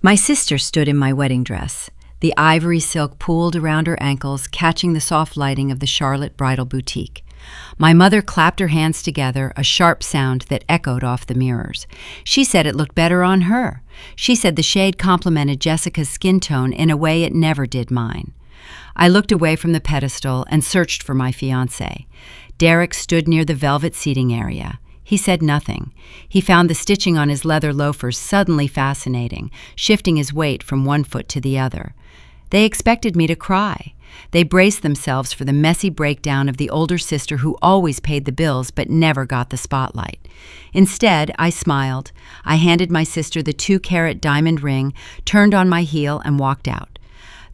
My sister stood in my wedding dress. The ivory silk pooled around her ankles, catching the soft lighting of the Charlotte Bridal Boutique. My mother clapped her hands together, a sharp sound that echoed off the mirrors. She said it looked better on her. She said the shade complemented Jessica's skin tone in a way it never did mine. I looked away from the pedestal and searched for my fiancé. Derek stood near the velvet seating area. He said nothing. He found the stitching on his leather loafers suddenly fascinating, shifting his weight from one foot to the other. They expected me to cry. They braced themselves for the messy breakdown of the older sister who always paid the bills but never got the spotlight. Instead, I smiled. I handed my sister the 2-carat diamond ring, turned on my heel, and walked out.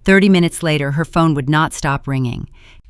30 minutes later, her phone would not stop ringing.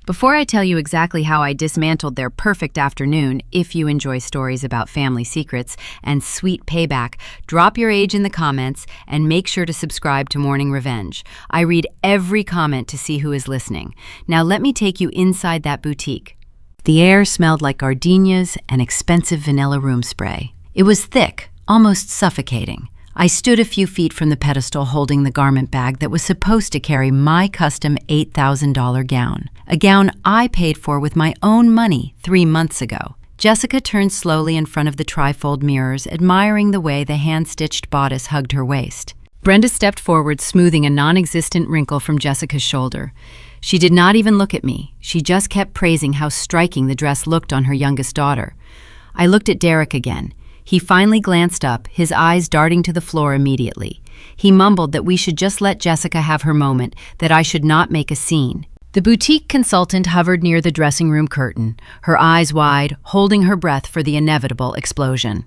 Before I tell you exactly how I dismantled their perfect afternoon, if you enjoy stories about family secrets and sweet payback, drop your age in the comments and make sure to subscribe to Morning Revenge. I read every comment to see who is listening. Now let me take you inside that boutique. The air smelled like gardenias and expensive vanilla room spray. It was thick, almost suffocating. I stood a few feet from the pedestal holding the garment bag that was supposed to carry my custom $8,000 gown, a gown I paid for with my own money 3 months ago. Jessica turned slowly in front of the trifold mirrors, admiring the way the hand-stitched bodice hugged her waist. Brenda stepped forward, smoothing a non-existent wrinkle from Jessica's shoulder. She did not even look at me. She just kept praising how striking the dress looked on her youngest daughter. I looked at Derek again. He finally glanced up, his eyes darting to the floor immediately. He mumbled that we should just let Jessica have her moment, that I should not make a scene. The boutique consultant hovered near the dressing room curtain, her eyes wide, holding her breath for the inevitable explosion.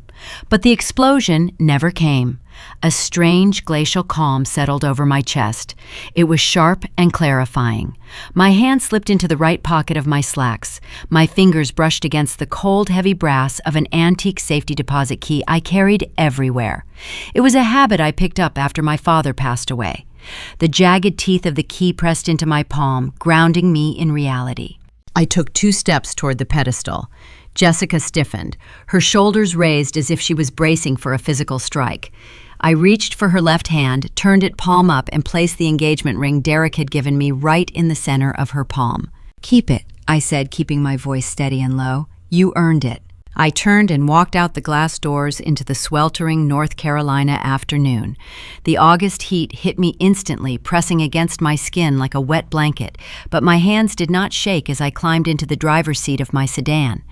But the explosion never came. A strange glacial calm settled over my chest. It was sharp and clarifying. My hand slipped into the right pocket of my slacks. My fingers brushed against the cold, heavy brass of an antique safety deposit key I carried everywhere. It was a habit I picked up after my father passed away. The jagged teeth of the key pressed into my palm, grounding me in reality. I took 2 steps toward the pedestal. Jessica stiffened, her shoulders raised as if she was bracing for a physical strike. I reached for her left hand, turned it palm up, and placed the engagement ring Derek had given me right in the center of her palm. "Keep it," I said, keeping my voice steady and low. "You earned it." I turned and walked out the glass doors into the sweltering North Carolina afternoon. The August heat hit me instantly, pressing against my skin like a wet blanket, but my hands did not shake as I climbed into the driver's seat of my sedan.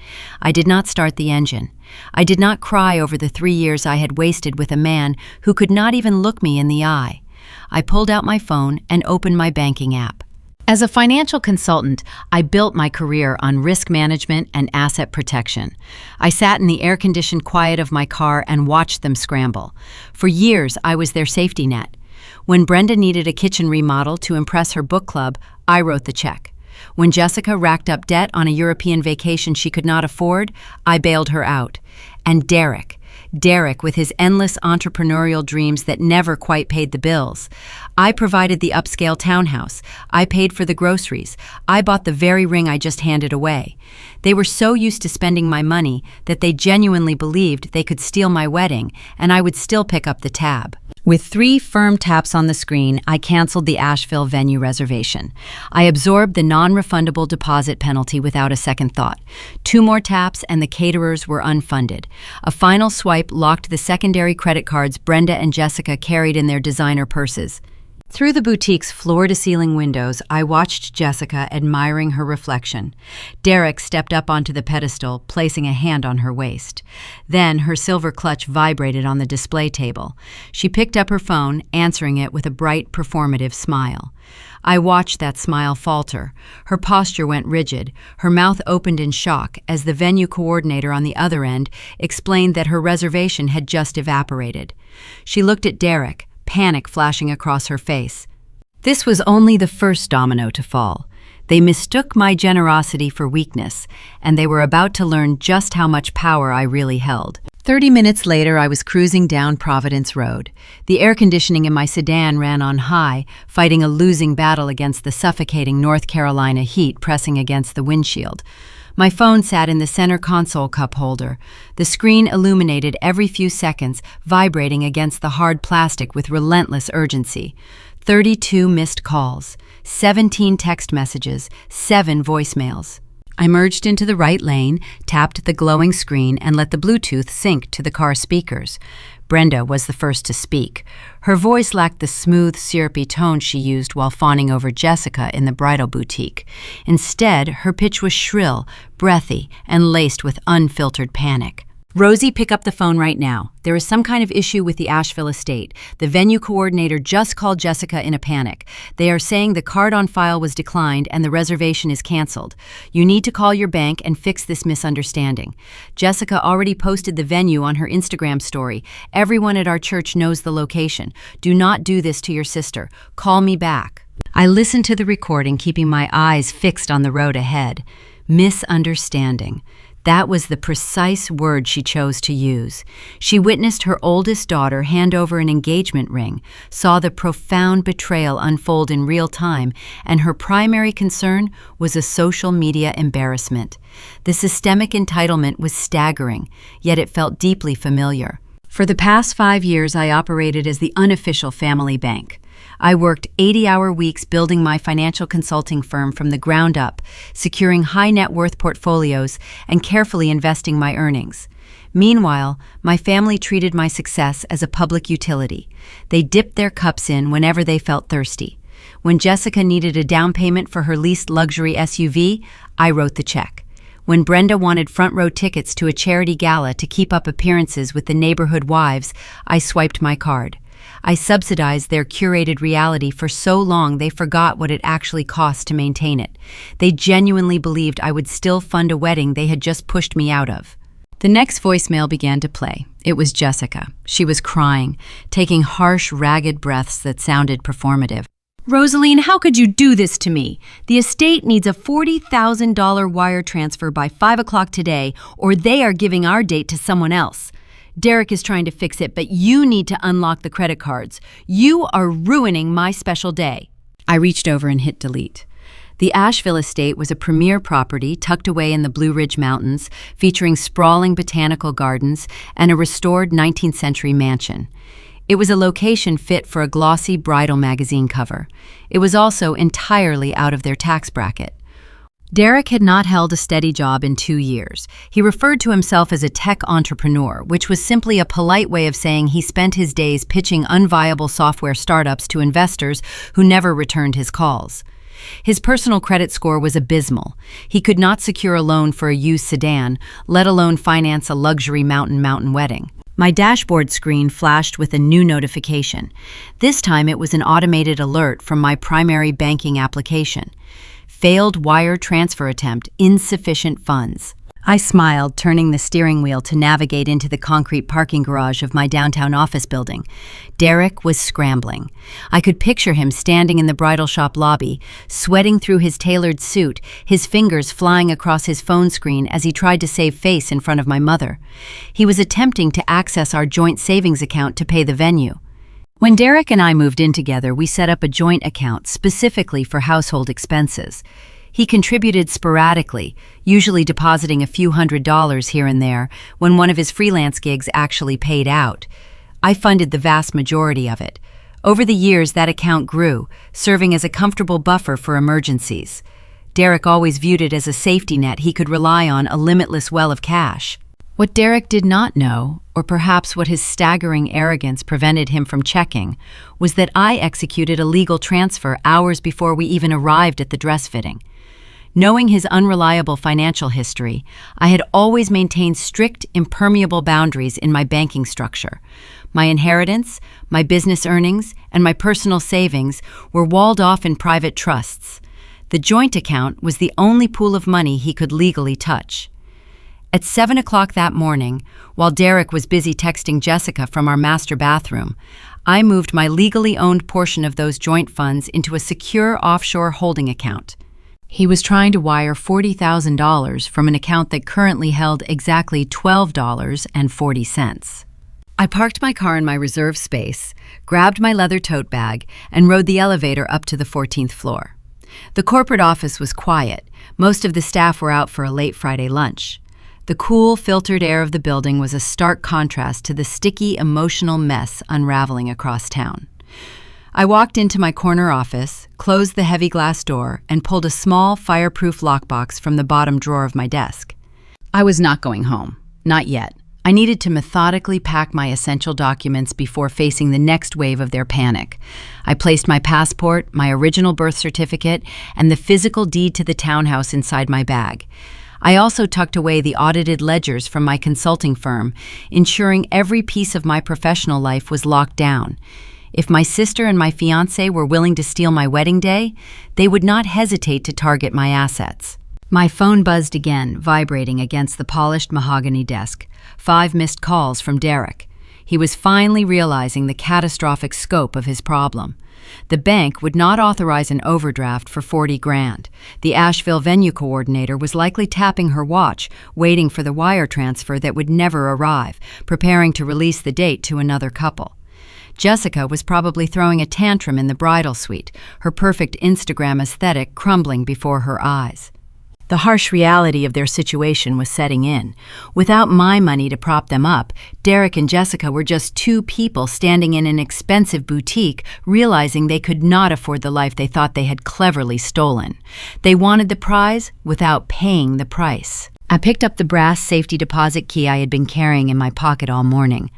I did not start the engine. I did not cry over the 3 years I had wasted with a man who could not even look me in the eye. I pulled out my phone and opened my banking app. As a financial consultant, I built my career on risk management and asset protection. I sat in the air-conditioned quiet of my car and watched them scramble. For years, I was their safety net. When Brenda needed a kitchen remodel to impress her book club, I wrote the check. When Jessica racked up debt on a European vacation she could not afford, I bailed her out. And Derek with his endless entrepreneurial dreams that never quite paid the bills. I provided the upscale townhouse. I paid for the groceries. I bought the very ring I just handed away. They were so used to spending my money that they genuinely believed they could steal my wedding, and I would still pick up the tab. With 3 firm taps on the screen, I canceled the Asheville venue reservation. I absorbed the non-refundable deposit penalty without a second thought. 2 more taps and the caterers were unfunded. A final swipe locked the secondary credit cards Brenda and Jessica carried in their designer purses. Through the boutique's floor-to-ceiling windows, I watched Jessica admiring her reflection. Derek stepped up onto the pedestal, placing a hand on her waist. Then her silver clutch vibrated on the display table. She picked up her phone, answering it with a bright, performative smile. I watched that smile falter. Her posture went rigid. Her mouth opened in shock as the venue coordinator on the other end explained that her reservation had just evaporated. She looked at Derek, panic flashing across her face. This was only the first domino to fall. They mistook my generosity for weakness, and they were about to learn just how much power I really held. 30 minutes later, I was cruising down Providence Road. The air conditioning in my sedan ran on high, fighting a losing battle against the suffocating North Carolina heat pressing against the windshield. My phone sat in the center console cup holder. The screen illuminated every few seconds, vibrating against the hard plastic with relentless urgency. 32 missed calls, 17 text messages, 7 voicemails. I merged into the right lane, tapped the glowing screen, and let the Bluetooth sync to the car speakers. Brenda was the first to speak. Her voice lacked the smooth, syrupy tone she used while fawning over Jessica in the bridal boutique. Instead, her pitch was shrill, breathy, and laced with unfiltered panic. "Rosie, pick up the phone right now. There is some kind of issue with the Asheville estate. The venue coordinator just called Jessica in a panic. They are saying the card on file was declined and the reservation is canceled. You need to call your bank and fix this misunderstanding. Jessica already posted the venue on her Instagram story. Everyone at our church knows the location. Do not do this to your sister. Call me back." I listened to the recording, keeping my eyes fixed on the road ahead. Misunderstanding. That was the precise word she chose to use. She witnessed her oldest daughter hand over an engagement ring, saw the profound betrayal unfold in real time, and her primary concern was a social media embarrassment. The systemic entitlement was staggering, yet it felt deeply familiar. For the past 5 years, I operated as the unofficial family bank. I worked 80-hour weeks building my financial consulting firm from the ground up, securing high-net-worth portfolios and carefully investing my earnings. Meanwhile, my family treated my success as a public utility. They dipped their cups in whenever they felt thirsty. When Jessica needed a down payment for her leased luxury SUV, I wrote the check. When Brenda wanted front-row tickets to a charity gala to keep up appearances with the neighborhood wives, I swiped my card. I subsidized their curated reality for so long they forgot what it actually cost to maintain it. They genuinely believed I would still fund a wedding they had just pushed me out of. The next voicemail began to play. It was Jessica. She was crying, taking harsh, ragged breaths that sounded performative. "Rosaline, how could you do this to me? The estate needs a $40,000 wire transfer by 5 o'clock today, or they are giving our date to someone else. Derek is trying to fix it, but you need to unlock the credit cards. You are ruining my special day." I reached over and hit delete. The Asheville estate was a premier property tucked away in the Blue Ridge Mountains, featuring sprawling botanical gardens and a restored 19th century mansion. It was a location fit for a glossy bridal magazine cover. It was also entirely out of their tax bracket. Derek had not held a steady job in 2 years. He referred to himself as a tech entrepreneur, which was simply a polite way of saying he spent his days pitching unviable software startups to investors who never returned his calls. His personal credit score was abysmal. He could not secure a loan for a used sedan, let alone finance a luxury mountain wedding. My dashboard screen flashed with a new notification. This time it was an automated alert from my primary banking application. Failed wire transfer attempt, insufficient funds. I smiled, turning the steering wheel to navigate into the concrete parking garage of my downtown office building. Derek was scrambling. I could picture him standing in the bridal shop lobby, sweating through his tailored suit, his fingers flying across his phone screen as he tried to save face in front of my mother. He was attempting to access our joint savings account to pay the venue. When Derek and I moved in together, we set up a joint account specifically for household expenses. He contributed sporadically, usually depositing a few $100s here and there when one of his freelance gigs actually paid out. I funded the vast majority of it. Over the years, that account grew, serving as a comfortable buffer for emergencies. Derek always viewed it as a safety net he could rely on, a limitless well of cash. What Derek did not know, or perhaps what his staggering arrogance prevented him from checking, was that I executed a legal transfer hours before we even arrived at the dress fitting. Knowing his unreliable financial history, I had always maintained strict, impermeable boundaries in my banking structure. My inheritance, my business earnings, and my personal savings were walled off in private trusts. The joint account was the only pool of money he could legally touch. At 7 o'clock that morning, while Derek was busy texting Jessica from our master bathroom, I moved my legally owned portion of those joint funds into a secure offshore holding account. He was trying to wire $40,000 from an account that currently held exactly $12.40. I parked my car in my reserve space, grabbed my leather tote bag, and rode the elevator up to the 14th floor. The corporate office was quiet. Most of the staff were out for a late Friday lunch. The cool, filtered air of the building was a stark contrast to the sticky, emotional mess unraveling across town. I walked into my corner office, closed the heavy glass door, and pulled a small, fireproof lockbox from the bottom drawer of my desk. I was not going home. Not yet. I needed to methodically pack my essential documents before facing the next wave of their panic. I placed my passport, my original birth certificate, and the physical deed to the townhouse inside my bag. I also tucked away the audited ledgers from my consulting firm, ensuring every piece of my professional life was locked down. If my sister and my fiancé were willing to steal my wedding day, they would not hesitate to target my assets. My phone buzzed again, vibrating against the polished mahogany desk. 5 missed calls from Derek. He was finally realizing the catastrophic scope of his problem. The bank would not authorize an overdraft for $40,000. The Asheville venue coordinator was likely tapping her watch, waiting for the wire transfer that would never arrive, preparing to release the date to another couple. Jessica was probably throwing a tantrum in the bridal suite, her perfect Instagram aesthetic crumbling before her eyes. The harsh reality of their situation was setting in. Without my money to prop them up, Derek and Jessica were just 2 people standing in an expensive boutique, realizing they could not afford the life they thought they had cleverly stolen. They wanted the prize without paying the price. I picked up the brass safety deposit key I had been carrying in my pocket all morning.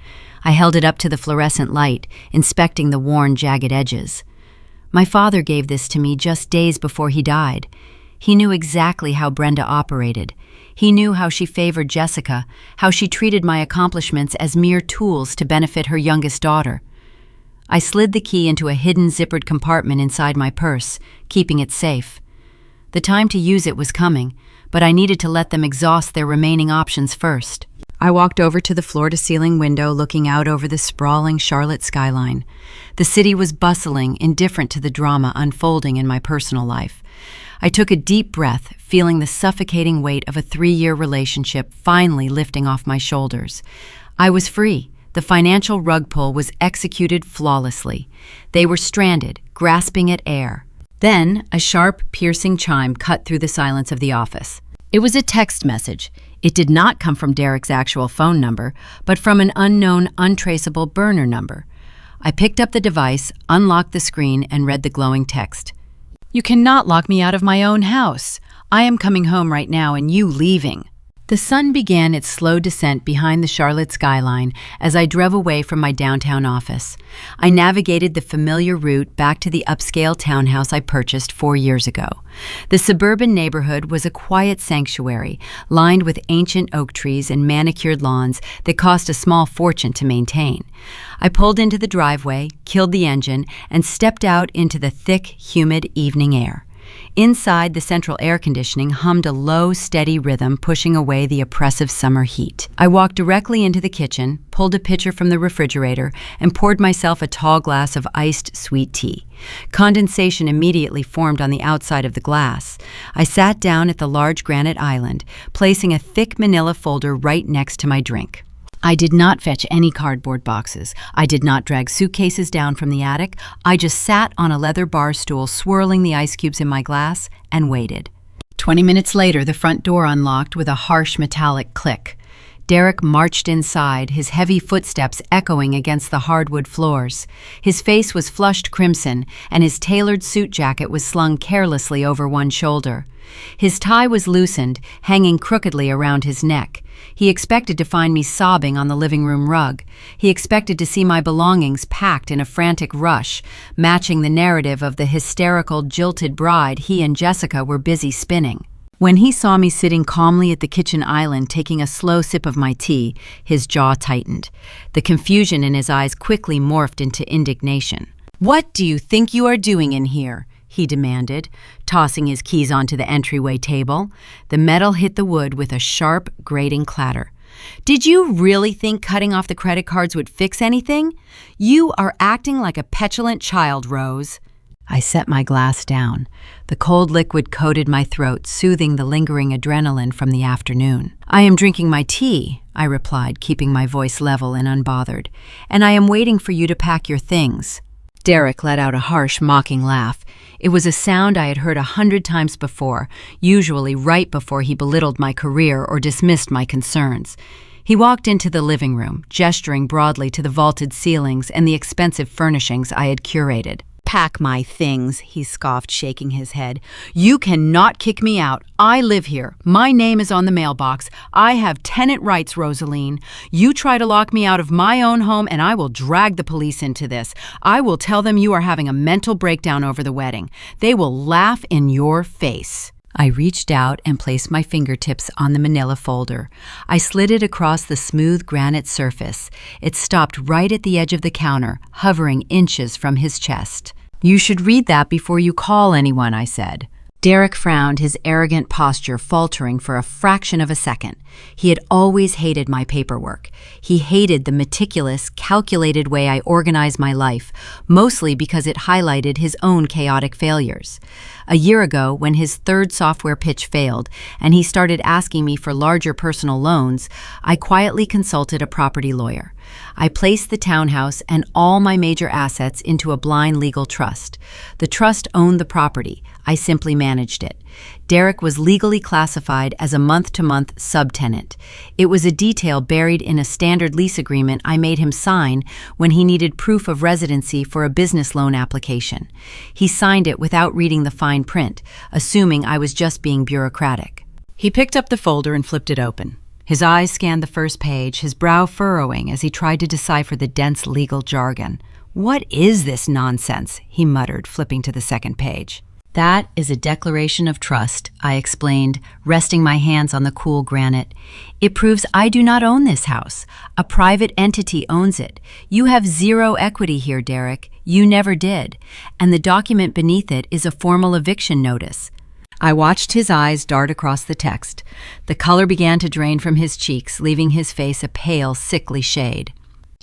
I held it up to the fluorescent light, inspecting the worn, jagged edges. My father gave this to me just days before he died. He knew exactly how Brenda operated. He knew how she favored Jessica, how she treated my accomplishments as mere tools to benefit her youngest daughter. I slid the key into a hidden zippered compartment inside my purse, keeping it safe. The time to use it was coming, but I needed to let them exhaust their remaining options first. I walked over to the floor-to-ceiling window looking out over the sprawling Charlotte skyline. The city was bustling, indifferent to the drama unfolding in my personal life. I took a deep breath, feeling the suffocating weight of a 3-year relationship finally lifting off my shoulders. I was free. The financial rug pull was executed flawlessly. They were stranded, grasping at air. Then, a sharp, piercing chime cut through the silence of the office. It was a text message. It did not come from Derek's actual phone number, but from an unknown, untraceable burner number. I picked up the device, unlocked the screen, and read the glowing text. "You cannot lock me out of my own house. I am coming home right now and you leaving." The sun began its slow descent behind the Charlotte skyline as I drove away from my downtown office. I navigated the familiar route back to the upscale townhouse I purchased 4 years ago. The suburban neighborhood was a quiet sanctuary, lined with ancient oak trees and manicured lawns that cost a small fortune to maintain. I pulled into the driveway, killed the engine, and stepped out into the thick, humid evening air. Inside, the central air conditioning hummed a low, steady rhythm, pushing away the oppressive summer heat. I walked directly into the kitchen, pulled a pitcher from the refrigerator, and poured myself a tall glass of iced sweet tea. Condensation immediately formed on the outside of the glass. I sat down at the large granite island, placing a thick manila folder right next to my drink. I did not fetch any cardboard boxes. I did not drag suitcases down from the attic. I just sat on a leather bar stool, swirling the ice cubes in my glass, and waited. 20 minutes later, the front door unlocked with a harsh metallic click. Derek marched inside, his heavy footsteps echoing against the hardwood floors. His face was flushed crimson, and his tailored suit jacket was slung carelessly over one shoulder. His tie was loosened, hanging crookedly around his neck. He expected to find me sobbing on the living room rug. He expected to see my belongings packed in a frantic rush, matching the narrative of the hysterical, jilted bride he and Jessica were busy spinning. When he saw me sitting calmly at the kitchen island taking a slow sip of my tea, his jaw tightened. The confusion in his eyes quickly morphed into indignation. "What do you think you are doing in here?" he demanded, tossing his keys onto the entryway table. The metal hit the wood with a sharp, grating clatter. "Did you really think cutting off the credit cards would fix anything? You are acting like a petulant child, Rose." I set my glass down. The cold liquid coated my throat, soothing the lingering adrenaline from the afternoon. "I am drinking my tea," I replied, keeping my voice level and unbothered, "and I am waiting for you to pack your things." Derek let out a harsh, mocking laugh. It was a sound I had heard 100 times before, usually right before he belittled my career or dismissed my concerns. He walked into the living room, gesturing broadly to the vaulted ceilings and the expensive furnishings I had curated. "Pack my things," he scoffed, shaking his head. "You cannot kick me out. I live here. My name is on the mailbox. I have tenant rights, Rosaline. You try to lock me out of my own home, and I will drag the police into this. I will tell them you are having a mental breakdown over the wedding. They will laugh in your face." I reached out and placed my fingertips on the manila folder. I slid it across the smooth granite surface. It stopped right at the edge of the counter, hovering inches from his chest. "You should read that before you call anyone," I said. Derek frowned, his arrogant posture faltering for a fraction of a second. He had always hated my paperwork. He hated the meticulous, calculated way I organized my life, mostly because it highlighted his own chaotic failures. A year ago, when his third software pitch failed and he started asking me for larger personal loans, I quietly consulted a property lawyer. I placed the townhouse and all my major assets into a blind legal trust. The trust owned the property. I simply managed it. Derek was legally classified as a month-to-month subtenant. It was a detail buried in a standard lease agreement I made him sign when he needed proof of residency for a business loan application. He signed it without reading the fine print, assuming I was just being bureaucratic. He picked up the folder and flipped it open. His eyes scanned the first page, his brow furrowing as he tried to decipher the dense legal jargon. "What is this nonsense?" he muttered, flipping to the second page. "That is a declaration of trust," I explained, resting my hands on the cool granite. "It proves I do not own this house. A private entity owns it. You have zero equity here, Derek. You never did. And the document beneath it is a formal eviction notice." I watched his eyes dart across the text. The color began to drain from his cheeks, leaving his face a pale, sickly shade.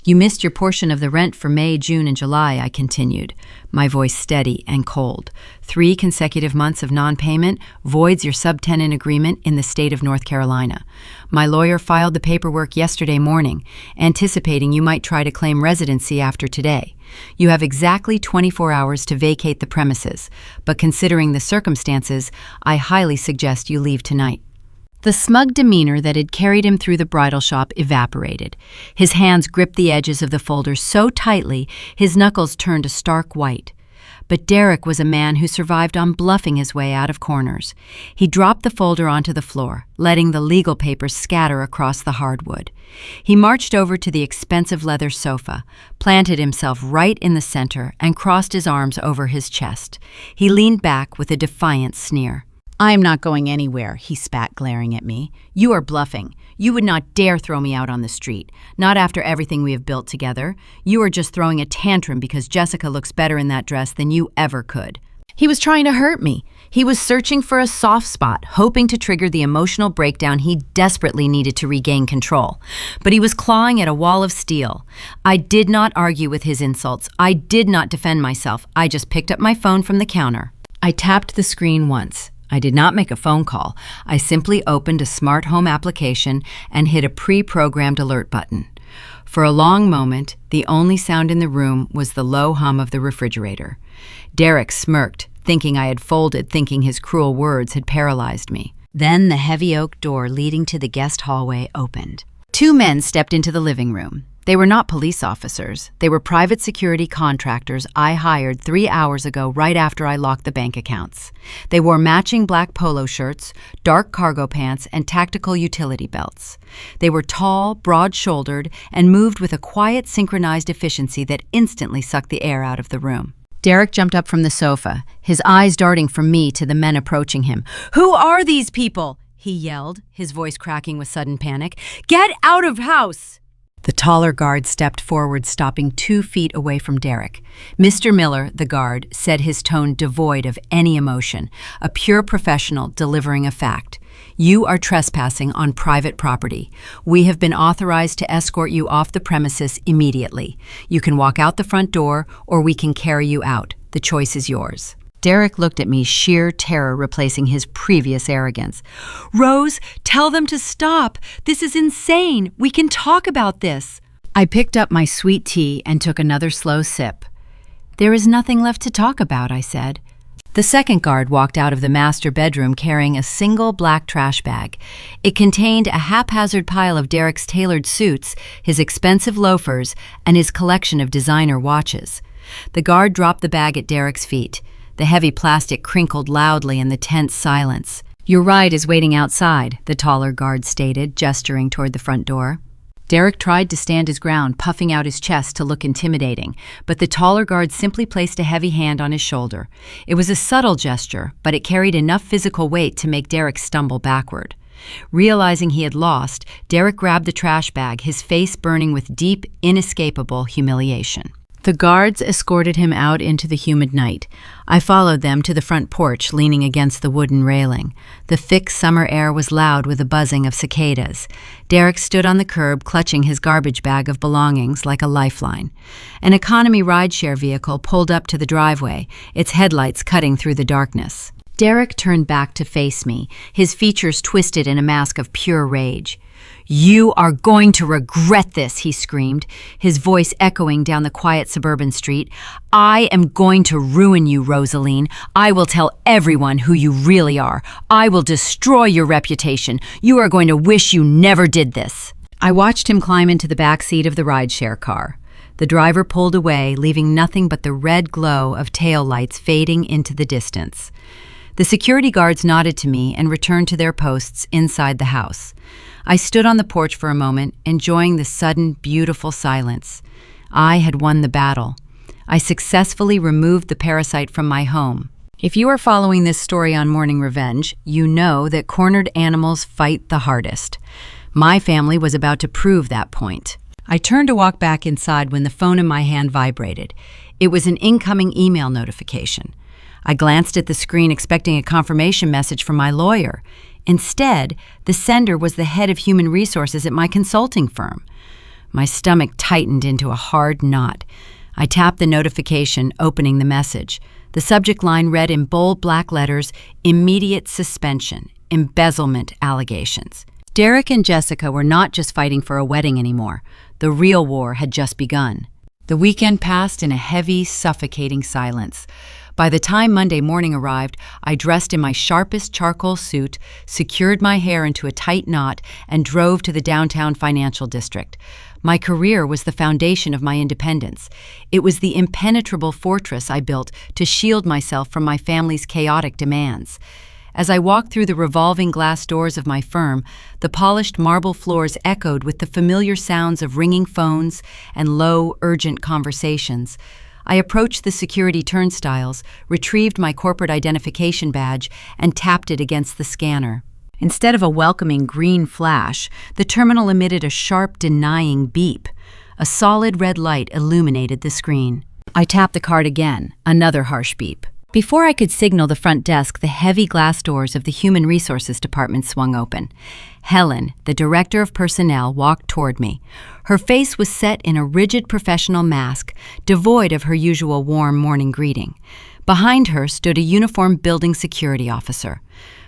"You missed your portion of the rent for May, June, and July," I continued, my voice steady and cold. 3 consecutive months of non-payment voids your subtenant agreement in the state of North Carolina. My lawyer filed the paperwork yesterday morning, anticipating you might try to claim residency after today. You have exactly 24 hours to vacate the premises, but considering the circumstances, I highly suggest you leave tonight. The smug demeanor that had carried him through the bridal shop evaporated. His hands gripped the edges of the folder so tightly his knuckles turned a stark white. But Derek was a man who survived on bluffing his way out of corners. He dropped the folder onto the floor, letting the legal papers scatter across the hardwood. He marched over to the expensive leather sofa, planted himself right in the center, and crossed his arms over his chest. He leaned back with a defiant sneer. "I am not going anywhere," he spat, glaring at me. "You are bluffing. You would not dare throw me out on the street. Not after everything we have built together. You are just throwing a tantrum because Jessica looks better in that dress than you ever could." He was trying to hurt me. He was searching for a soft spot, hoping to trigger the emotional breakdown he desperately needed to regain control. But he was clawing at a wall of steel. I did not argue with his insults. I did not defend myself. I just picked up my phone from the counter. I tapped the screen once. I did not make a phone call. I simply opened a smart home application and hit a pre-programmed alert button. For a long moment, the only sound in the room was the low hum of the refrigerator. Derek smirked, thinking I had folded, thinking his cruel words had paralyzed me. Then the heavy oak door leading to the guest hallway opened. 2 men stepped into the living room. They were not police officers. They were private security contractors I hired 3 hours ago right after I locked the bank accounts. They wore matching black polo shirts, dark cargo pants, and tactical utility belts. They were tall, broad-shouldered, and moved with a quiet, synchronized efficiency that instantly sucked the air out of the room. Derek jumped up from the sofa, his eyes darting from me to the men approaching him. "Who are these people?" he yelled, his voice cracking with sudden panic. "Get out of house!" The taller guard stepped forward, stopping 2 feet away from Derek. Mr. Miller, the guard, said, his tone devoid of any emotion, a pure professional delivering a fact. "You are trespassing on private property. We have been authorized to escort you off the premises immediately. You can walk out the front door, or we can carry you out. The choice is yours." Derek looked at me, sheer terror replacing his previous arrogance. "Rose, tell them to stop. This is insane. We can talk about this." I picked up my sweet tea and took another slow sip. "There is nothing left to talk about," I said. The second guard walked out of the master bedroom carrying a single black trash bag. It contained a haphazard pile of Derek's tailored suits, his expensive loafers, and his collection of designer watches. The guard dropped the bag at Derek's feet. The heavy plastic crinkled loudly in the tense silence. "Your ride is waiting outside," the taller guard stated, gesturing toward the front door. Derek tried to stand his ground, puffing out his chest to look intimidating, but the taller guard simply placed a heavy hand on his shoulder. It was a subtle gesture, but it carried enough physical weight to make Derek stumble backward. Realizing he had lost, Derek grabbed the trash bag, his face burning with deep, inescapable humiliation. The guards escorted him out into the humid night. I followed them to the front porch, leaning against the wooden railing. The thick summer air was loud with the buzzing of cicadas. Derek stood on the curb, clutching his garbage bag of belongings like a lifeline. An economy rideshare vehicle pulled up to the driveway, its headlights cutting through the darkness. Derek turned back to face me, his features twisted in a mask of pure rage. "You are going to regret this," he screamed, his voice echoing down the quiet suburban street. "I am going to ruin you, Rosaline. I will tell everyone who you really are. I will destroy your reputation. You are going to wish you never did this." I watched him climb into the back seat of the rideshare car. The driver pulled away, leaving nothing but the red glow of taillights fading into the distance. The security guards nodded to me and returned to their posts inside the house. I stood on the porch for a moment, enjoying the sudden, beautiful silence. I had won the battle. I successfully removed the parasite from my home. If you are following this story on Morning Revenge, you know that cornered animals fight the hardest. My family was about to prove that point. I turned to walk back inside when the phone in my hand vibrated. It was an incoming email notification. I glanced at the screen expecting a confirmation message from my lawyer. Instead, the sender was the head of human resources at my consulting firm. My stomach tightened into a hard knot. I tapped the notification, opening the message. The subject line read in bold black letters, "Immediate suspension, embezzlement allegations." Derek and Jessica were not just fighting for a wedding anymore. The real war had just begun. The weekend passed in a heavy, suffocating silence. By the time Monday morning arrived, I dressed in my sharpest charcoal suit, secured my hair into a tight knot, and drove to the downtown financial district. My career was the foundation of my independence. It was the impenetrable fortress I built to shield myself from my family's chaotic demands. As I walked through the revolving glass doors of my firm, the polished marble floors echoed with the familiar sounds of ringing phones and low, urgent conversations. I approached the security turnstiles, retrieved my corporate identification badge, and tapped it against the scanner. Instead of a welcoming green flash, the terminal emitted a sharp, denying beep. A solid red light illuminated the screen. I tapped the card again, another harsh beep. Before I could signal the front desk, the heavy glass doors of the Human Resources Department swung open. Helen, the Director of Personnel, walked toward me. Her face was set in a rigid professional mask, devoid of her usual warm morning greeting. Behind her stood a uniformed building security officer.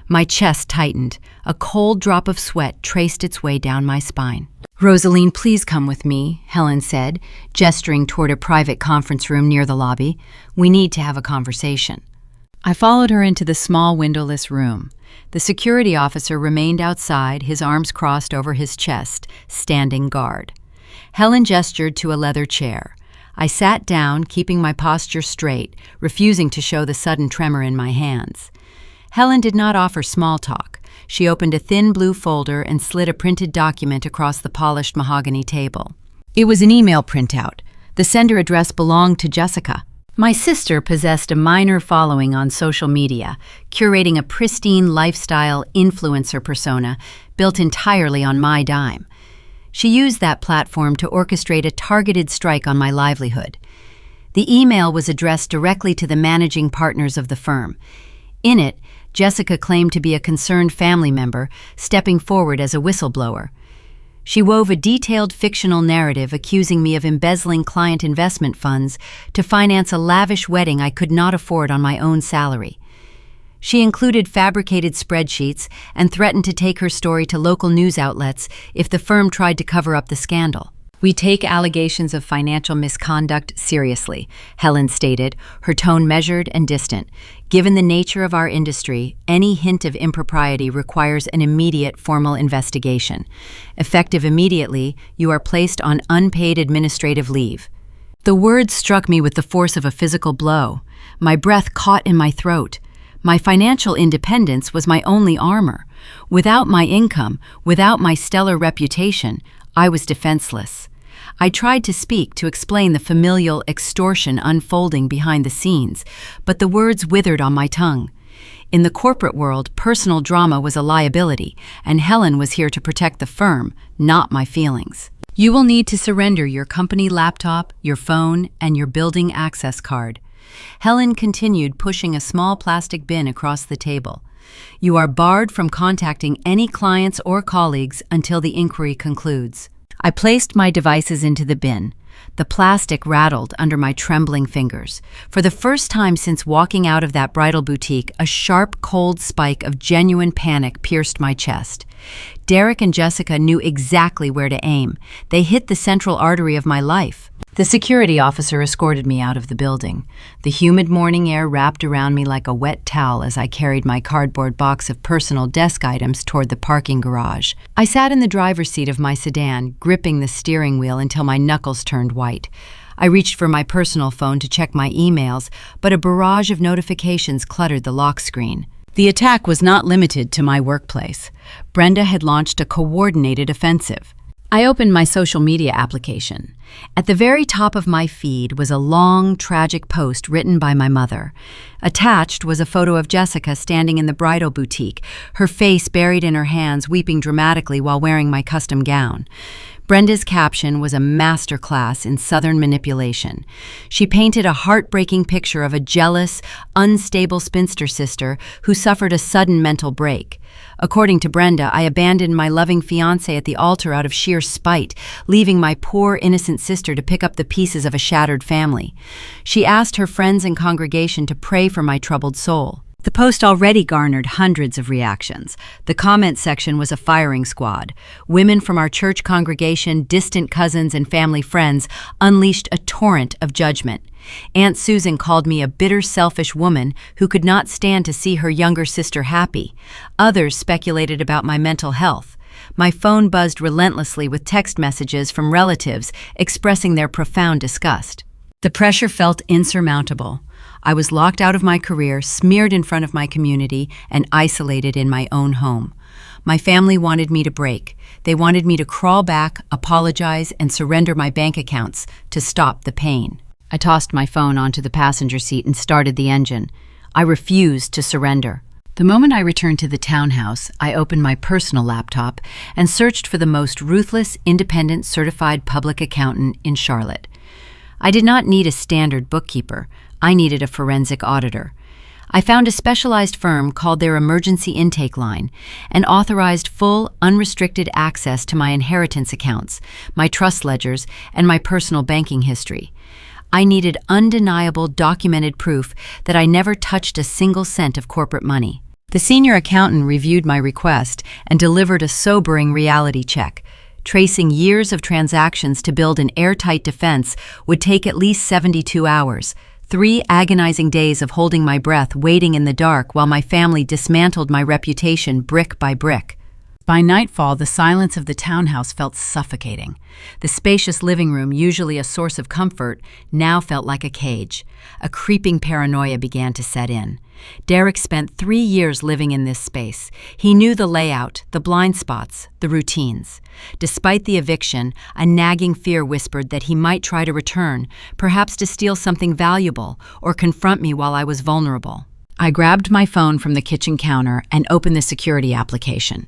My chest tightened. A cold drop of sweat traced its way down my spine. "Rosaline, please come with me," Helen said, gesturing toward a private conference room near the lobby. "We need to have a conversation." I followed her into the small windowless room. The security officer remained outside, his arms crossed over his chest, standing guard. Helen gestured to a leather chair. I sat down, keeping my posture straight, refusing to show the sudden tremor in my hands. Helen did not offer small talk. She opened a thin blue folder and slid a printed document across the polished mahogany table. It was an email printout. The sender address belonged to Jessica. My sister possessed a minor following on social media, curating a pristine lifestyle influencer persona built entirely on my dime. She used that platform to orchestrate a targeted strike on my livelihood. The email was addressed directly to the managing partners of the firm. In it, Jessica claimed to be a concerned family member, stepping forward as a whistleblower. She wove a detailed fictional narrative accusing me of embezzling client investment funds to finance a lavish wedding I could not afford on my own salary. She included fabricated spreadsheets and threatened to take her story to local news outlets if the firm tried to cover up the scandal. We take allegations of financial misconduct seriously, Helen stated, her tone measured and distant. Given the nature of our industry, any hint of impropriety requires an immediate formal investigation. Effective immediately, you are placed on unpaid administrative leave. The words struck me with the force of a physical blow. My breath caught in my throat. My financial independence was my only armor. Without my income, without my stellar reputation, I was defenseless. I tried to speak to explain the familial extortion unfolding behind the scenes, but the words withered on my tongue. In the corporate world, personal drama was a liability, and Helen was here to protect the firm, not my feelings. You will need to surrender your company laptop, your phone, and your building access card. Helen continued, pushing a small plastic bin across the table. You are barred from contacting any clients or colleagues until the inquiry concludes. I placed my devices into the bin. The plastic rattled under my trembling fingers. For the first time since walking out of that bridal boutique, a sharp, cold spike of genuine panic pierced my chest. Derek and Jessica knew exactly where to aim. They hit the central artery of my life. The security officer escorted me out of the building. The humid morning air wrapped around me like a wet towel as I carried my cardboard box of personal desk items toward the parking garage. I sat in the driver's seat of my sedan, gripping the steering wheel until my knuckles turned white. I reached for my personal phone to check my emails, but a barrage of notifications cluttered the lock screen. The attack was not limited to my workplace. Brenda had launched a coordinated offensive. I opened my social media application. At the very top of my feed was a long, tragic post written by my mother. Attached was a photo of Jessica standing in the bridal boutique, her face buried in her hands, weeping dramatically while wearing my custom gown. Brenda's caption was a masterclass in Southern manipulation. She painted a heartbreaking picture of a jealous, unstable spinster sister who suffered a sudden mental break. According to Brenda, I abandoned my loving fiancé at the altar out of sheer spite, leaving my poor, innocent sister to pick up the pieces of a shattered family. She asked her friends and congregation to pray for my troubled soul. The post already garnered hundreds of reactions. The comment section was a firing squad. Women from our church congregation, distant cousins, and family friends unleashed a torrent of judgment. Aunt Susan called me a bitter, selfish woman who could not stand to see her younger sister happy. Others speculated about my mental health. My phone buzzed relentlessly with text messages from relatives expressing their profound disgust. The pressure felt insurmountable. I was locked out of my career, smeared in front of my community, and isolated in my own home. My family wanted me to break. They wanted me to crawl back, apologize, and surrender my bank accounts to stop the pain. I tossed my phone onto the passenger seat and started the engine. I refused to surrender. The moment I returned to the townhouse, I opened my personal laptop and searched for the most ruthless, independent, certified public accountant in Charlotte. I did not need a standard bookkeeper. I needed a forensic auditor. I found a specialized firm called their Emergency Intake Line and authorized full, unrestricted access to my inheritance accounts, my trust ledgers, and my personal banking history. I needed undeniable, documented proof that I never touched a single cent of corporate money. The senior accountant reviewed my request and delivered a sobering reality check. Tracing years of transactions to build an airtight defense would take at least 72 hours. 3 agonizing days of holding my breath, waiting in the dark while my family dismantled my reputation brick by brick. By nightfall, the silence of the townhouse felt suffocating. The spacious living room, usually a source of comfort, now felt like a cage. A creeping paranoia began to set in. Derek spent 3 years living in this space. He knew the layout, the blind spots, the routines. Despite the eviction, a nagging fear whispered that he might try to return, perhaps to steal something valuable or confront me while I was vulnerable. I grabbed my phone from the kitchen counter and opened the security application.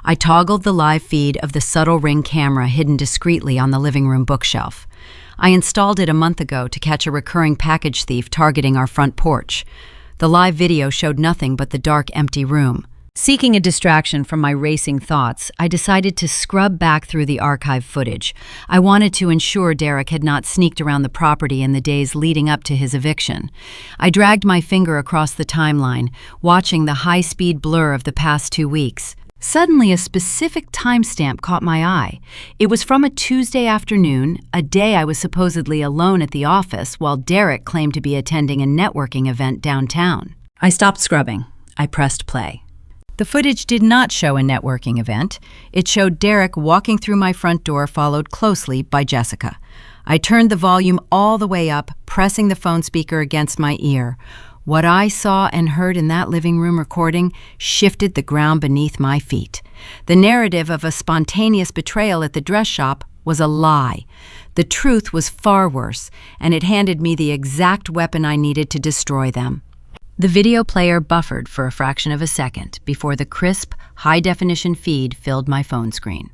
I toggled the live feed of the subtle Ring camera hidden discreetly on the living room bookshelf. I installed it a month ago to catch a recurring package thief targeting our front porch. The live video showed nothing but the dark, empty room. Seeking a distraction from my racing thoughts, I decided to scrub back through the archive footage. I wanted to ensure Derek had not sneaked around the property in the days leading up to his eviction. I dragged my finger across the timeline, watching the high-speed blur of the past 2 weeks. Suddenly, a specific timestamp caught my eye. It was from a Tuesday afternoon, a day I was supposedly alone at the office while Derek claimed to be attending a networking event downtown. I stopped scrubbing. I pressed play. The footage did not show a networking event. It showed Derek walking through my front door, followed closely by Jessica. I turned the volume all the way up, pressing the phone speaker against my ear. What I saw and heard in that living room recording shifted the ground beneath my feet. The narrative of a spontaneous betrayal at the dress shop was a lie. The truth was far worse, and it handed me the exact weapon I needed to destroy them. The video player buffered for a fraction of a second before the crisp, high-definition feed filled my phone screen.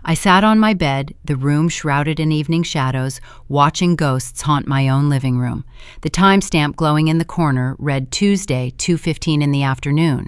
I sat on my bed, the room shrouded in evening shadows, watching ghosts haunt my own living room. The timestamp glowing in the corner read Tuesday, 2:15 in the afternoon.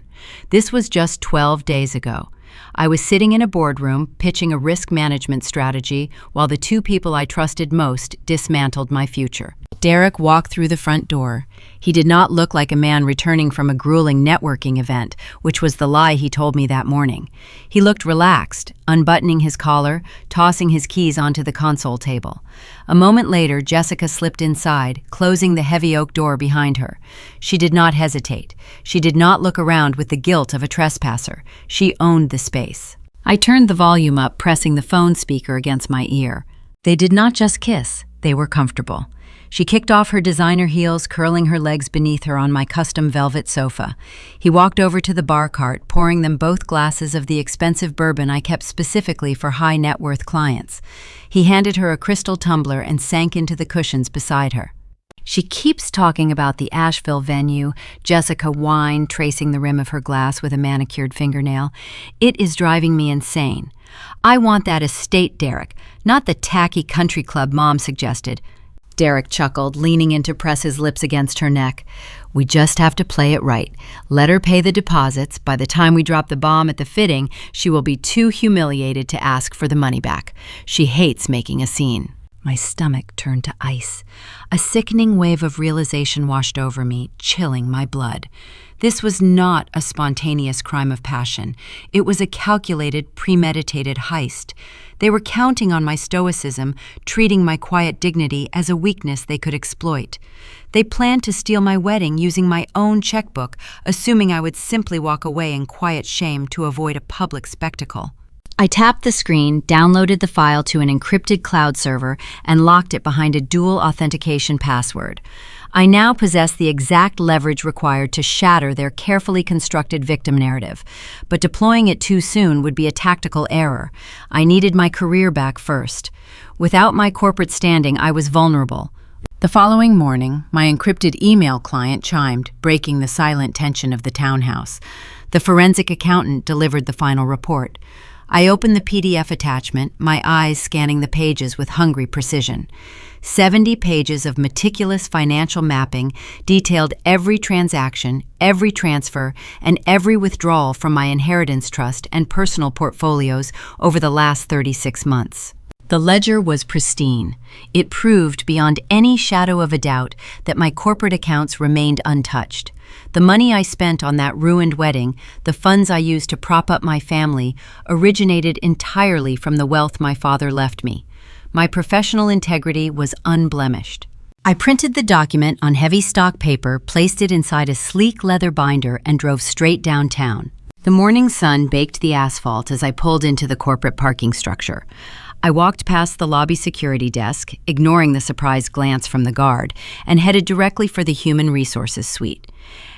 This was just 12 days ago. I was sitting in a boardroom, pitching a risk management strategy, while the two people I trusted most dismantled my future. Derek walked through the front door. He did not look like a man returning from a grueling networking event, which was the lie he told me that morning. He looked relaxed, unbuttoning his collar, tossing his keys onto the console table. A moment later, Jessica slipped inside, closing the heavy oak door behind her. She did not hesitate. She did not look around with the guilt of a trespasser. She owned the space. I turned the volume up, pressing the phone speaker against my ear. They did not just kiss, they were comfortable. She kicked off her designer heels, curling her legs beneath her on my custom velvet sofa. He walked over to the bar cart, pouring them both glasses of the expensive bourbon I kept specifically for high net worth clients. He handed her a crystal tumbler and sank into the cushions beside her. "She keeps talking about the Asheville venue," Jessica whined, tracing the rim of her glass with a manicured fingernail. "It is driving me insane. I want that estate, Derek, not the tacky country club Mom suggested." Derek chuckled, leaning in to press his lips against her neck. "We just have to play it right. Let her pay the deposits. By the time we drop the bomb at the fitting, she will be too humiliated to ask for the money back. She hates making a scene." My stomach turned to ice. A sickening wave of realization washed over me, chilling my blood. This was not a spontaneous crime of passion. It was a calculated, premeditated heist. They were counting on my stoicism, treating my quiet dignity as a weakness they could exploit. They planned to steal my wedding using my own checkbook, assuming I would simply walk away in quiet shame to avoid a public spectacle. I tapped the screen, downloaded the file to an encrypted cloud server, and locked it behind a dual authentication password. I now possessed the exact leverage required to shatter their carefully constructed victim narrative, but deploying it too soon would be a tactical error. I needed my career back first. Without my corporate standing, I was vulnerable. The following morning, my encrypted email client chimed, breaking the silent tension of the townhouse. The forensic accountant delivered the final report. I opened the PDF attachment, my eyes scanning the pages with hungry precision. 70 pages of meticulous financial mapping detailed every transaction, every transfer, and every withdrawal from my inheritance trust and personal portfolios over the last 36 months. The ledger was pristine. It proved beyond any shadow of a doubt that my corporate accounts remained untouched. The money I spent on that ruined wedding, the funds I used to prop up my family, originated entirely from the wealth my father left me. My professional integrity was unblemished. I printed the document on heavy stock paper, placed it inside a sleek leather binder, and drove straight downtown. The morning sun baked the asphalt as I pulled into the corporate parking structure. I walked past the lobby security desk, ignoring the surprised glance from the guard, and headed directly for the Human Resources suite.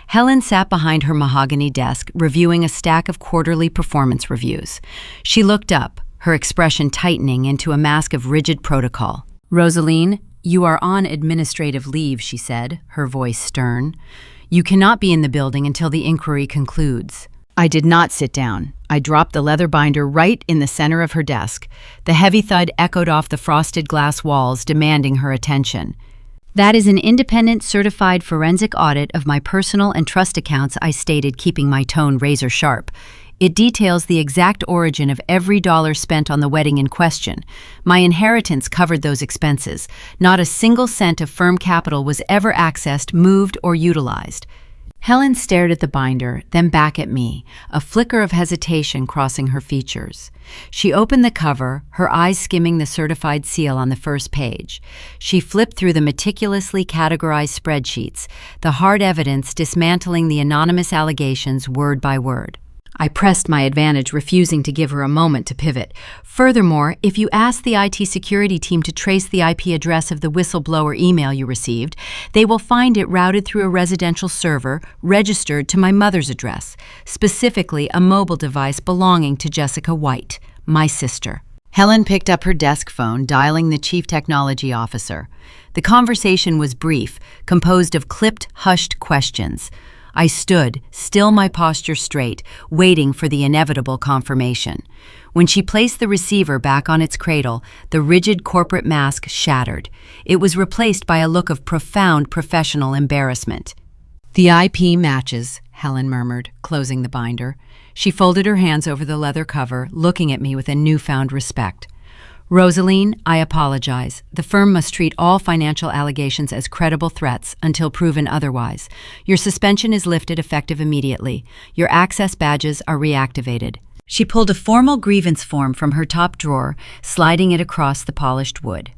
Helen sat behind her mahogany desk, reviewing a stack of quarterly performance reviews. She looked up, her expression tightening into a mask of rigid protocol. "Rosaline, you are on administrative leave," she said, her voice stern. "You cannot be in the building until the inquiry concludes." I did not sit down. I dropped the leather binder right in the center of her desk. The heavy thud echoed off the frosted glass walls, demanding her attention. "That is an independent, certified forensic audit of my personal and trust accounts," I stated, keeping my tone razor sharp. "It details the exact origin of every dollar spent on the wedding in question. My inheritance covered those expenses. Not a single cent of firm capital was ever accessed, moved, or utilized." Helen stared at the binder, then back at me, a flicker of hesitation crossing her features. She opened the cover, her eyes skimming the certified seal on the first page. She flipped through the meticulously categorized spreadsheets, the hard evidence dismantling the anonymous allegations word by word. I pressed my advantage, refusing to give her a moment to pivot. Furthermore, if you ask the IT security team to trace the IP address of the whistleblower email you received, they will find it routed through a residential server registered to my mother's address, specifically a mobile device belonging to Jessica White, my sister. Helen picked up her desk phone, dialing the chief technology officer. The conversation was brief, composed of clipped, hushed questions. I stood, still my posture straight, waiting for the inevitable confirmation. When she placed the receiver back on its cradle, the rigid corporate mask shattered. It was replaced by a look of profound professional embarrassment. "The IP matches," Helen murmured, closing the binder. She folded her hands over the leather cover, looking at me with a newfound respect. "Rosaline, I apologize. The firm must treat all financial allegations as credible threats until proven otherwise. Your suspension is lifted effective immediately. Your access badges are reactivated." She pulled a formal grievance form from her top drawer, sliding it across the polished wood.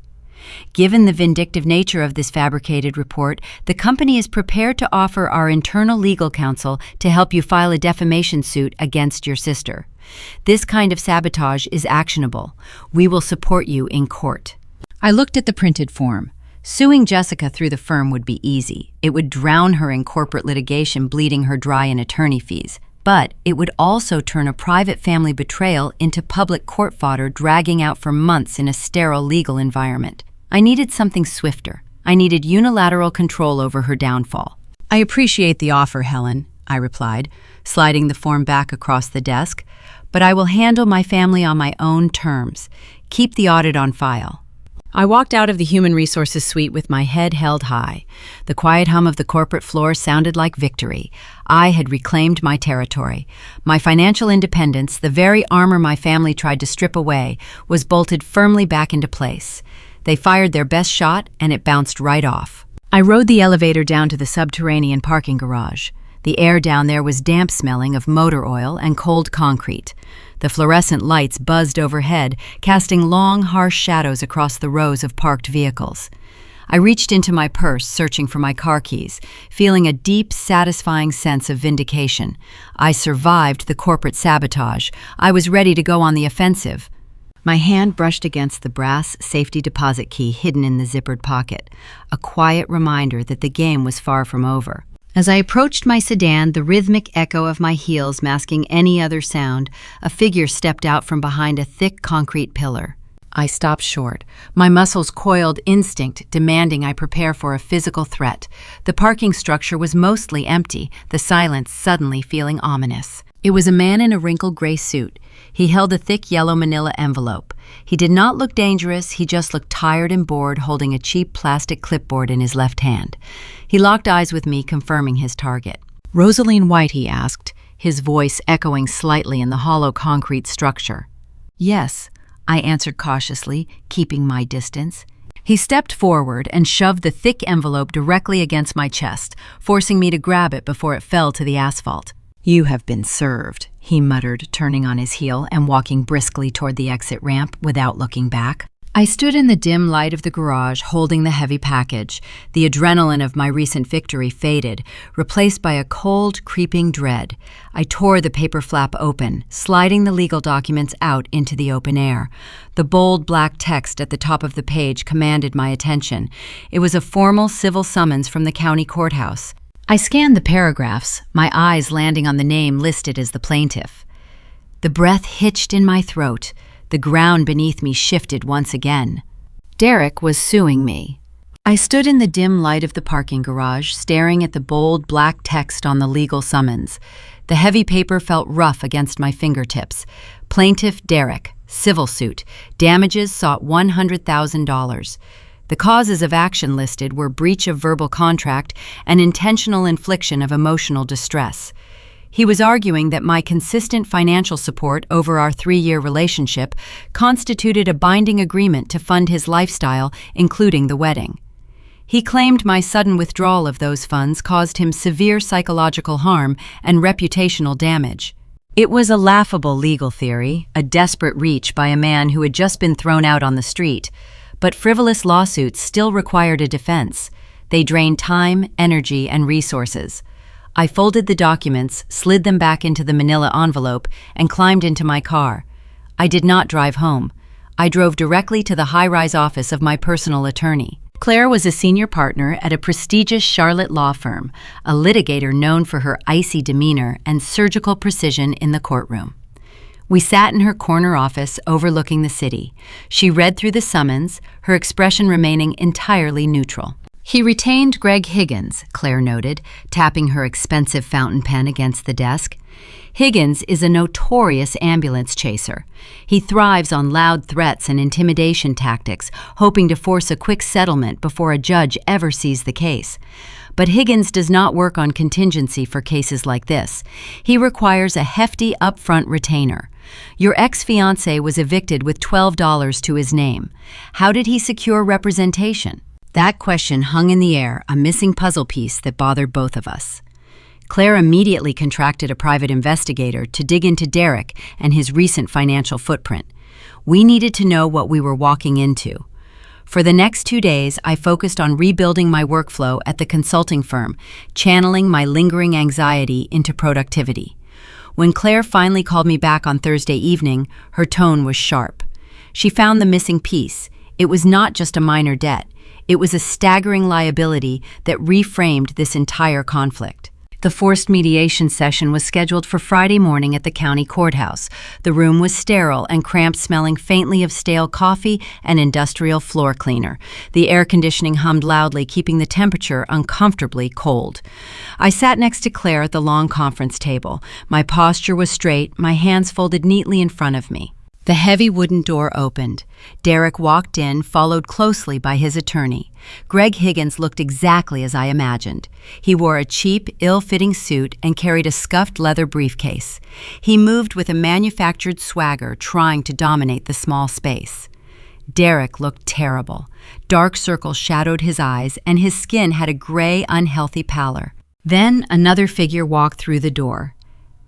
"Given the vindictive nature of this fabricated report, the company is prepared to offer our internal legal counsel to help you file a defamation suit against your sister. This kind of sabotage is actionable. We will support you in court." I looked at the printed form. Suing Jessica through the firm would be easy. It would drown her in corporate litigation, bleeding her dry in attorney fees. But it would also turn a private family betrayal into public court fodder, dragging out for months in a sterile legal environment. I needed something swifter. I needed unilateral control over her downfall. "I appreciate the offer, Helen," I replied, sliding the form back across the desk. "But I will handle my family on my own terms. Keep the audit on file." I walked out of the Human Resources suite with my head held high. The quiet hum of the corporate floor sounded like victory. I had reclaimed my territory. My financial independence, the very armor my family tried to strip away, was bolted firmly back into place. They fired their best shot, and it bounced right off. I rode the elevator down to the subterranean parking garage. The air down there was damp, smelling of motor oil and cold concrete. The fluorescent lights buzzed overhead, casting long, harsh shadows across the rows of parked vehicles. I reached into my purse, searching for my car keys, feeling a deep, satisfying sense of vindication. I survived the corporate sabotage. I was ready to go on the offensive. My hand brushed against the brass safety deposit key hidden in the zippered pocket, a quiet reminder that the game was far from over. As I approached my sedan, the rhythmic echo of my heels masking any other sound, a figure stepped out from behind a thick concrete pillar. I stopped short, my muscles coiled, instinct demanding I prepare for a physical threat. The parking structure was mostly empty, the silence suddenly feeling ominous. It was a man in a wrinkled gray suit. He held a thick yellow manila envelope. He did not look dangerous, he just looked tired and bored, holding a cheap plastic clipboard in his left hand. He locked eyes with me, confirming his target. "Rosaline White," he asked, his voice echoing slightly in the hollow concrete structure. "Yes," I answered cautiously, keeping my distance. He stepped forward and shoved the thick envelope directly against my chest, forcing me to grab it before it fell to the asphalt. "You have been served," he muttered, turning on his heel and walking briskly toward the exit ramp without looking back. I stood in the dim light of the garage, holding the heavy package. The adrenaline of my recent victory faded, replaced by a cold, creeping dread. I tore the paper flap open, sliding the legal documents out into the open air. The bold black text at the top of the page commanded my attention. It was a formal civil summons from the county courthouse. I scanned the paragraphs, my eyes landing on the name listed as the plaintiff. The breath hitched in my throat. The ground beneath me shifted once again. Derek was suing me. I stood in the dim light of the parking garage, staring at the bold black text on the legal summons. The heavy paper felt rough against my fingertips. Plaintiff Derek, civil suit. Damages sought $100,000. The causes of action listed were breach of verbal contract and intentional infliction of emotional distress. He was arguing that my consistent financial support over our 3-year relationship constituted a binding agreement to fund his lifestyle, including the wedding. He claimed my sudden withdrawal of those funds caused him severe psychological harm and reputational damage. It was a laughable legal theory, a desperate reach by a man who had just been thrown out on the street. But frivolous lawsuits still required a defense. They drained time, energy, and resources. I folded the documents, slid them back into the manila envelope, and climbed into my car. I did not drive home. I drove directly to the high-rise office of my personal attorney. Claire was a senior partner at a prestigious Charlotte law firm, a litigator known for her icy demeanor and surgical precision in the courtroom. We sat in her corner office overlooking the city. She read through the summons, her expression remaining entirely neutral. "He retained Greg Higgins," Claire noted, tapping her expensive fountain pen against the desk. "Higgins is a notorious ambulance chaser. He thrives on loud threats and intimidation tactics, hoping to force a quick settlement before a judge ever sees the case. But Higgins does not work on contingency for cases like this. He requires a hefty upfront retainer. Your ex-fiancé was evicted with $12 to his name. How did he secure representation?" That question hung in the air, a missing puzzle piece that bothered both of us. Claire immediately contracted a private investigator to dig into Derek and his recent financial footprint. We needed to know what we were walking into. For the next 2 days, I focused on rebuilding my workflow at the consulting firm, channeling my lingering anxiety into productivity. When Claire finally called me back on Thursday evening, her tone was sharp. She found the missing piece. It was not just a minor debt. It was a staggering liability that reframed this entire conflict. The forced mediation session was scheduled for Friday morning at the county courthouse. The room was sterile and cramped, smelling faintly of stale coffee and industrial floor cleaner. The air conditioning hummed loudly, keeping the temperature uncomfortably cold. I sat next to Claire at the long conference table. My posture was straight, my hands folded neatly in front of me. The heavy wooden door opened. Derek walked in, followed closely by his attorney. Greg Higgins looked exactly as I imagined. He wore a cheap, ill-fitting suit and carried a scuffed leather briefcase. He moved with a manufactured swagger, trying to dominate the small space. Derek looked terrible. Dark circles shadowed his eyes, and his skin had a gray, unhealthy pallor. Then another figure walked through the door.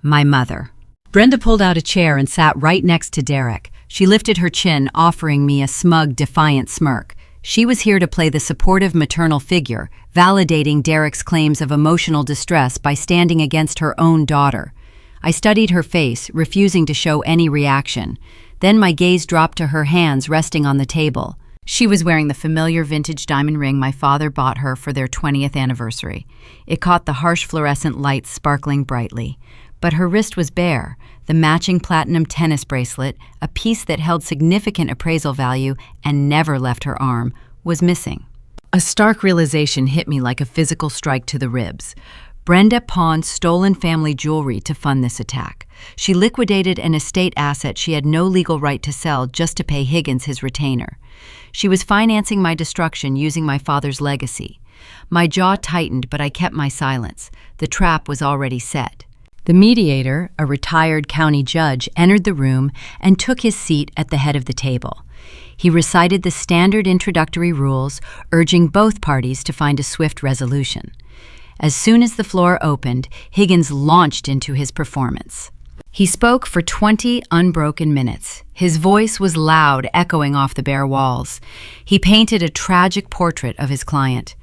My mother. Brenda pulled out a chair and sat right next to Derek. She lifted her chin, offering me a smug, defiant smirk. She was here to play the supportive maternal figure, validating Derek's claims of emotional distress by standing against her own daughter. I studied her face, refusing to show any reaction. Then my gaze dropped to her hands resting on the table. She was wearing the familiar vintage diamond ring my father bought her for their 20th anniversary. It caught the harsh fluorescent light sparkling brightly. But her wrist was bare. The matching platinum tennis bracelet, a piece that held significant appraisal value and never left her arm, was missing. A stark realization hit me like a physical strike to the ribs. Brenda pawned stolen family jewelry to fund this attack. She liquidated an estate asset she had no legal right to sell just to pay Higgins his retainer. She was financing my destruction using my father's legacy. My jaw tightened, but I kept my silence. The trap was already set. The mediator, a retired county judge, entered the room and took his seat at the head of the table. He recited the standard introductory rules, urging both parties to find a swift resolution. As soon as the floor opened, Higgins launched into his performance. He spoke for 20 unbroken minutes. His voice was loud, echoing off the bare walls. He painted a tragic portrait of his client.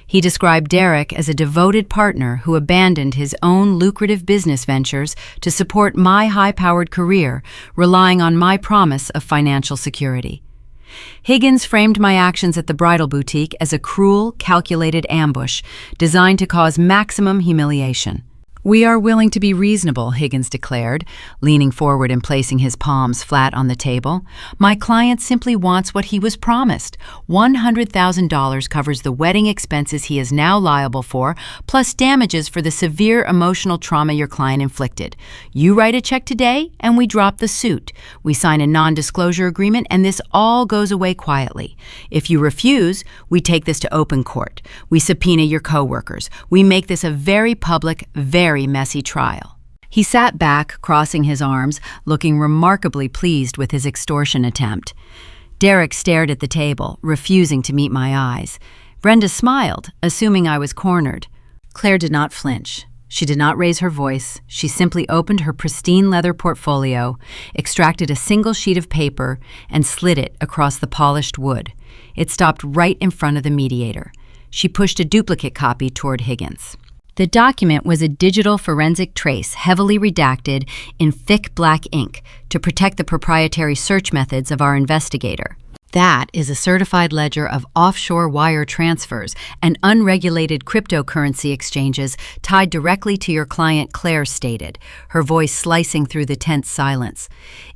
He described Derek as a devoted partner who abandoned his own lucrative business ventures to support my high-powered career, relying on my promise of financial security. Higgins framed my actions at the bridal boutique as a cruel, calculated ambush designed to cause maximum humiliation. "We are willing to be reasonable," Higgins declared, leaning forward and placing his palms flat on the table. "My client simply wants what he was promised. $100,000 covers the wedding expenses he is now liable for, plus damages for the severe emotional trauma your client inflicted. You write a check today, and we drop the suit. We sign a non-disclosure agreement, and this all goes away quietly. If you refuse, we take this to open court. We subpoena your co-workers. We make this a very public, very messy trial." He sat back, crossing his arms, looking remarkably pleased with his extortion attempt. Derek stared at the table, refusing to meet my eyes. Brenda smiled, assuming I was cornered. Claire did not flinch. She did not raise her voice. She simply opened her pristine leather portfolio, extracted a single sheet of paper, and slid it across the polished wood. It stopped right in front of the mediator. She pushed a duplicate copy toward Higgins. The document was a digital forensic trace, heavily redacted in thick black ink to protect the proprietary search methods of our investigator. That is a certified ledger of offshore wire transfers and unregulated cryptocurrency exchanges tied directly to your client, Claire stated, her voice slicing through the tense silence.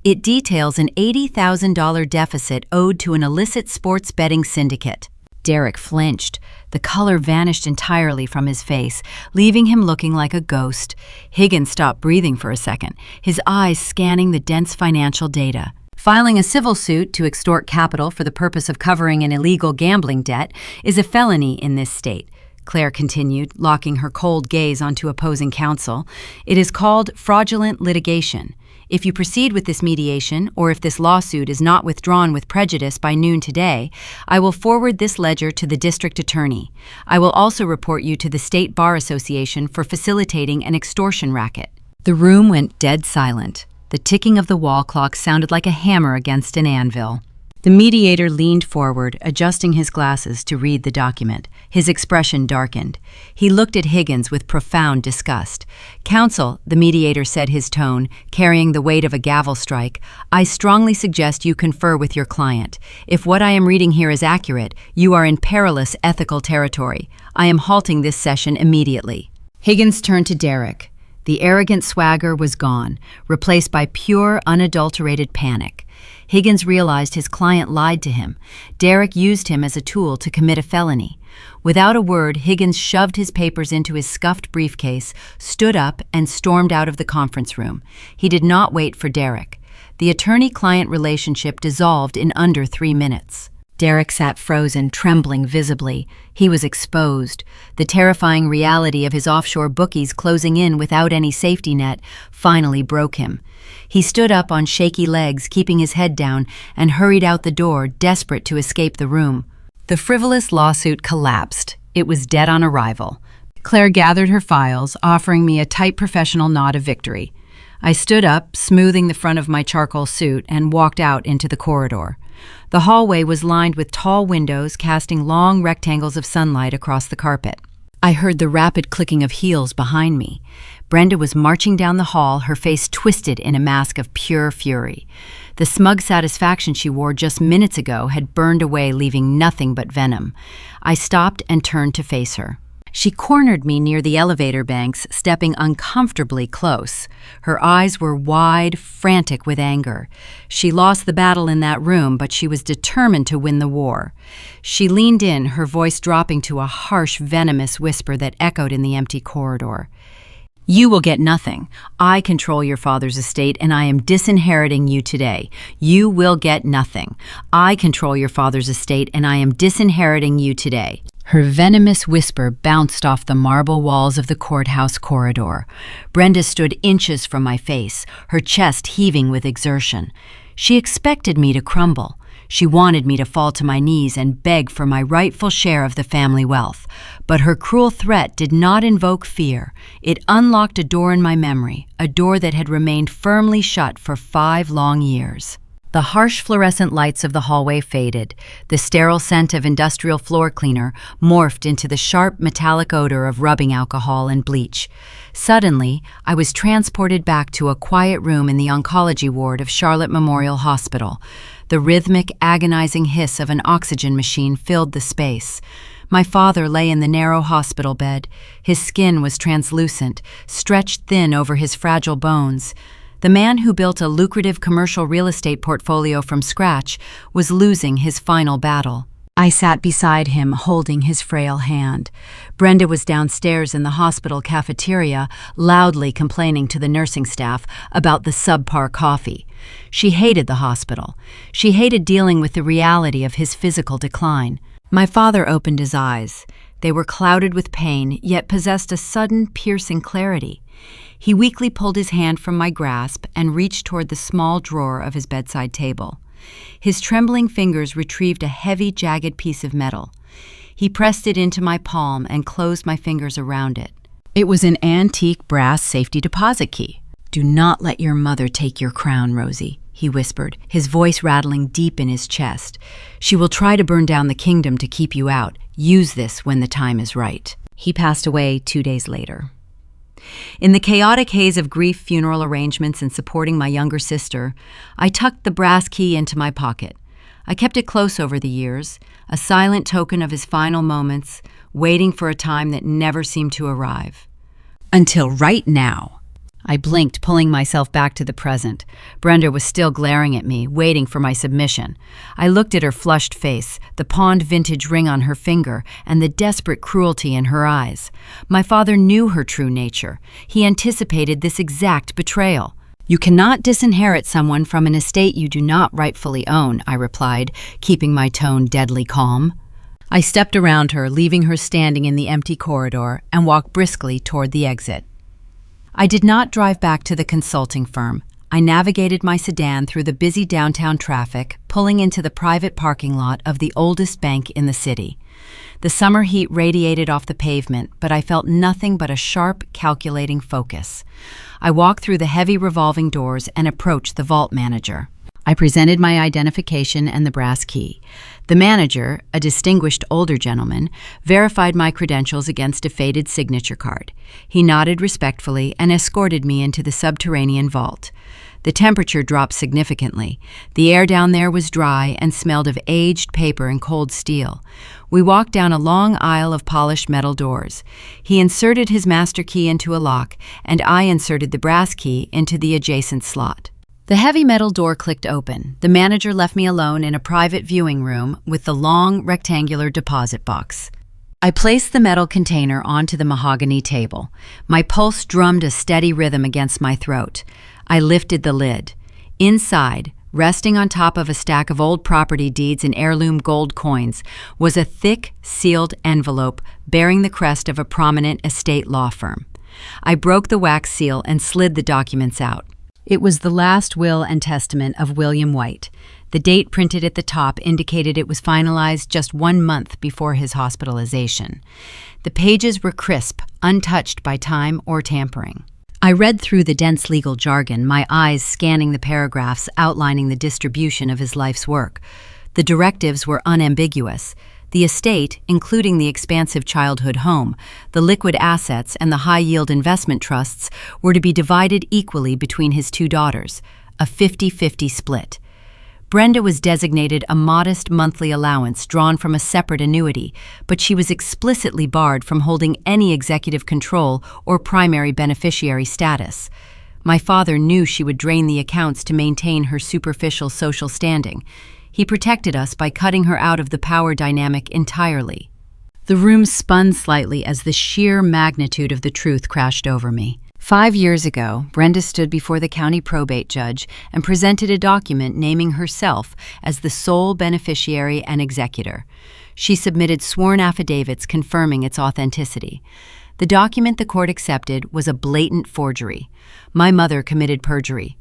It details an $80,000 deficit owed to an illicit sports betting syndicate. Derek flinched. The color vanished entirely from his face, leaving him looking like a ghost. Higgins stopped breathing for a second, his eyes scanning the dense financial data. Filing a civil suit to extort capital for the purpose of covering an illegal gambling debt is a felony in this state, Claire continued, locking her cold gaze onto opposing counsel. It is called fraudulent litigation. If you proceed with this mediation, or if this lawsuit is not withdrawn with prejudice by noon today, I will forward this ledger to the district attorney. I will also report you to the State Bar Association for facilitating an extortion racket. The room went dead silent. The ticking of the wall clock sounded like a hammer against an anvil. The mediator leaned forward, adjusting his glasses to read the document. His expression darkened. He looked at Higgins with profound disgust. "Counsel," the mediator said, his tone carrying the weight of a gavel strike, "I strongly suggest you confer with your client. If what I am reading here is accurate, you are in perilous ethical territory. I am halting this session immediately." Higgins turned to Derek. The arrogant swagger was gone, replaced by pure, unadulterated panic. Higgins realized his client lied to him. Derek used him as a tool to commit a felony. Without a word, Higgins shoved his papers into his scuffed briefcase, stood up, and stormed out of the conference room. He did not wait for Derek. The attorney-client relationship dissolved in under 3 minutes. Derek sat frozen, trembling visibly. He was exposed. The terrifying reality of his offshore bookies closing in without any safety net finally broke him. He stood up on shaky legs, keeping his head down, and hurried out the door, desperate to escape the room. The frivolous lawsuit collapsed. It was dead on arrival. Claire gathered her files, offering me a tight professional nod of victory. I stood up, smoothing the front of my charcoal suit, and walked out into the corridor. The hallway was lined with tall windows casting long rectangles of sunlight across the carpet. I heard the rapid clicking of heels behind me. Brenda was marching down the hall, her face twisted in a mask of pure fury. The smug satisfaction she wore just minutes ago had burned away, leaving nothing but venom. I stopped and turned to face her. She cornered me near the elevator banks, stepping uncomfortably close. Her eyes were wide, frantic with anger. She lost the battle in that room, but she was determined to win the war. She leaned in, her voice dropping to a harsh, venomous whisper that echoed in the empty corridor. "You will get nothing. I control your father's estate, and I am disinheriting you today. You will get nothing. I control your father's estate, and I am disinheriting you today." Her venomous whisper bounced off the marble walls of the courthouse corridor. Brenda stood inches from my face, her chest heaving with exertion. She expected me to crumble. She wanted me to fall to my knees and beg for my rightful share of the family wealth. But her cruel threat did not invoke fear. It unlocked a door in my memory, a door that had remained firmly shut for 5 long years. The harsh fluorescent lights of the hallway faded. The sterile scent of industrial floor cleaner morphed into the sharp metallic odor of rubbing alcohol and bleach. Suddenly, I was transported back to a quiet room in the oncology ward of Charlotte Memorial Hospital. The rhythmic, agonizing hiss of an oxygen machine filled the space. My father lay in the narrow hospital bed. His skin was translucent, stretched thin over his fragile bones. The man who built a lucrative commercial real estate portfolio from scratch was losing his final battle. I sat beside him, holding his frail hand. Brenda was downstairs in the hospital cafeteria, loudly complaining to the nursing staff about the subpar coffee. She hated the hospital. She hated dealing with the reality of his physical decline. My father opened his eyes. They were clouded with pain, yet possessed a sudden, piercing clarity. He weakly pulled his hand from my grasp and reached toward the small drawer of his bedside table. His trembling fingers retrieved a heavy, jagged piece of metal. He pressed it into my palm and closed my fingers around it. It was an antique brass safety deposit key. "Do not let your mother take your crown, Rosie," he whispered, his voice rattling deep in his chest. "She will try to burn down the kingdom to keep you out. Use this when the time is right." He passed away 2 days later. In the chaotic haze of grief, funeral arrangements, and supporting my younger sister, I tucked the brass key into my pocket. I kept it close over the years, a silent token of his final moments, waiting for a time that never seemed to arrive. Until right now. I blinked, pulling myself back to the present. Brenda was still glaring at me, waiting for my submission. I looked at her flushed face, the pawned vintage ring on her finger, and the desperate cruelty in her eyes. My father knew her true nature. He anticipated this exact betrayal. "You cannot disinherit someone from an estate you do not rightfully own," I replied, keeping my tone deadly calm. I stepped around her, leaving her standing in the empty corridor, and walked briskly toward the exit. I did not drive back to the consulting firm. I navigated my sedan through the busy downtown traffic, pulling into the private parking lot of the oldest bank in the city. The summer heat radiated off the pavement, but I felt nothing but a sharp, calculating focus. I walked through the heavy revolving doors and approached the vault manager. I presented my identification and the brass key. The manager, a distinguished older gentleman, verified my credentials against a faded signature card. He nodded respectfully and escorted me into the subterranean vault. The temperature dropped significantly. The air down there was dry and smelled of aged paper and cold steel. We walked down a long aisle of polished metal doors. He inserted his master key into a lock, and I inserted the brass key into the adjacent slot. The heavy metal door clicked open. The manager left me alone in a private viewing room with the long, rectangular deposit box. I placed the metal container onto the mahogany table. My pulse drummed a steady rhythm against my throat. I lifted the lid. Inside, resting on top of a stack of old property deeds and heirloom gold coins, was a thick, sealed envelope bearing the crest of a prominent estate law firm. I broke the wax seal and slid the documents out. It was the last will and testament of William White. The date printed at the top indicated it was finalized just 1 month before his hospitalization. The pages were crisp, untouched by time or tampering. I read through the dense legal jargon, my eyes scanning the paragraphs outlining the distribution of his life's work. The directives were unambiguous. The estate, including the expansive childhood home, the liquid assets, and the high-yield investment trusts, were to be divided equally between his 2 daughters, a 50-50 split. Brenda was designated a modest monthly allowance drawn from a separate annuity, but she was explicitly barred from holding any executive control or primary beneficiary status. My father knew she would drain the accounts to maintain her superficial social standing. He protected us by cutting her out of the power dynamic entirely. The room spun slightly as the sheer magnitude of the truth crashed over me. 5 years ago, Brenda stood before the county probate judge and presented a document naming herself as the sole beneficiary and executor. She submitted sworn affidavits confirming its authenticity. The document the court accepted was a blatant forgery. My mother committed perjury.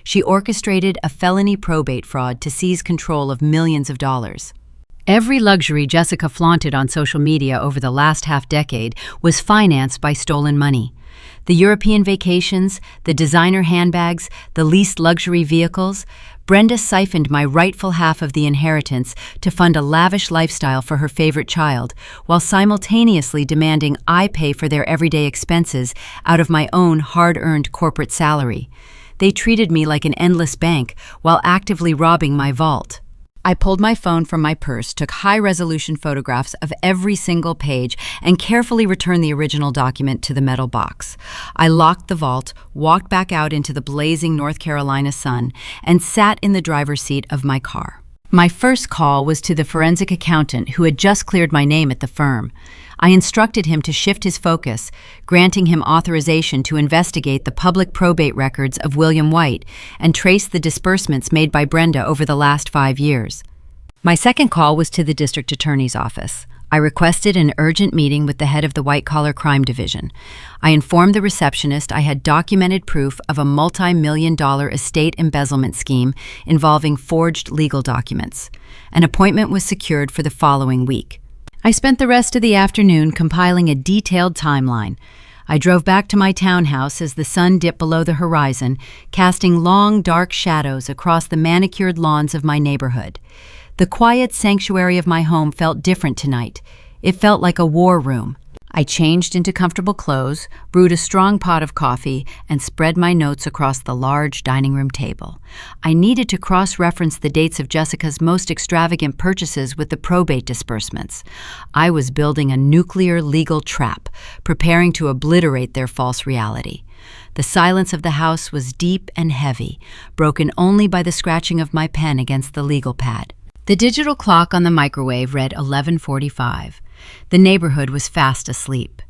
She orchestrated a felony probate fraud to seize control of millions of dollars. Every luxury Jessica flaunted on social media over the last half-decade was financed by stolen money. The European vacations, the designer handbags, the leased luxury vehicles. Brenda siphoned my rightful half of the inheritance to fund a lavish lifestyle for her favorite child, while simultaneously demanding I pay for their everyday expenses out of my own hard-earned corporate salary. They treated me like an endless bank while actively robbing my vault. I pulled my phone from my purse, took high-resolution photographs of every single page, and carefully returned the original document to the metal box. I locked the vault, walked back out into the blazing North Carolina sun, and sat in the driver's seat of my car. My first call was to the forensic accountant who had just cleared my name at the firm. I instructed him to shift his focus, granting him authorization to investigate the public probate records of William White and trace the disbursements made by Brenda over the last 5 years. My second call was to the district attorney's office. I requested an urgent meeting with the head of the white-collar crime division. I informed the receptionist I had documented proof of a multi-million-dollar estate embezzlement scheme involving forged legal documents. An appointment was secured for the following week. I spent the rest of the afternoon compiling a detailed timeline. I drove back to my townhouse as the sun dipped below the horizon, casting long, dark shadows across the manicured lawns of my neighborhood. The quiet sanctuary of my home felt different tonight. It felt like a war room. I changed into comfortable clothes, brewed a strong pot of coffee, and spread my notes across the large dining room table. I needed to cross-reference the dates of Jessica's most extravagant purchases with the probate disbursements. I was building a nuclear legal trap, preparing to obliterate their false reality. The silence of the house was deep and heavy, broken only by the scratching of my pen against the legal pad. The digital clock on the microwave read 11:45. The neighborhood was fast asleep.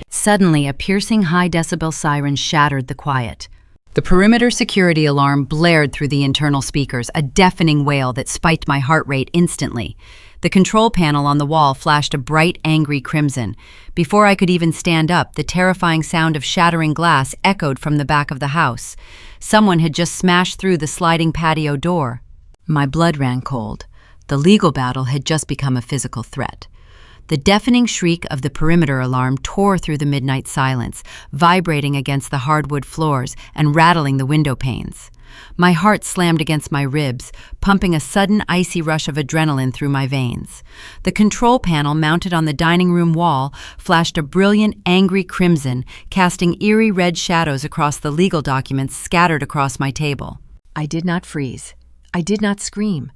Suddenly, a piercing high-decibel siren shattered the quiet. The perimeter security alarm blared through the internal speakers, a deafening wail that spiked my heart rate instantly. The control panel on the wall flashed a bright, angry crimson. Before I could even stand up, the terrifying sound of shattering glass echoed from the back of the house. Someone had just smashed through the sliding patio door. My blood ran cold. The legal battle had just become a physical threat. The deafening shriek of the perimeter alarm tore through the midnight silence, vibrating against the hardwood floors and rattling the window panes. My heart slammed against my ribs, pumping a sudden icy rush of adrenaline through my veins. The control panel mounted on the dining room wall flashed a brilliant, angry crimson, casting eerie red shadows across the legal documents scattered across my table. I did not freeze. I did not scream.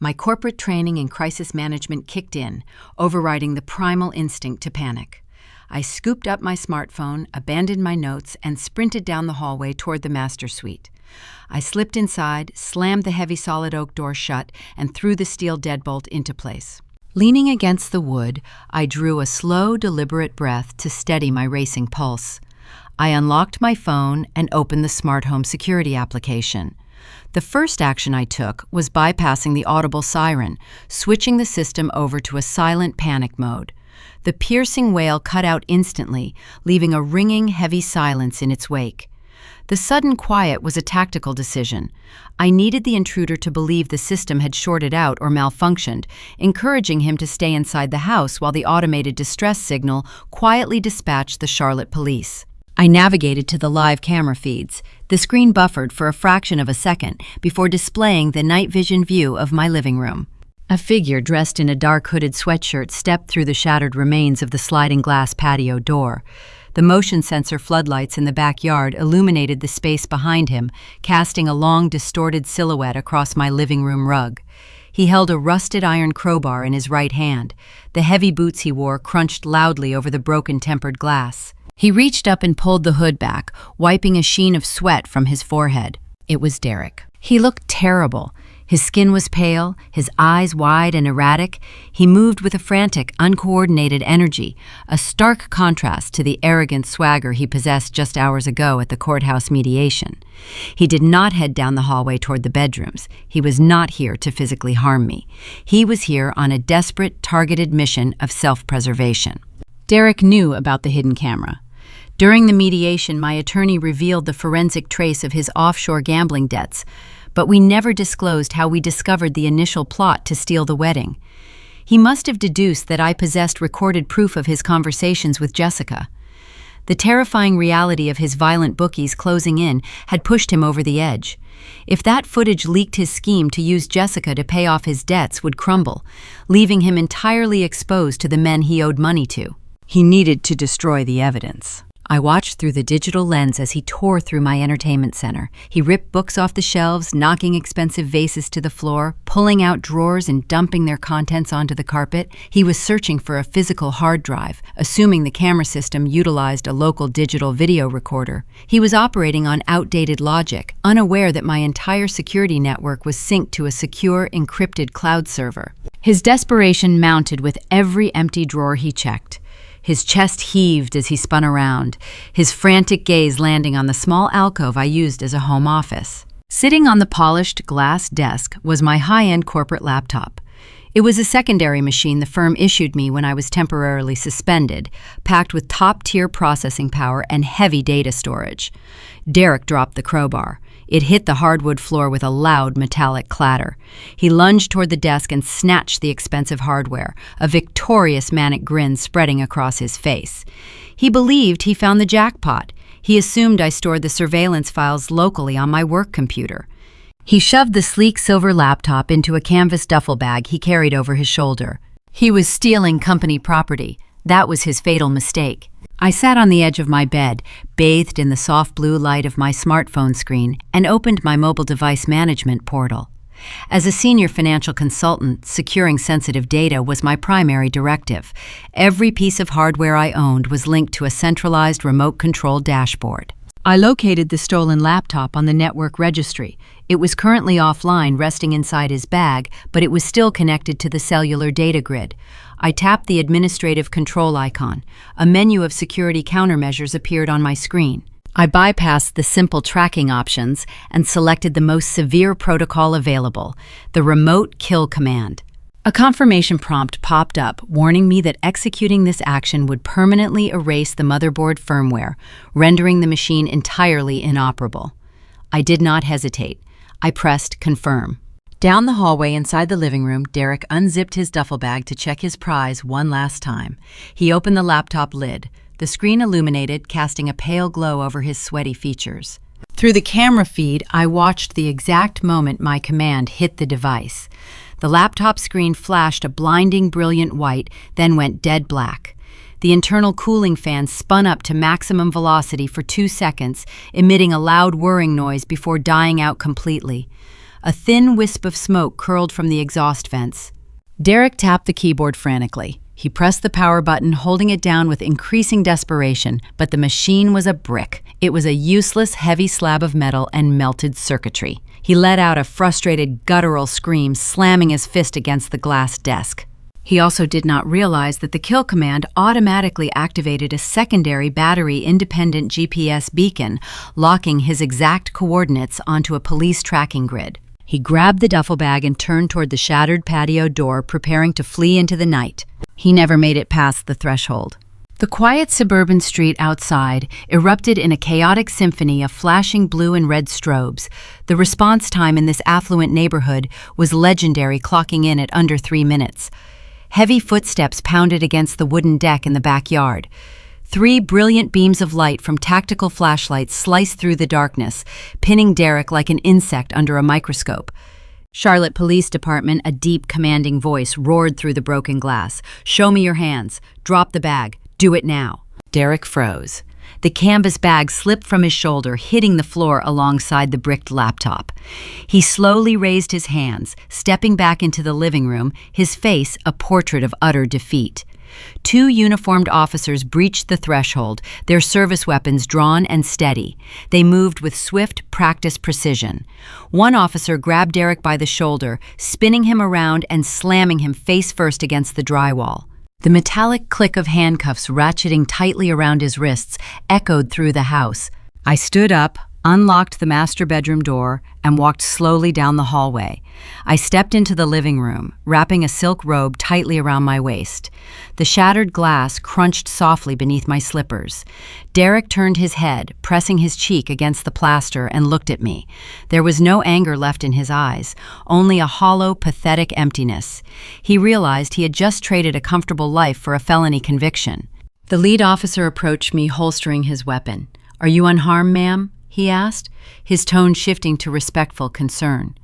My corporate training in crisis management kicked in, overriding the primal instinct to panic. I scooped up my smartphone, abandoned my notes, and sprinted down the hallway toward the master suite. I slipped inside, slammed the heavy solid oak door shut, and threw the steel deadbolt into place. Leaning against the wood, I drew a slow, deliberate breath to steady my racing pulse. I unlocked my phone and opened the smart home security application. The first action I took was bypassing the audible siren, switching the system over to a silent panic mode. The piercing wail cut out instantly, leaving a ringing, heavy silence in its wake. The sudden quiet was a tactical decision. I needed the intruder to believe the system had shorted out or malfunctioned, encouraging him to stay inside the house while the automated distress signal quietly dispatched the Charlotte police. I navigated to the live camera feeds. The screen buffered for a fraction of a second before displaying the night vision view of my living room. A figure dressed in a dark hooded sweatshirt stepped through the shattered remains of the sliding glass patio door. The motion sensor floodlights in the backyard illuminated the space behind him, casting a long, distorted silhouette across my living room rug. He held a rusted iron crowbar in his right hand. The heavy boots he wore crunched loudly over the broken tempered glass. He reached up and pulled the hood back, wiping a sheen of sweat from his forehead. It was Derek. He looked terrible. His skin was pale, his eyes wide and erratic. He moved with a frantic, uncoordinated energy, a stark contrast to the arrogant swagger he possessed just hours ago at the courthouse mediation. He did not head down the hallway toward the bedrooms. He was not here to physically harm me. He was here on a desperate, targeted mission of self-preservation. Derek knew about the hidden camera. During the mediation, my attorney revealed the forensic trace of his offshore gambling debts, but we never disclosed how we discovered the initial plot to steal the wedding. He must have deduced that I possessed recorded proof of his conversations with Jessica. The terrifying reality of his violent bookies closing in had pushed him over the edge. If that footage leaked, his scheme to use Jessica to pay off his debts would crumble, leaving him entirely exposed to the men he owed money to. He needed to destroy the evidence. I watched through the digital lens as he tore through my entertainment center. He ripped books off the shelves, knocking expensive vases to the floor, pulling out drawers and dumping their contents onto the carpet. He was searching for a physical hard drive, assuming the camera system utilized a local digital video recorder. He was operating on outdated logic, unaware that my entire security network was synced to a secure, encrypted cloud server. His desperation mounted with every empty drawer he checked. His chest heaved as he spun around, his frantic gaze landing on the small alcove I used as a home office. Sitting on the polished glass desk was my high-end corporate laptop. It was a secondary machine the firm issued me when I was temporarily suspended, packed with top-tier processing power and heavy data storage. Derek dropped the crowbar. It hit the hardwood floor with a loud metallic clatter. He lunged toward the desk and snatched the expensive hardware, a victorious manic grin spreading across his face. He believed he found the jackpot. He assumed I stored the surveillance files locally on my work computer. He shoved the sleek silver laptop into a canvas duffel bag he carried over his shoulder. He was stealing company property. That was his fatal mistake. I sat on the edge of my bed, bathed in the soft blue light of my smartphone screen, and opened my mobile device management portal. As a senior financial consultant, securing sensitive data was my primary directive. Every piece of hardware I owned was linked to a centralized remote-controlled dashboard. I located the stolen laptop on the network registry. It was currently offline, resting inside his bag, but it was still connected to the cellular data grid. I tapped the administrative control icon. A menu of security countermeasures appeared on my screen. I bypassed the simple tracking options and selected the most severe protocol available, the remote kill command. A confirmation prompt popped up, warning me that executing this action would permanently erase the motherboard firmware, rendering the machine entirely inoperable. I did not hesitate. I pressed confirm. Down the hallway inside the living room, Derek unzipped his duffel bag to check his prize one last time. He opened the laptop lid. The screen illuminated, casting a pale glow over his sweaty features. Through the camera feed, I watched the exact moment my command hit the device. The laptop screen flashed a blinding, brilliant white, then went dead black. The internal cooling fan spun up to maximum velocity for 2 seconds, emitting a loud whirring noise before dying out completely. A thin wisp of smoke curled from the exhaust vents. Derek tapped the keyboard frantically. He pressed the power button, holding it down with increasing desperation, but the machine was a brick. It was a useless, heavy slab of metal and melted circuitry. He let out a frustrated, guttural scream, slamming his fist against the glass desk. He also did not realize that the kill command automatically activated a secondary battery-independent GPS beacon, locking his exact coordinates onto a police tracking grid. He grabbed the duffel bag and turned toward the shattered patio door, preparing to flee into the night. He never made it past the threshold. The quiet suburban street outside erupted in a chaotic symphony of flashing blue and red strobes. The response time in this affluent neighborhood was legendary, clocking in at under 3 minutes. Heavy footsteps pounded against the wooden deck in the backyard. 3 brilliant beams of light from tactical flashlights sliced through the darkness, pinning Derek like an insect under a microscope. Charlotte Police Department, a deep, commanding voice roared through the broken glass. "Show me your hands. Drop the bag. Do it now." Derek froze. The canvas bag slipped from his shoulder, hitting the floor alongside the bricked laptop. He slowly raised his hands, stepping back into the living room, his face a portrait of utter defeat. 2 uniformed officers breached the threshold, their service weapons drawn and steady. They moved with swift, practiced precision. One officer grabbed Derek by the shoulder, spinning him around and slamming him face first against the drywall. The metallic click of handcuffs ratcheting tightly around his wrists echoed through the house. I stood up, unlocked the master bedroom door, and walked slowly down the hallway. I stepped into the living room, wrapping a silk robe tightly around my waist. The shattered glass crunched softly beneath my slippers. Derek turned his head, pressing his cheek against the plaster, and looked at me. There was no anger left in his eyes, only a hollow, pathetic emptiness. He realized he had just traded a comfortable life for a felony conviction. The lead officer approached me, holstering his weapon. "Are you unharmed, ma'am?" he asked, his tone shifting to respectful concern.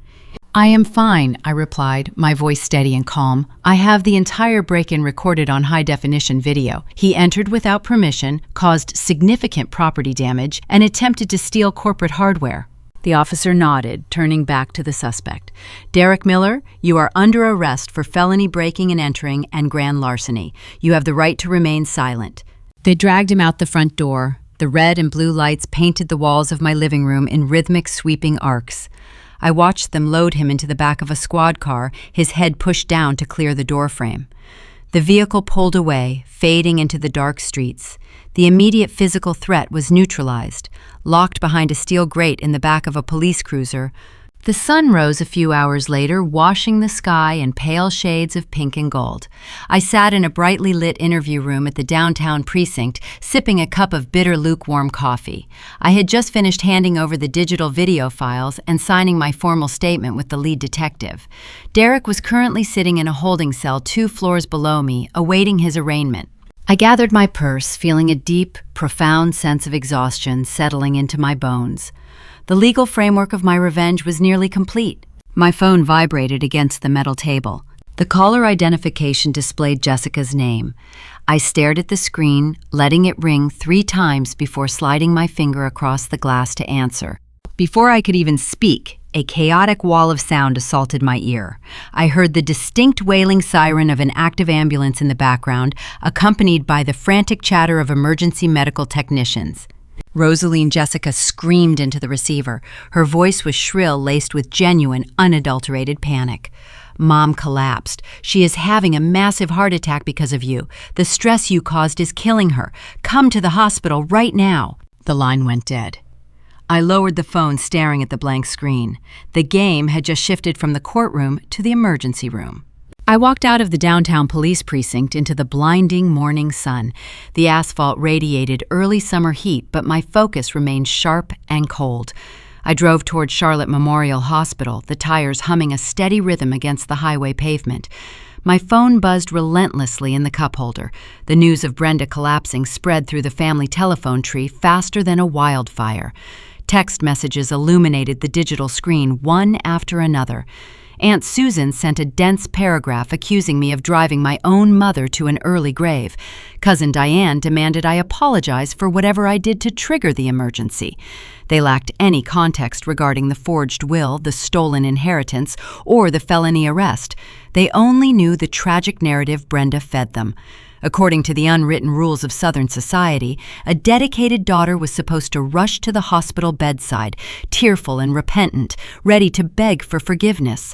"I am fine," I replied, my voice steady and calm. "I have the entire break-in recorded on high-definition video. He entered without permission, caused significant property damage, and attempted to steal corporate hardware." The officer nodded, turning back to the suspect. "Derek Miller, you are under arrest for felony breaking and entering and grand larceny. You have the right to remain silent." They dragged him out the front door. The red and blue lights painted the walls of my living room in rhythmic, sweeping arcs. I watched them load him into the back of a squad car, his head pushed down to clear the doorframe. The vehicle pulled away, fading into the dark streets. The immediate physical threat was neutralized. Locked behind a steel grate in the back of a police cruiser, The sun rose a few hours later, washing the sky in pale shades of pink and gold. I sat in a brightly lit interview room at the downtown precinct, sipping a cup of bitter, lukewarm coffee. I had just finished handing over the digital video files and signing my formal statement with the lead detective. Derek was currently sitting in a holding cell 2 floors below me, awaiting his arraignment. I gathered my purse, feeling a deep, profound sense of exhaustion settling into my bones. The legal framework of my revenge was nearly complete. My phone vibrated against the metal table. The caller identification displayed Jessica's name. I stared at the screen, letting it ring 3 times before sliding my finger across the glass to answer. Before I could even speak, a chaotic wall of sound assaulted my ear. I heard the distinct wailing siren of an active ambulance in the background, accompanied by the frantic chatter of emergency medical technicians. Rosaline Jessica screamed into the receiver. Her voice was shrill, laced with genuine, unadulterated panic. Mom collapsed. She is having a massive heart attack because of you. The stress you caused is killing her. Come to the hospital right now. The line went dead. I lowered the phone, staring at the blank screen. The game had just shifted from the courtroom to the emergency room. I walked out of the downtown police precinct into the blinding morning sun. The asphalt radiated early summer heat, but my focus remained sharp and cold. I drove toward Charlotte Memorial Hospital, the tires humming a steady rhythm against the highway pavement. My phone buzzed relentlessly in the cup holder. The news of Brenda collapsing spread through the family telephone tree faster than a wildfire. Text messages illuminated the digital screen one after another. Aunt Susan sent a dense paragraph accusing me of driving my own mother to an early grave. Cousin Diane demanded I apologize for whatever I did to trigger the emergency. They lacked any context regarding the forged will, the stolen inheritance, or the felony arrest. They only knew the tragic narrative Brenda fed them. According to the unwritten rules of Southern society, a dedicated daughter was supposed to rush to the hospital bedside, tearful and repentant, ready to beg for forgiveness.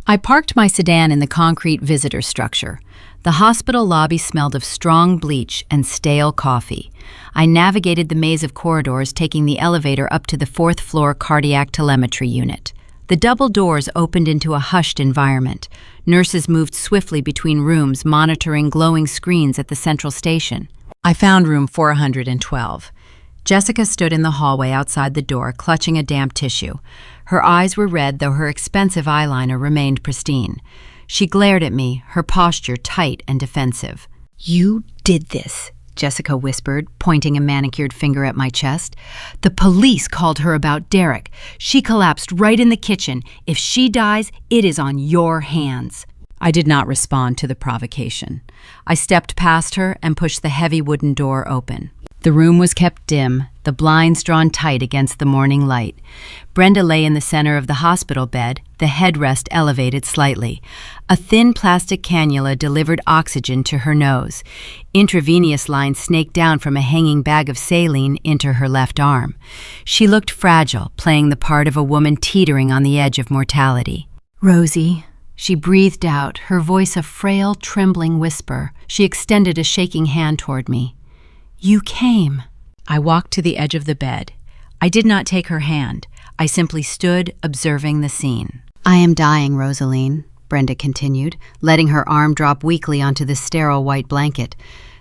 I parked my sedan in the concrete visitor structure. The hospital lobby smelled of strong bleach and stale coffee. I navigated the maze of corridors, taking the elevator up to the 4th floor cardiac telemetry unit. The double doors opened into a hushed environment. Nurses moved swiftly between rooms, monitoring glowing screens at the central station. I found room 412. Jessica stood in the hallway outside the door, clutching a damp tissue. Her eyes were red, though her expensive eyeliner remained pristine. She glared at me, her posture tight and defensive. "You did this," Jessica whispered, pointing a manicured finger at my chest. "The police called her about Derek. She collapsed right in the kitchen. If she dies, it is on your hands." I did not respond to the provocation. I stepped past her and pushed the heavy wooden door open. The room was kept dim, the blinds drawn tight against the morning light. Brenda lay in the center of the hospital bed, the headrest elevated slightly. A thin plastic cannula delivered oxygen to her nose. Intravenous lines snaked down from a hanging bag of saline into her left arm. She looked fragile, playing the part of a woman teetering on the edge of mortality. "Rosie," she breathed out, her voice a frail, trembling whisper. She extended a shaking hand toward me. "You came." I walked to the edge of the bed. I did not take her hand. I simply stood, observing the scene. "I am dying, Rosaline," Brenda continued, letting her arm drop weakly onto the sterile white blanket.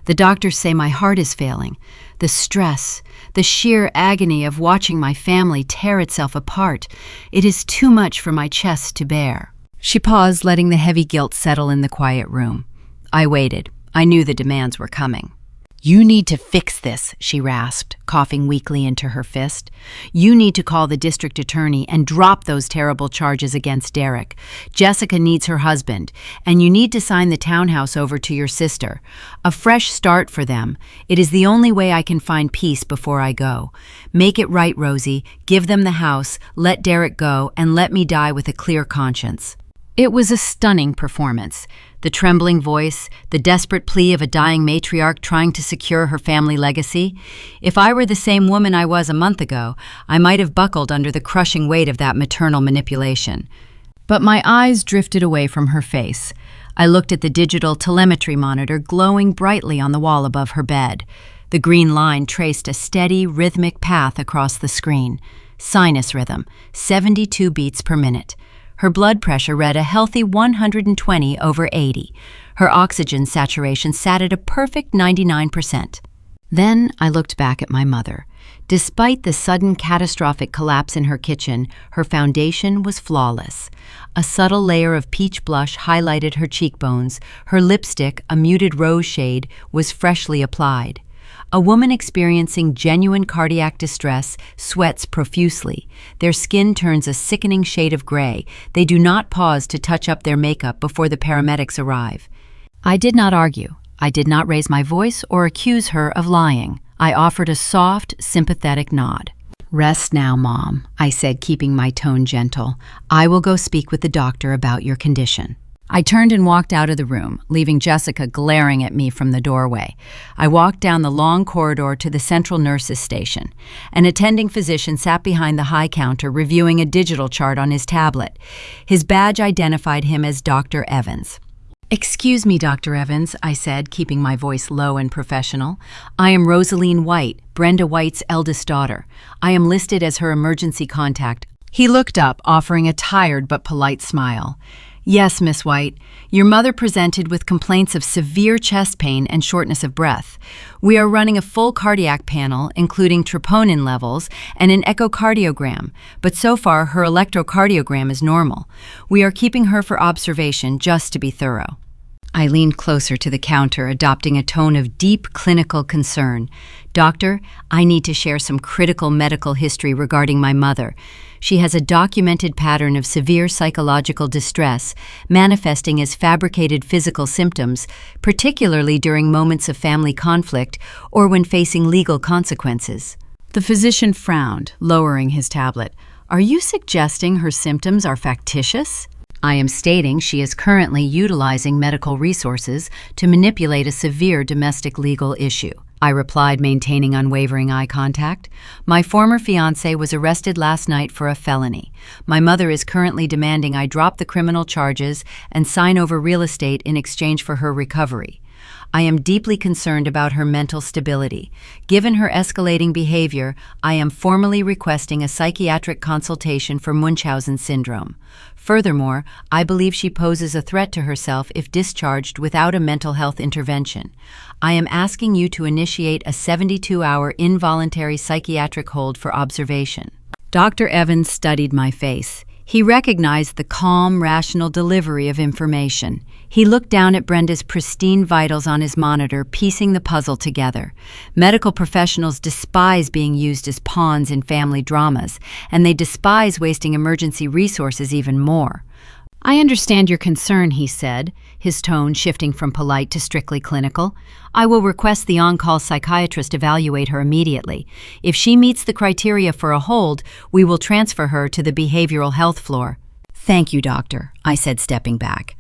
"The doctors say my heart is failing. The stress, the sheer agony of watching my family tear itself apart, it is too much for my chest to bear." She paused, letting the heavy guilt settle in the quiet room. I waited. I knew the demands were coming. "You need to fix this," she rasped, coughing weakly into her fist. "You need to call the district attorney and drop those terrible charges against Derek. Jessica needs her husband, and you need to sign the townhouse over to your sister. A fresh start for them. It is the only way I can find peace before I go. Make it right, Rosie. Give them the house, let Derek go, and let me die with a clear conscience." It was a stunning performance. The trembling voice, the desperate plea of a dying matriarch trying to secure her family legacy. If I were the same woman I was a month ago, I might have buckled under the crushing weight of that maternal manipulation. But my eyes drifted away from her face. I looked at the digital telemetry monitor glowing brightly on the wall above her bed. The green line traced a steady, rhythmic path across the screen. sinus rhythm, 72 beats per minute. Her blood pressure read a healthy 120/80. Her oxygen saturation sat at a perfect 99%. Then I looked back at my mother. Despite the sudden catastrophic collapse in her kitchen, her foundation was flawless. A subtle layer of peach blush highlighted her cheekbones. Her lipstick, a muted rose shade, was freshly applied. A woman experiencing genuine cardiac distress sweats profusely. Their skin turns a sickening shade of gray. They do not pause to touch up their makeup before the paramedics arrive. I did not argue. I did not raise my voice or accuse her of lying. I offered a soft, sympathetic nod. "Rest now, Mom," I said, keeping my tone gentle. "I will go speak with the doctor about your condition." I turned and walked out of the room, leaving Jessica glaring at me from the doorway. I walked down the long corridor to the central nurses' station. An attending physician sat behind the high counter reviewing a digital chart on his tablet. His badge identified him as Dr. Evans. "Excuse me, Dr. Evans," I said, keeping my voice low and professional. "I am Rosaline White, Brenda White's eldest daughter. I am listed as her emergency contact." He looked up, offering a tired but polite smile. "Yes, Miss White. Your mother presented with complaints of severe chest pain and shortness of breath. We are running a full cardiac panel, including troponin levels and an echocardiogram, but so far her electrocardiogram is normal. We are keeping her for observation just to be thorough." I leaned closer to the counter, adopting a tone of deep clinical concern. "Doctor, I need to share some critical medical history regarding my mother. She has a documented pattern of severe psychological distress, manifesting as fabricated physical symptoms, particularly during moments of family conflict or when facing legal consequences." The physician frowned, lowering his tablet. "Are you suggesting her symptoms are factitious?" "I am stating she is currently utilizing medical resources to manipulate a severe domestic legal issue," I replied, maintaining unwavering eye contact. "My former fiancé was arrested last night for a felony. My mother is currently demanding I drop the criminal charges and sign over real estate in exchange for her recovery. I am deeply concerned about her mental stability. Given her escalating behavior, I am formally requesting a psychiatric consultation for Munchausen syndrome. Furthermore, I believe she poses a threat to herself if discharged without a mental health intervention. I am asking you to initiate a 72-hour involuntary psychiatric hold for observation." Dr. Evans studied my face. He recognized the calm, rational delivery of information. He looked down at Brenda's pristine vitals on his monitor, piecing the puzzle together. Medical professionals despise being used as pawns in family dramas, and they despise wasting emergency resources even more. "I understand your concern," he said, his tone shifting from polite to strictly clinical. "I will request the on-call psychiatrist evaluate her immediately. If she meets the criteria for a hold, we will transfer her to the behavioral health floor." "Thank you, doctor," I said, stepping back.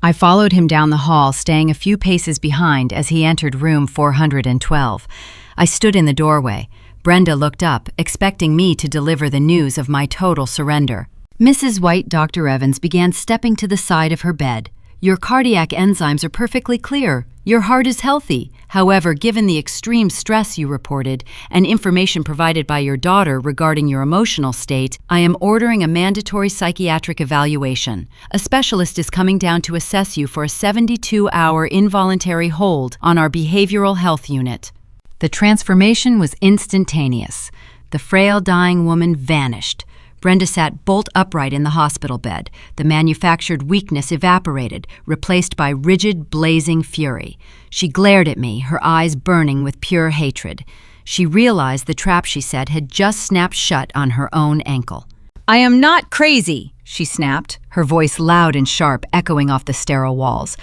I followed him down the hall, staying a few paces behind as he entered room 412. I stood in the doorway. Brenda looked up, expecting me to deliver the news of my total surrender. Mrs. White, Dr. Evans began stepping to the side of her bed. "Your cardiac enzymes are perfectly clear. Your heart is healthy. However, given the extreme stress you reported and information provided by your daughter regarding your emotional state, I am ordering a mandatory psychiatric evaluation. A specialist is coming down to assess you for a 72-hour involuntary hold on our behavioral health unit." The transformation was instantaneous. The frail, dying woman vanished. Brenda sat bolt upright in the hospital bed. The manufactured weakness evaporated, replaced by rigid, blazing fury. She glared at me, her eyes burning with pure hatred. She realized the trap she set had just snapped shut on her own ankle. "I am not crazy," she snapped, her voice loud and sharp, echoing off the sterile walls.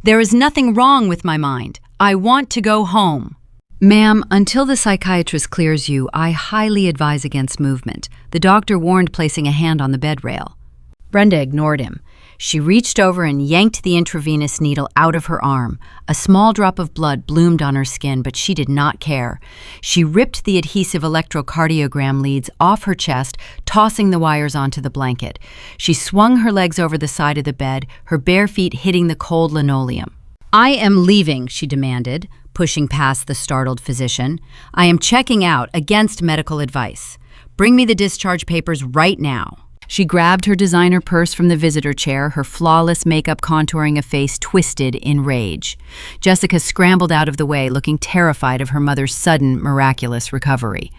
"There is nothing wrong with my mind. I want to go home." "Ma'am, until the psychiatrist clears you, I highly advise against movement. The doctor warned placing a hand on the bed rail." Brenda ignored him. She reached over and yanked the intravenous needle out of her arm. A small drop of blood bloomed on her skin, but she did not care. She ripped the adhesive electrocardiogram leads off her chest, tossing the wires onto the blanket. She swung her legs over the side of the bed, her bare feet hitting the cold linoleum. "I am leaving," she demanded, pushing past the startled physician. "I am checking out against medical advice." Bring me the discharge papers right now." She grabbed her designer purse from the visitor chair, her flawless makeup contouring a face twisted in rage. Jessica scrambled out of the way, looking terrified of her mother's sudden, miraculous recovery.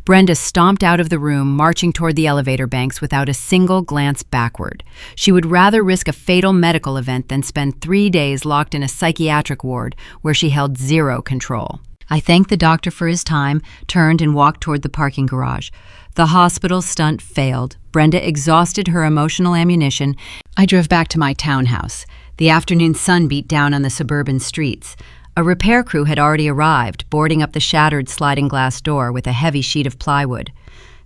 Brenda stomped out of the room, marching toward the elevator banks without a single glance backward. She would rather risk a fatal medical event than spend 3 days locked in a psychiatric ward where she held zero control. I thanked the doctor for his time, turned and walked toward the parking garage. The hospital stunt failed. Brenda exhausted her emotional ammunition. I drove back to my townhouse. The afternoon sun beat down on the suburban streets. A repair crew had already arrived, boarding up the shattered sliding glass door with a heavy sheet of plywood.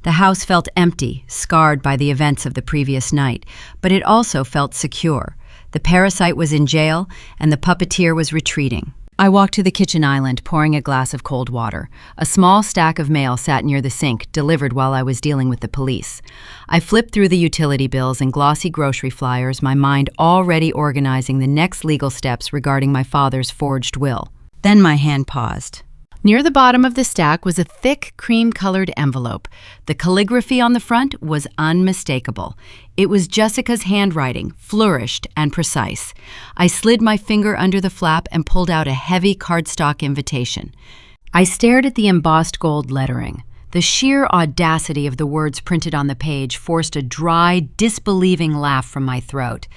The house felt empty, scarred by the events of the previous night, but it also felt secure. The parasite was in jail, and the puppeteer was retreating. I walked to the kitchen island, pouring a glass of cold water. A small stack of mail sat near the sink, delivered while I was dealing with the police. I flipped through the utility bills and glossy grocery flyers, my mind already organizing the next legal steps regarding my father's forged will. Then my hand paused. Near the bottom of the stack was a thick, cream-colored envelope. The calligraphy on the front was unmistakable. It was Jessica's handwriting, flourished and precise. I slid my finger under the flap and pulled out a heavy cardstock invitation. I stared at the embossed gold lettering. The sheer audacity of the words printed on the page forced a dry, disbelieving laugh from my throat.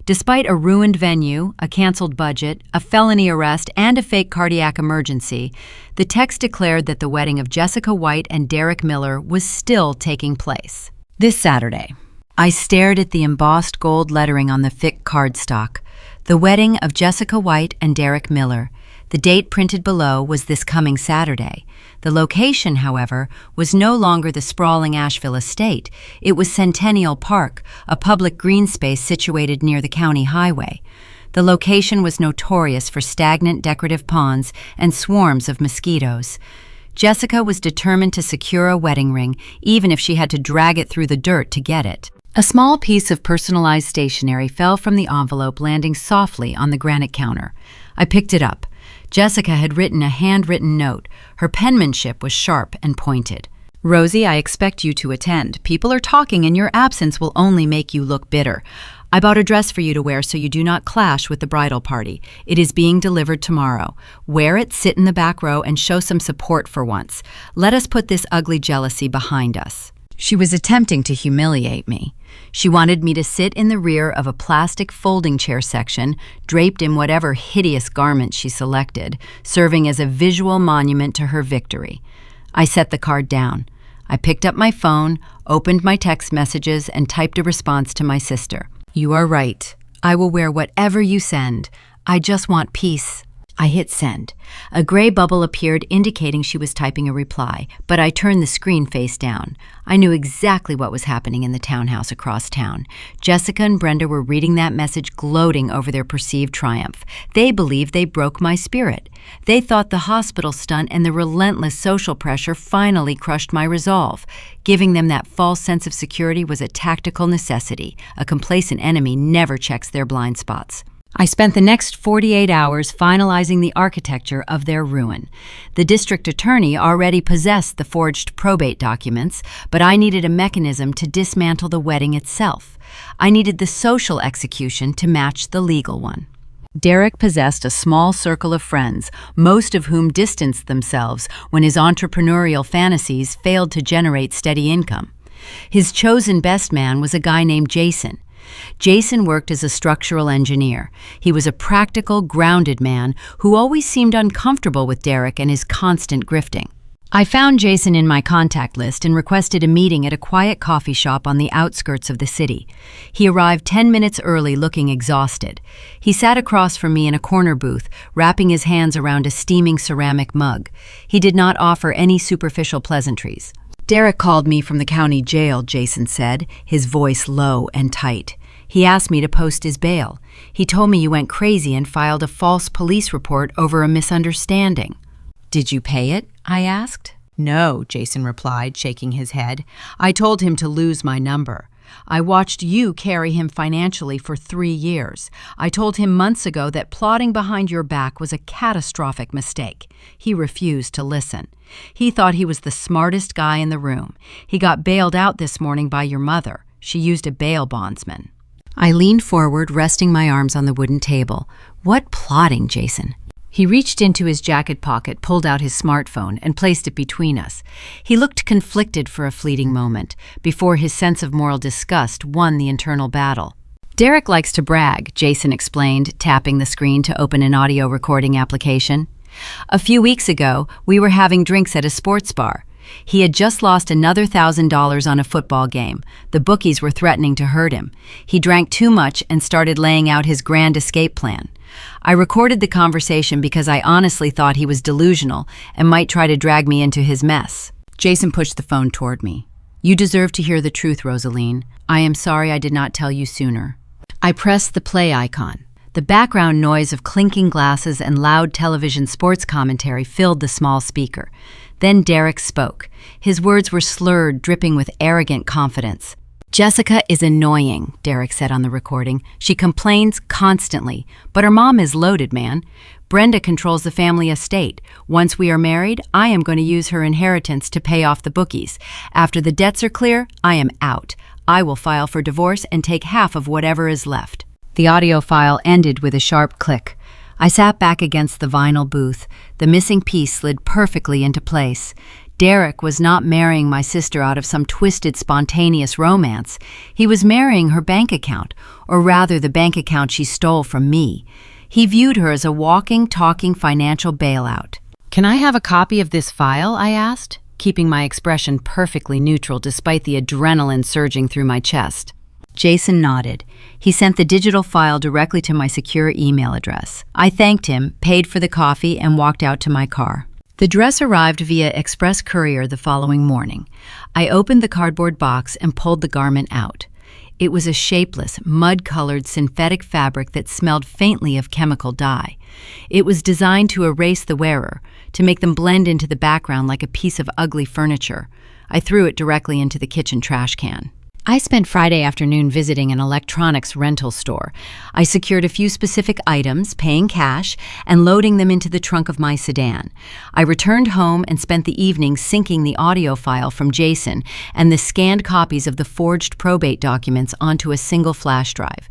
Despite a ruined venue, a canceled budget, a felony arrest, and a fake cardiac emergency, the text declared that the wedding of Jessica White and Derek Miller was still taking place. This Saturday. I stared at the embossed gold lettering on the thick cardstock. The wedding of Jessica White and Derek Miller. The date printed below was this coming Saturday. The location, however, was no longer the sprawling Asheville estate. It was Centennial Park, a public green space situated near the county highway. The location was notorious for stagnant decorative ponds and swarms of mosquitoes. Jessica was determined to secure a wedding ring, even if she had to drag it through the dirt to get it. A small piece of personalized stationery fell from the envelope, landing softly on the granite counter. I picked it up. Jessica had written a handwritten note. Her penmanship was sharp and pointed. "Rosie, I expect you to attend. People are talking and your absence will only make you look bitter. I bought a dress for you to wear so you do not clash with the bridal party. It is being delivered tomorrow. Wear it, sit in the back row, and show some support for once. Let us put this ugly jealousy behind us." She was attempting to humiliate me. She wanted me to sit in the rear of a plastic folding chair section, draped in whatever hideous garment she selected, serving as a visual monument to her victory. I set the card down. I picked up my phone, opened my text messages, and typed a response to my sister. "You are right. I will wear whatever you send. I just want peace." I hit send. A gray bubble appeared indicating she was typing a reply, but I turned the screen face down. I knew exactly what was happening in the townhouse across town. Jessica and Brenda were reading that message, gloating over their perceived triumph. They believed they broke my spirit. They thought the hospital stunt and the relentless social pressure finally crushed my resolve. Giving them that false sense of security was a tactical necessity. A complacent enemy never checks their blind spots. I spent the next 48 hours finalizing the architecture of their ruin. The district attorney already possessed the forged probate documents, but I needed a mechanism to dismantle the wedding itself. I needed the social execution to match the legal one. Derek possessed a small circle of friends, most of whom distanced themselves when his entrepreneurial fantasies failed to generate steady income. His chosen best man was a guy named Jason. Jason worked as a structural engineer. He was a practical, grounded man who always seemed uncomfortable with Derek and his constant grifting. I found Jason in my contact list and requested a meeting at a quiet coffee shop on the outskirts of the city. He arrived 10 minutes early, looking exhausted. He sat across from me in a corner booth, wrapping his hands around a steaming ceramic mug. He did not offer any superficial pleasantries. "Derek called me from the county jail," Jason said, his voice low and tight. "He asked me to post his bail. He told me you went crazy and filed a false police report over a misunderstanding." "Did you pay it?" I asked. "No," Jason replied, shaking his head. "I told him to lose my number." I watched you carry him financially for 3 years. I told him months ago that plotting behind your back was a catastrophic mistake. He refused to listen. He thought he was the smartest guy in the room. He got bailed out this morning by your mother. She used a bail bondsman." I leaned forward, resting my arms on the wooden table. "What plotting, Jason?" He reached into his jacket pocket, pulled out his smartphone, and placed it between us. He looked conflicted for a fleeting moment, before his sense of moral disgust won the internal battle. "Derek likes to brag," Jason explained, tapping the screen to open an audio recording application. "A few weeks ago, we were having drinks at a sports bar. He had just lost another $1,000 on a football game. The bookies were threatening to hurt him. He drank too much and started laying out his grand escape plan. I recorded the conversation because I honestly thought he was delusional and might try to drag me into his mess." Jason pushed the phone toward me. "You deserve to hear the truth, Rosaline. I am sorry I did not tell you sooner." I pressed the play icon. The background noise of clinking glasses and loud television sports commentary filled the small speaker. Then Derek spoke. His words were slurred, dripping with arrogant confidence. "Jessica is annoying," Derek said on the recording. "She complains constantly, but her mom is loaded, man. Brenda controls the family estate. Once we are married, I am going to use her inheritance to pay off the bookies. After the debts are clear, I am out. I will file for divorce and take half of whatever is left." The audio file ended with a sharp click. I sat back against the vinyl booth. The missing piece slid perfectly into place. Derek was not marrying my sister out of some twisted, spontaneous romance. He was marrying her bank account, or rather the bank account she stole from me. He viewed her as a walking, talking financial bailout. "Can I have a copy of this file?" I asked, keeping my expression perfectly neutral despite the adrenaline surging through my chest. Jason nodded. He sent the digital file directly to my secure email address. I thanked him, paid for the coffee, and walked out to my car. The dress arrived via express courier the following morning. I opened the cardboard box and pulled the garment out. It was a shapeless, mud-colored synthetic fabric that smelled faintly of chemical dye. It was designed to erase the wearer, to make them blend into the background like a piece of ugly furniture. I threw it directly into the kitchen trash can. I spent Friday afternoon visiting an electronics rental store. I secured a few specific items, paying cash, and loading them into the trunk of my sedan. I returned home and spent the evening syncing the audio file from Jason and the scanned copies of the forged probate documents onto a single flash drive.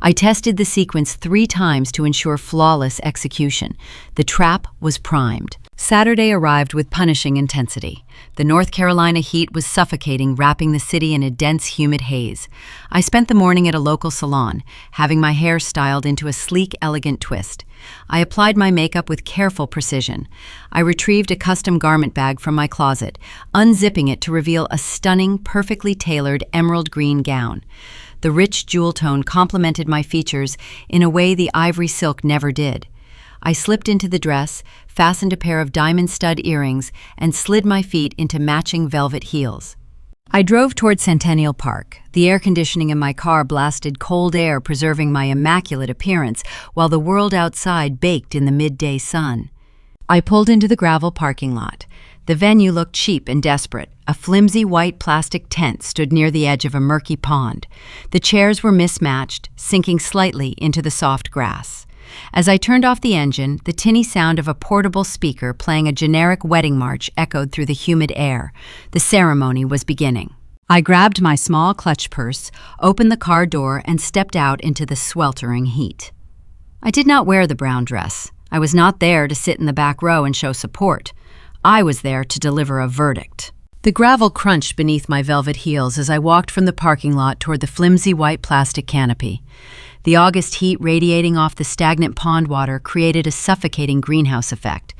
I tested the sequence 3 times to ensure flawless execution. The trap was primed. Saturday arrived with punishing intensity. The North Carolina heat was suffocating, wrapping the city in a dense, humid haze. I spent the morning at a local salon, having my hair styled into a sleek, elegant twist. I applied my makeup with careful precision. I retrieved a custom garment bag from my closet, unzipping it to reveal a stunning, perfectly tailored emerald green gown. The rich jewel tone complemented my features in a way the ivory silk never did. I slipped into the dress, fastened a pair of diamond stud earrings, and slid my feet into matching velvet heels. I drove toward Centennial Park. The air conditioning in my car blasted cold air, preserving my immaculate appearance, while the world outside baked in the midday sun. I pulled into the gravel parking lot. The venue looked cheap and desperate. A flimsy white plastic tent stood near the edge of a murky pond. The chairs were mismatched, sinking slightly into the soft grass. As I turned off the engine, the tinny sound of a portable speaker playing a generic wedding march echoed through the humid air. The ceremony was beginning. I grabbed my small clutch purse, opened the car door, and stepped out into the sweltering heat. I did not wear the brown dress. I was not there to sit in the back row and show support. I was there to deliver a verdict. The gravel crunched beneath my velvet heels as I walked from the parking lot toward the flimsy white plastic canopy. The August heat radiating off the stagnant pond water created a suffocating greenhouse effect.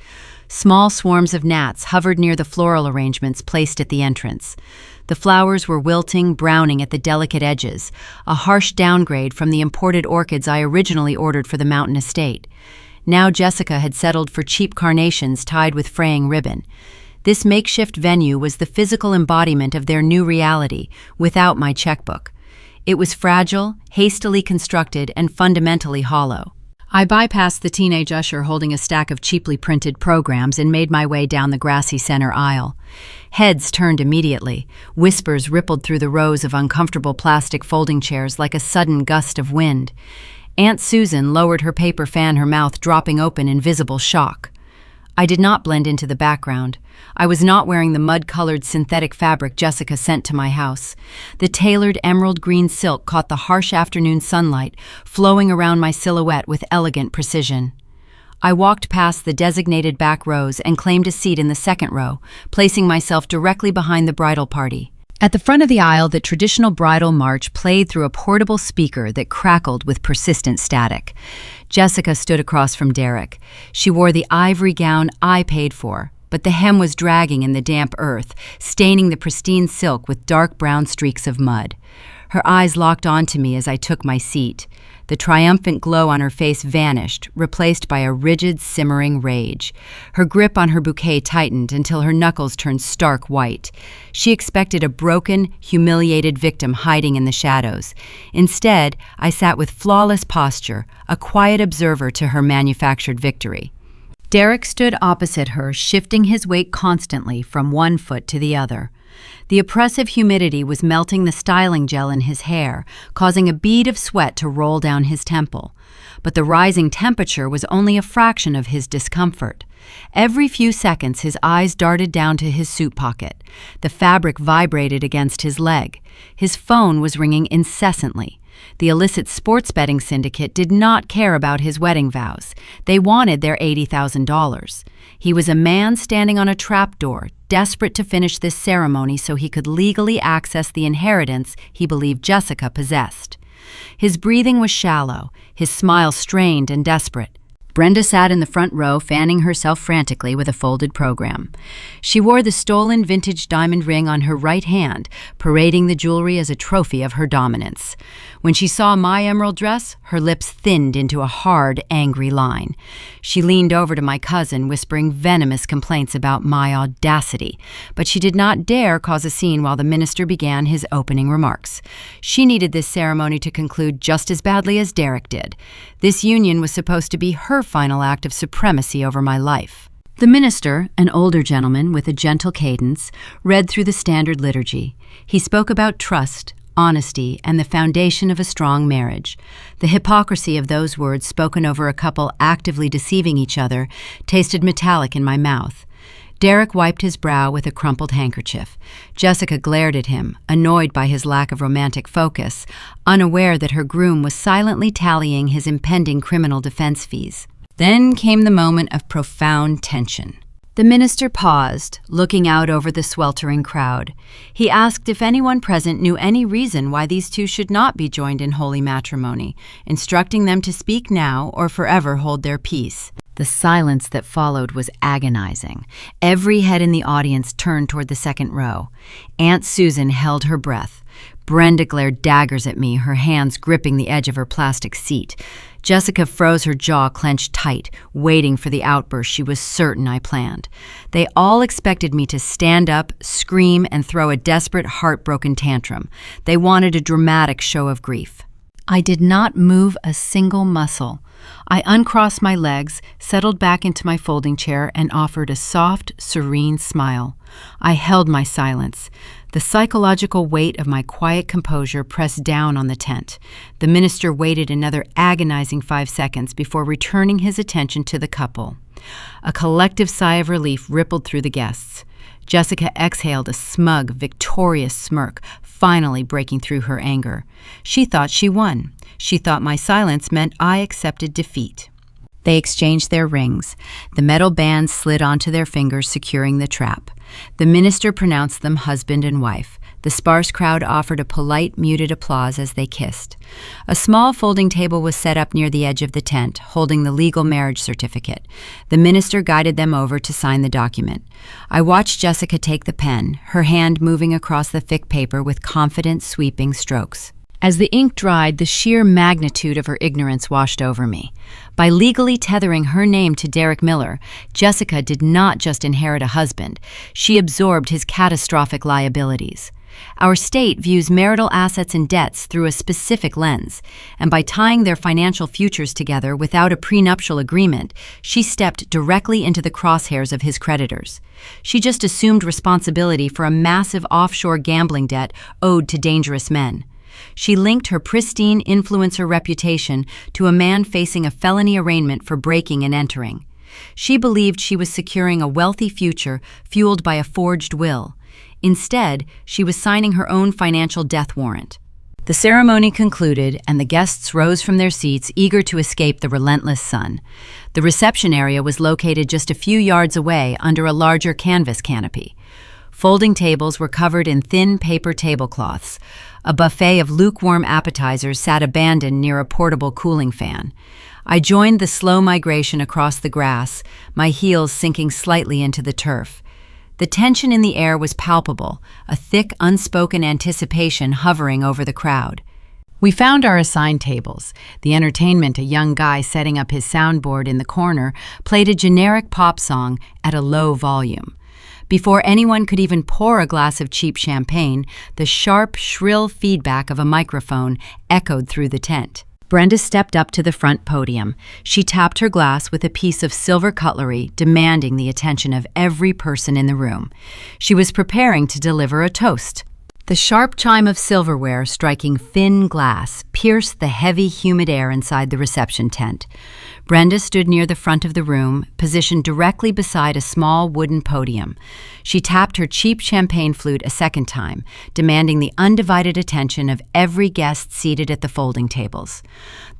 Small swarms of gnats hovered near the floral arrangements placed at the entrance. The flowers were wilting, browning at the delicate edges, a harsh downgrade from the imported orchids I originally ordered for the mountain estate. Now Jessica had settled for cheap carnations tied with fraying ribbon. This makeshift venue was the physical embodiment of their new reality, without my checkbook. It was fragile, hastily constructed, and fundamentally hollow. I bypassed the teenage usher holding a stack of cheaply printed programs and made my way down the grassy center aisle. Heads turned immediately. Whispers rippled through the rows of uncomfortable plastic folding chairs like a sudden gust of wind. Aunt Susan lowered her paper fan, her mouth dropping open in visible shock. I did not blend into the background. I was not wearing the mud-colored synthetic fabric Jessica sent to my house. The tailored emerald green silk caught the harsh afternoon sunlight, flowing around my silhouette with elegant precision. I walked past the designated back rows and claimed a seat in the second row, placing myself directly behind the bridal party. At the front of the aisle, the traditional bridal march played through a portable speaker that crackled with persistent static. Jessica stood across from Derek. She wore the ivory gown I paid for, but the hem was dragging in the damp earth, staining the pristine silk with dark brown streaks of mud. Her eyes locked onto me as I took my seat. The triumphant glow on her face vanished, replaced by a rigid, simmering rage. Her grip on her bouquet tightened until her knuckles turned stark white. She expected a broken, humiliated victim hiding in the shadows. Instead, I sat with flawless posture, a quiet observer to her manufactured victory. Derek stood opposite her, shifting his weight constantly from one foot to the other. The oppressive humidity was melting the styling gel in his hair, causing a bead of sweat to roll down his temple. But the rising temperature was only a fraction of his discomfort. Every few seconds, his eyes darted down to his suit pocket. The fabric vibrated against his leg. His phone was ringing incessantly. The illicit sports betting syndicate did not care about his wedding vows. They wanted their $80,000. He was a man standing on a trapdoor, desperate to finish this ceremony so he could legally access the inheritance he believed Jessica possessed. His breathing was shallow, his smile strained and desperate. Brenda sat in the front row, fanning herself frantically with a folded program. She wore the stolen vintage diamond ring on her right hand, parading the jewelry as a trophy of her dominance. When she saw my emerald dress, her lips thinned into a hard, angry line. She leaned over to my cousin, whispering venomous complaints about my audacity, but she did not dare cause a scene while the minister began his opening remarks. She needed this ceremony to conclude just as badly as Derek did. This union was supposed to be her final act of supremacy over my life. The minister, an older gentleman with a gentle cadence, read through the standard liturgy. He spoke about trust, honesty, and the foundation of a strong marriage. The hypocrisy of those words spoken over a couple actively deceiving each other tasted metallic in my mouth. Derek wiped his brow with a crumpled handkerchief. Jessica glared at him, annoyed by his lack of romantic focus, unaware that her groom was silently tallying his impending criminal defense fees. Then came the moment of profound tension. The minister paused, looking out over the sweltering crowd. He asked if anyone present knew any reason why these two should not be joined in holy matrimony, instructing them to speak now or forever hold their peace. The silence that followed was agonizing. Every head in the audience turned toward the second row. Aunt Susan held her breath. Brenda glared daggers at me, her hands gripping the edge of her plastic seat. Jessica froze, her jaw clenched tight, waiting for the outburst she was certain I planned. They all expected me to stand up, scream, and throw a desperate, heartbroken tantrum. They wanted a dramatic show of grief. I did not move a single muscle. I uncrossed my legs, settled back into my folding chair, and offered a soft, serene smile. I held my silence. The psychological weight of my quiet composure pressed down on the tent. The minister waited another agonizing 5 seconds before returning his attention to the couple. A collective sigh of relief rippled through the guests. Jessica exhaled a smug, victorious smirk, finally breaking through her anger. She thought she won. She thought my silence meant I accepted defeat. They exchanged their rings. The metal bands slid onto their fingers, securing the trap. The minister pronounced them husband and wife. The sparse crowd offered a polite, muted applause as they kissed. A small folding table was set up near the edge of the tent, holding the legal marriage certificate. The minister guided them over to sign the document. I watched Jessica take the pen, her hand moving across the thick paper with confident, sweeping strokes. As the ink dried, the sheer magnitude of her ignorance washed over me. By legally tethering her name to Derek Miller, Jessica did not just inherit a husband. She absorbed his catastrophic liabilities. Our state views marital assets and debts through a specific lens, and by tying their financial futures together without a prenuptial agreement, she stepped directly into the crosshairs of his creditors. She just assumed responsibility for a massive offshore gambling debt owed to dangerous men. She linked her pristine influencer reputation to a man facing a felony arraignment for breaking and entering. She believed she was securing a wealthy future fueled by a forged will. Instead, she was signing her own financial death warrant. The ceremony concluded, and the guests rose from their seats, eager to escape the relentless sun. The reception area was located just a few yards away under a larger canvas canopy. Folding tables were covered in thin paper tablecloths. A buffet of lukewarm appetizers sat abandoned near a portable cooling fan. I joined the slow migration across the grass, my heels sinking slightly into the turf. The tension in the air was palpable, a thick, unspoken anticipation hovering over the crowd. We found our assigned tables. The entertainment, a young guy setting up his soundboard in the corner, played a generic pop song at a low volume. Before anyone could even pour a glass of cheap champagne, the sharp, shrill feedback of a microphone echoed through the tent. Brenda stepped up to the front podium. She tapped her glass with a piece of silver cutlery, demanding the attention of every person in the room. She was preparing to deliver a toast. The sharp chime of silverware striking thin glass pierced the heavy, humid air inside the reception tent. Brenda stood near the front of the room, positioned directly beside a small wooden podium. She tapped her cheap champagne flute a second time, demanding the undivided attention of every guest seated at the folding tables.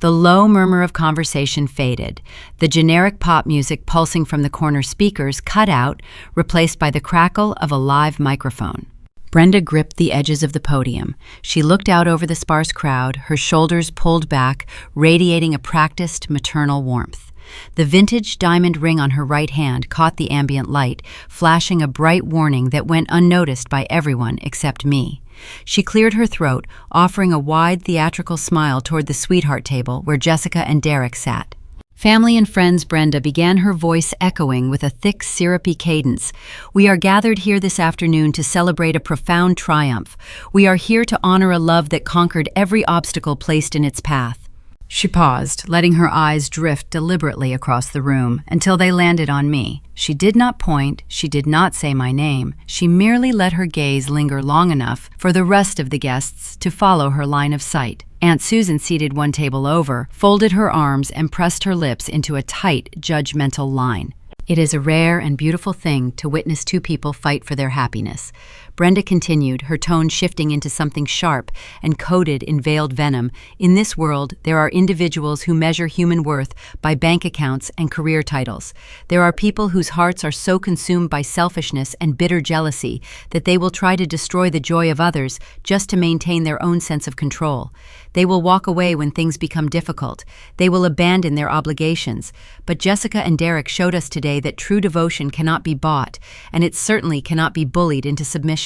The low murmur of conversation faded. The generic pop music pulsing from the corner speakers cut out, replaced by the crackle of a live microphone. Brenda gripped the edges of the podium. She looked out over the sparse crowd, her shoulders pulled back, radiating a practiced maternal warmth. The vintage diamond ring on her right hand caught the ambient light, flashing a bright warning that went unnoticed by everyone except me. She cleared her throat, offering a wide theatrical smile toward the sweetheart table where Jessica and Derek sat. Family and friends, Brenda began, her voice echoing with a thick, syrupy cadence. We are gathered here this afternoon to celebrate a profound triumph. We are here to honor a love that conquered every obstacle placed in its path. She paused, letting her eyes drift deliberately across the room until they landed on me. She did not point, she did not say my name. She merely let her gaze linger long enough for the rest of the guests to follow her line of sight. Aunt Susan, seated one table over, folded her arms and pressed her lips into a tight, judgmental line. It is a rare and beautiful thing to witness two people fight for their happiness. Brenda continued, her tone shifting into something sharp and coated in veiled venom. In this world, there are individuals who measure human worth by bank accounts and career titles. There are people whose hearts are so consumed by selfishness and bitter jealousy that they will try to destroy the joy of others just to maintain their own sense of control. They will walk away when things become difficult. They will abandon their obligations. But Jessica and Derek showed us today that true devotion cannot be bought, and it certainly cannot be bullied into submission.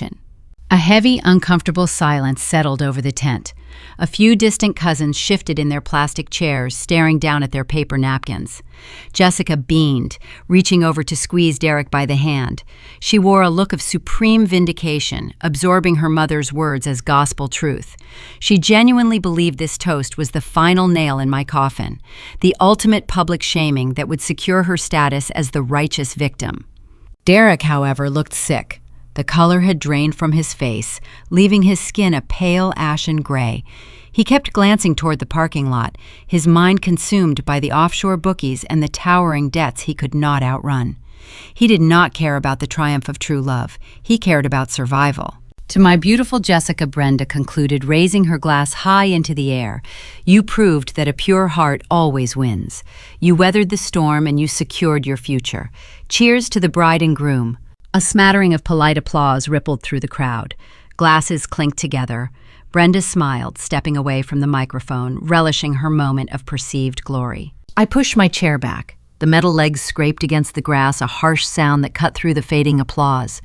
A heavy, uncomfortable silence settled over the tent. A few distant cousins shifted in their plastic chairs, staring down at their paper napkins. Jessica beamed, reaching over to squeeze Derek by the hand. She wore a look of supreme vindication, absorbing her mother's words as gospel truth. She genuinely believed this toast was the final nail in my coffin, the ultimate public shaming that would secure her status as the righteous victim. Derek, however, looked sick. The color had drained from his face, leaving his skin a pale ashen gray. He kept glancing toward the parking lot, his mind consumed by the offshore bookies and the towering debts he could not outrun. He did not care about the triumph of true love. He cared about survival. To my beautiful Jessica, Brenda concluded, raising her glass high into the air. You proved that a pure heart always wins. You weathered the storm and you secured your future. Cheers to the bride and groom. A smattering of polite applause rippled through the crowd. Glasses clinked together. Brenda smiled, stepping away from the microphone, relishing her moment of perceived glory. I pushed my chair back. The metal legs scraped against the grass, a harsh sound that cut through the fading applause.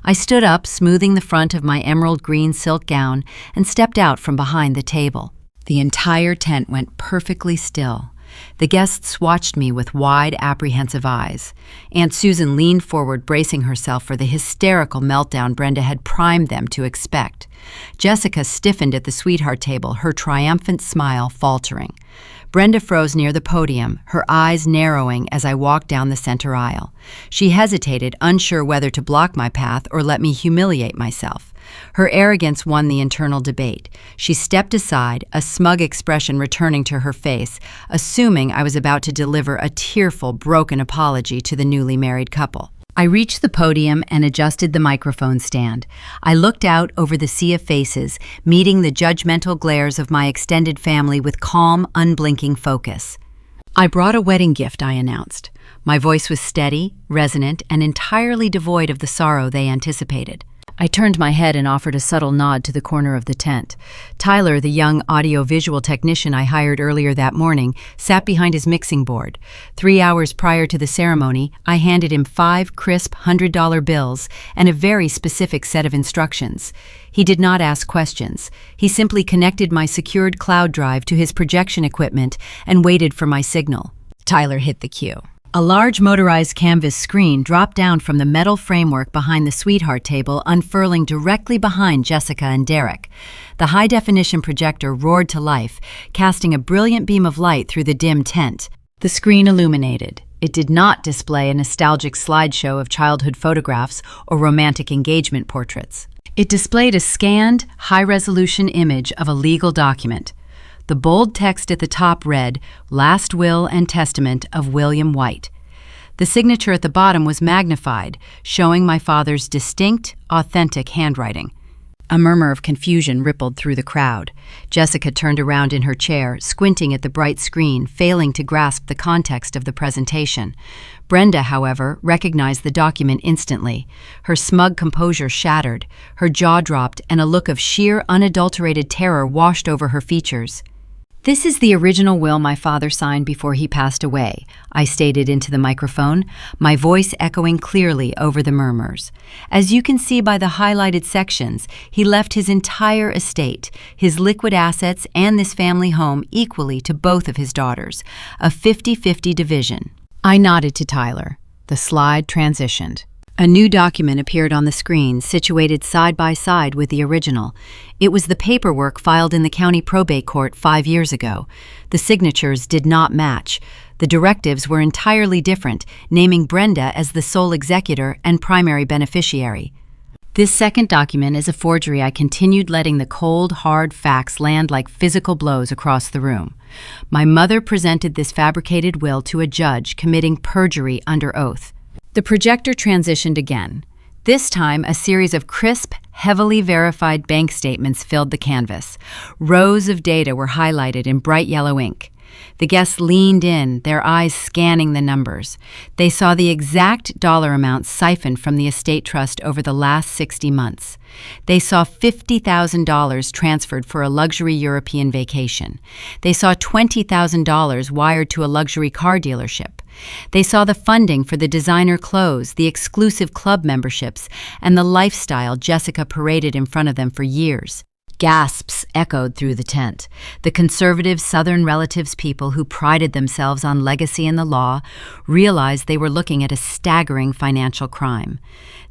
I stood up, smoothing the front of my emerald green silk gown, and stepped out from behind the table. The entire tent went perfectly still. The guests watched me with wide, apprehensive eyes. Aunt Susan leaned forward, bracing herself for the hysterical meltdown Brenda had primed them to expect. Jessica stiffened at the sweetheart table, her triumphant smile faltering. Brenda froze near the podium, her eyes narrowing as I walked down the center aisle. She hesitated, unsure whether to block my path or let me humiliate myself. Her arrogance won the internal debate. She stepped aside, a smug expression returning to her face, assuming I was about to deliver a tearful, broken apology to the newly married couple. I reached the podium and adjusted the microphone stand. I looked out over the sea of faces, meeting the judgmental glares of my extended family with calm, unblinking focus. "I brought a wedding gift," I announced. My voice was steady, resonant, and entirely devoid of the sorrow they anticipated. I turned my head and offered a subtle nod to the corner of the tent. Tyler, the young audio-visual technician I hired earlier that morning, sat behind his mixing board. 3 hours prior to the ceremony, I handed him 5 crisp $100 bills and a very specific set of instructions. He did not ask questions. He simply connected my secured cloud drive to his projection equipment and waited for my signal. Tyler hit the cue. A large motorized canvas screen dropped down from the metal framework behind the sweetheart table, unfurling directly behind Jessica and Derek. The high-definition projector roared to life, casting a brilliant beam of light through the dim tent. The screen illuminated. It did not display a nostalgic slideshow of childhood photographs or romantic engagement portraits. It displayed a scanned, high-resolution image of a legal document. The bold text at the top read, "Last Will and Testament of William White." The signature at the bottom was magnified, showing my father's distinct, authentic handwriting. A murmur of confusion rippled through the crowd. Jessica turned around in her chair, squinting at the bright screen, failing to grasp the context of the presentation. Brenda, however, recognized the document instantly. Her smug composure shattered, her jaw dropped, and a look of sheer, unadulterated terror washed over her features. "This is the original will my father signed before he passed away," I stated into the microphone, my voice echoing clearly over the murmurs. "As you can see by the highlighted sections, he left his entire estate, his liquid assets, and this family home equally to both of his daughters, a 50-50 division." I nodded to Tyler. The slide transitioned. A new document appeared on the screen, situated side by side with the original. It was the paperwork filed in the county probate court 5 years ago. The signatures did not match. The directives were entirely different, naming Brenda as the sole executor and primary beneficiary. "This second document is a forgery." I continued, letting the cold, hard facts land like physical blows across the room. "My mother presented this fabricated will to a judge, committing perjury under oath." The projector transitioned again. This time, a series of crisp, heavily verified bank statements filled the canvas. Rows of data were highlighted in bright yellow ink. The guests leaned in, their eyes scanning the numbers. They saw the exact dollar amount siphoned from the estate trust over the last 60 months. They saw $50,000 transferred for a luxury European vacation. They saw $20,000 wired to a luxury car dealership. They saw the funding for the designer clothes, the exclusive club memberships, and the lifestyle Jessica paraded in front of them for years. Gasps echoed through the tent. The conservative Southern relatives people who prided themselves on legacy and the law realized they were looking at a staggering financial crime.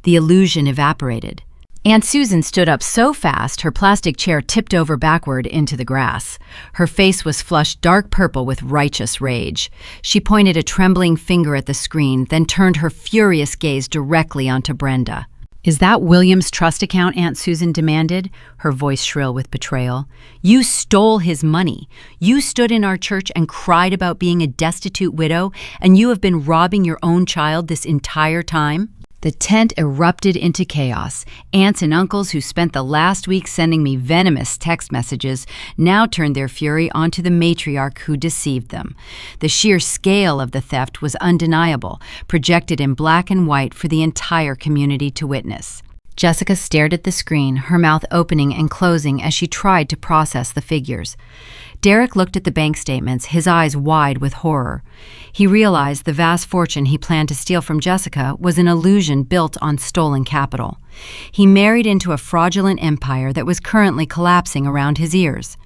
The illusion evaporated. Aunt Susan stood up so fast her plastic chair tipped over backward into the grass. Her face was flushed dark purple with righteous rage. She pointed a trembling finger at the screen, then turned her furious gaze directly onto Brenda. "Is that William's trust account?" Aunt Susan demanded, her voice shrill with betrayal. "You stole his money. You stood in our church and cried about being a destitute widow, and you have been robbing your own child this entire time?" The tent erupted into chaos. Aunts and uncles who spent the last week sending me venomous text messages now turned their fury onto the matriarch who deceived them. The sheer scale of the theft was undeniable, projected in black and white for the entire community to witness. Jessica stared at the screen, her mouth opening and closing as she tried to process the figures. Derek looked at the bank statements, his eyes wide with horror. He realized the vast fortune he planned to steal from Jessica was an illusion built on stolen capital. He married into a fraudulent empire that was currently collapsing around his ears.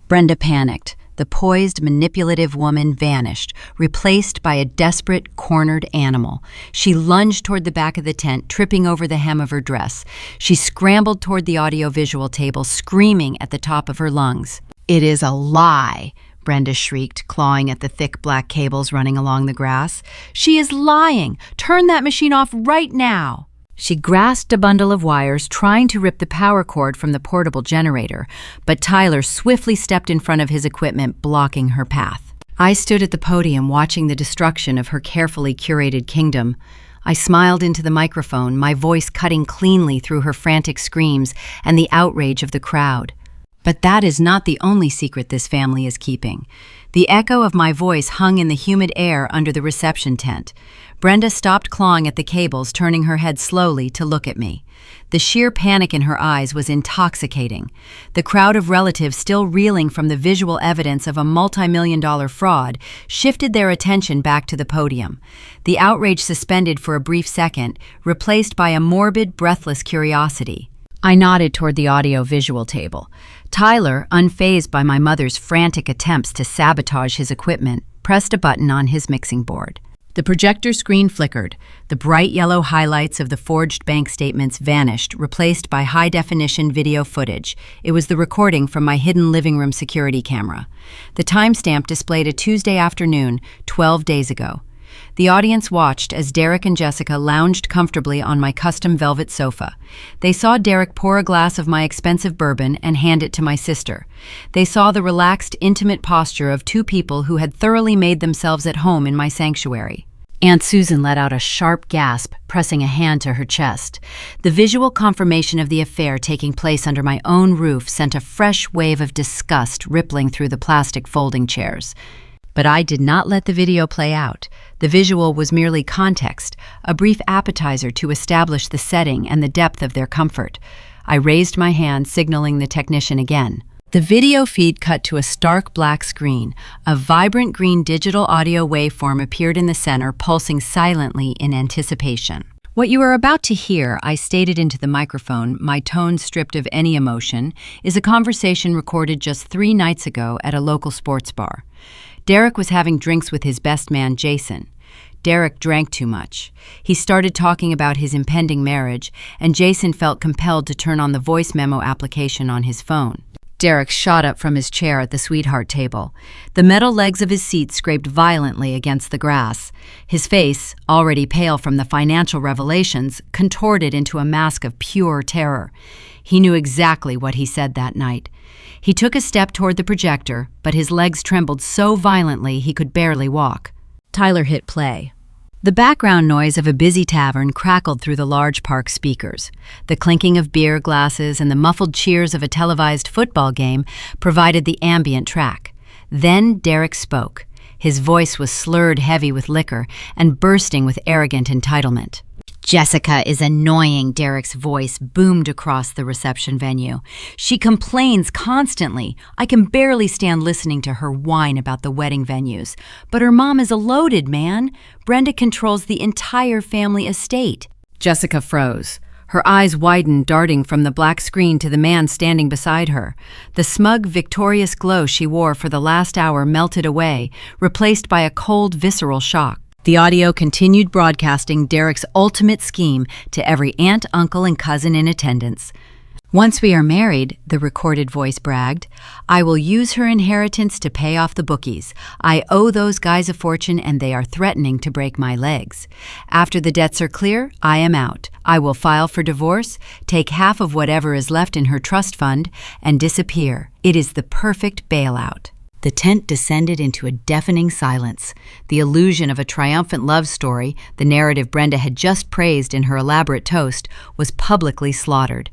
Brenda panicked. The poised, manipulative woman vanished, replaced by a desperate, cornered animal. She lunged toward the back of the tent, tripping over the hem of her dress. She scrambled toward the audiovisual table, screaming at the top of her lungs. "It is a lie!" Brenda shrieked, clawing at the thick black cables running along the grass. "She is lying! Turn that machine off right now!" She grasped a bundle of wires, trying to rip the power cord from the portable generator, but Tyler swiftly stepped in front of his equipment, blocking her path. I stood at the podium watching the destruction of her carefully curated kingdom. I smiled into the microphone, my voice cutting cleanly through her frantic screams and the outrage of the crowd. But that is not the only secret this family is keeping. The echo of my voice hung in the humid air under the reception tent. Brenda stopped clawing at the cables, turning her head slowly to look at me. The sheer panic in her eyes was intoxicating. The crowd of relatives, still reeling from the visual evidence of a multi-million-dollar fraud, shifted their attention back to the podium. The outrage suspended for a brief second, replaced by a morbid, breathless curiosity. I nodded toward the audio-visual table. Tyler, unfazed by my mother's frantic attempts to sabotage his equipment, pressed a button on his mixing board. The projector screen flickered. The bright yellow highlights of the forged bank statements vanished, replaced by high-definition video footage. It was the recording from my hidden living room security camera. The timestamp displayed a Tuesday afternoon, 12 days ago. The audience watched as Derek and Jessica lounged comfortably on my custom velvet sofa. They saw Derek pour a glass of my expensive bourbon and hand it to my sister. They saw the relaxed, intimate posture of two people who had thoroughly made themselves at home in my sanctuary. Aunt Susan let out a sharp gasp, pressing a hand to her chest. The visual confirmation of the affair taking place under my own roof sent a fresh wave of disgust rippling through the plastic folding chairs. But I did not let the video play out. The visual was merely context, a brief appetizer to establish the setting and the depth of their comfort. I raised my hand, signaling the technician again. The video feed cut to a stark black screen. A vibrant green digital audio waveform appeared in the center, pulsing silently in anticipation. "What you are about to hear," I stated into the microphone, my tone stripped of any emotion, "is a conversation recorded just 3 nights ago at a local sports bar. Derek was having drinks with his best man, Jason. Derek drank too much. He started talking about his impending marriage, and Jason felt compelled to turn on the voice memo application on his phone. Derek shot up from his chair at the sweetheart table. The metal legs of his seat scraped violently against the grass. His face, already pale from the financial revelations, contorted into a mask of pure terror. He knew exactly what he said that night. He took a step toward the projector, but his legs trembled so violently he could barely walk. Tyler hit play. The background noise of a busy tavern crackled through the large park speakers. The clinking of beer glasses and the muffled cheers of a televised football game provided the ambient track. Then Derek spoke. His voice was slurred heavy with liquor and bursting with arrogant entitlement. "Jessica is annoying," Derek's voice boomed across the reception venue. "She complains constantly. I can barely stand listening to her whine about the wedding venues. But her mom is a loaded man. Brenda controls the entire family estate." Jessica froze. Her eyes widened, darting from the black screen to the man standing beside her. The smug, victorious glow she wore for the last hour melted away, replaced by a cold, visceral shock. The audio continued broadcasting Derek's ultimate scheme to every aunt, uncle, and cousin in attendance. "Once we are married," the recorded voice bragged, "I will use her inheritance to pay off the bookies. I owe those guys a fortune and they are threatening to break my legs. After the debts are clear, I am out. I will file for divorce, take half of whatever is left in her trust fund, and disappear. It is the perfect bailout." The tent descended into a deafening silence. The illusion of a triumphant love story, the narrative Brenda had just praised in her elaborate toast, was publicly slaughtered.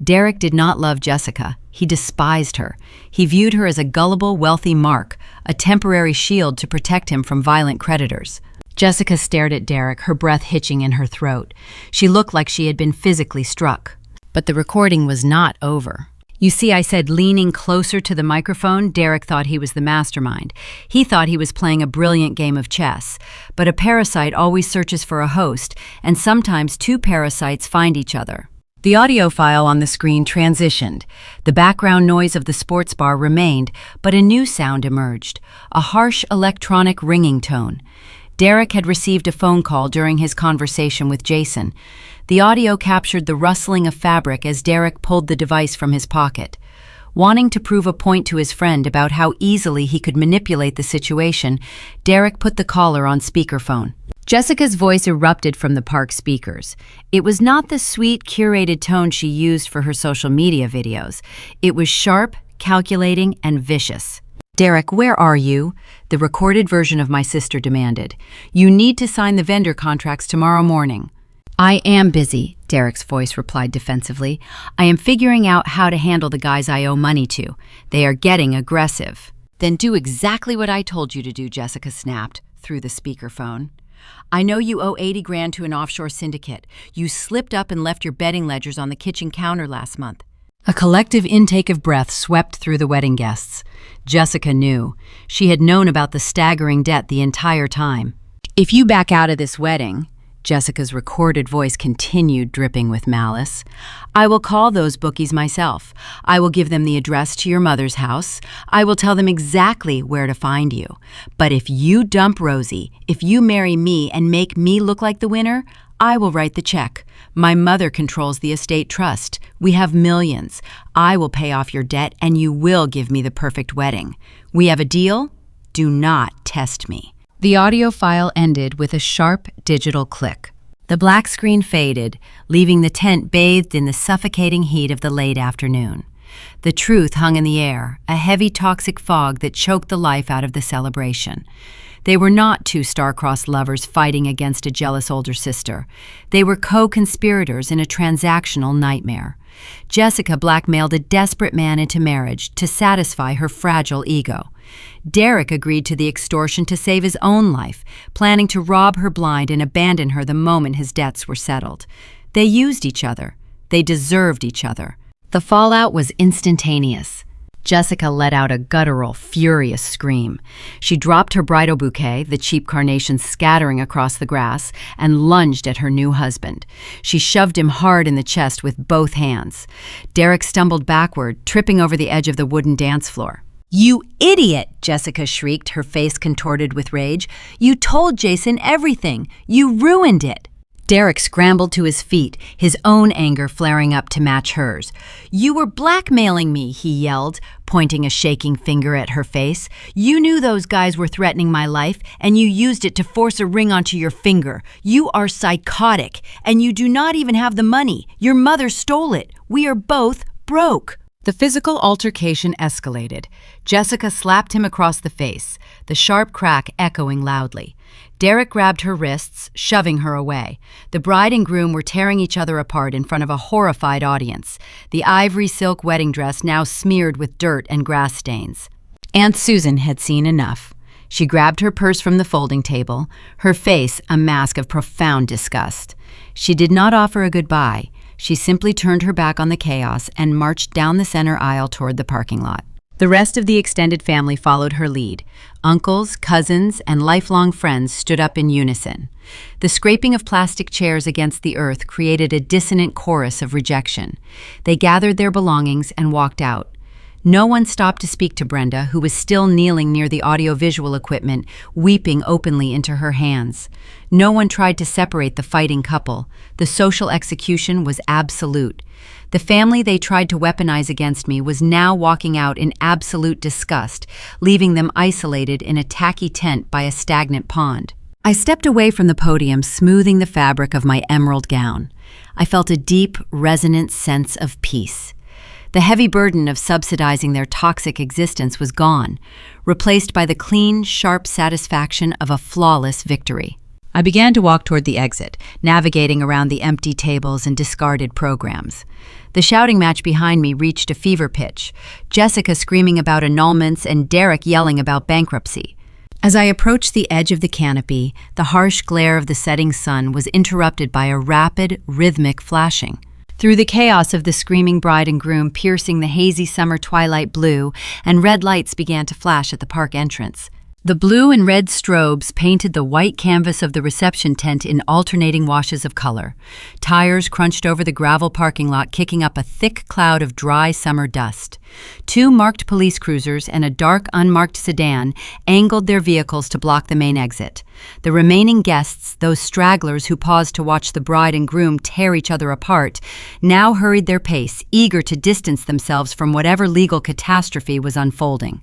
Derek did not love Jessica. He despised her. He viewed her as a gullible, wealthy mark, a temporary shield to protect him from violent creditors. Jessica stared at Derek, her breath hitching in her throat. She looked like she had been physically struck. But the recording was not over. "You see," I said, leaning closer to the microphone. Derek thought he was the mastermind. He thought he was playing a brilliant game of chess. But a parasite always searches for a host, and sometimes 2 parasites find each other. The audio file on the screen transitioned. The background noise of the sports bar remained, but a new sound emerged, a harsh electronic ringing tone. Derek had received a phone call during his conversation with Jason. The audio captured the rustling of fabric as Derek pulled the device from his pocket. Wanting to prove a point to his friend about how easily he could manipulate the situation, Derek put the caller on speakerphone. Jessica's voice erupted from the park speakers. It was not the sweet, curated tone she used for her social media videos. It was sharp, calculating, and vicious. "Derek, where are you?" the recorded version of my sister demanded. "You need to sign the vendor contracts tomorrow morning." "I am busy," Derek's voice replied defensively. "I am figuring out how to handle the guys I owe money to. They are getting aggressive." "Then do exactly what I told you to do," Jessica snapped through the speakerphone. "I know you owe 80 grand to an offshore syndicate. You slipped up and left your betting ledgers on the kitchen counter last month." A collective intake of breath swept through the wedding guests. Jessica knew. She had known about the staggering debt the entire time. "If you back out of this wedding," Jessica's recorded voice continued dripping with malice, "I will call those bookies myself. I will give them the address to your mother's house. I will tell them exactly where to find you. But if you dump Rosie, if you marry me and make me look like the winner, I will write the check. My mother controls the estate trust. We have millions. I will pay off your debt and you will give me the perfect wedding. We have a deal? Do not test me." The audio file ended with a sharp digital click. The black screen faded, leaving the tent bathed in the suffocating heat of the late afternoon. The truth hung in the air, a heavy toxic fog that choked the life out of the celebration. They were not two star-crossed lovers fighting against a jealous older sister. They were co-conspirators in a transactional nightmare. Jessica blackmailed a desperate man into marriage to satisfy her fragile ego. Derek agreed to the extortion to save his own life, planning to rob her blind and abandon her the moment his debts were settled. They used each other. They deserved each other. The fallout was instantaneous. Jessica let out a guttural, furious scream. She dropped her bridal bouquet, the cheap carnations scattering across the grass, and lunged at her new husband. She shoved him hard in the chest with both hands. Derek stumbled backward, tripping over the edge of the wooden dance floor. "You idiot!" Jessica shrieked, her face contorted with rage. "You told Jason everything. You ruined it." Derek scrambled to his feet, his own anger flaring up to match hers. "You were blackmailing me," he yelled, pointing a shaking finger at her face. "You knew those guys were threatening my life, and you used it to force a ring onto your finger. You are psychotic, and you do not even have the money. Your mother stole it. We are both broke." The physical altercation escalated. Jessica slapped him across the face, the sharp crack echoing loudly. Derek grabbed her wrists, shoving her away. The bride and groom were tearing each other apart in front of a horrified audience, the ivory silk wedding dress now smeared with dirt and grass stains. Aunt Susan had seen enough. She grabbed her purse from the folding table, her face a mask of profound disgust. She did not offer a goodbye. She simply turned her back on the chaos and marched down the center aisle toward the parking lot. The rest of the extended family followed her lead. Uncles, cousins, and lifelong friends stood up in unison. The scraping of plastic chairs against the earth created a dissonant chorus of rejection. They gathered their belongings and walked out. No one stopped to speak to Brenda, who was still kneeling near the audiovisual equipment, weeping openly into her hands. No one tried to separate the fighting couple. The social execution was absolute. The family they tried to weaponize against me was now walking out in absolute disgust, leaving them isolated in a tacky tent by a stagnant pond. I stepped away from the podium, smoothing the fabric of my emerald gown. I felt a deep, resonant sense of peace. The heavy burden of subsidizing their toxic existence was gone, replaced by the clean, sharp satisfaction of a flawless victory. I began to walk toward the exit, navigating around the empty tables and discarded programs. The shouting match behind me reached a fever pitch, Jessica screaming about annulments and Derek yelling about bankruptcy. As I approached the edge of the canopy, the harsh glare of the setting sun was interrupted by a rapid, rhythmic flashing. Through the chaos of the screaming bride and groom piercing the hazy summer twilight blue, and red lights began to flash at the park entrance. The blue and red strobes painted the white canvas of the reception tent in alternating washes of color. Tires crunched over the gravel parking lot, kicking up a thick cloud of dry summer dust. 2 marked police cruisers and a dark, unmarked sedan angled their vehicles to block the main exit. The remaining guests, those stragglers who paused to watch the bride and groom tear each other apart, now hurried their pace, eager to distance themselves from whatever legal catastrophe was unfolding.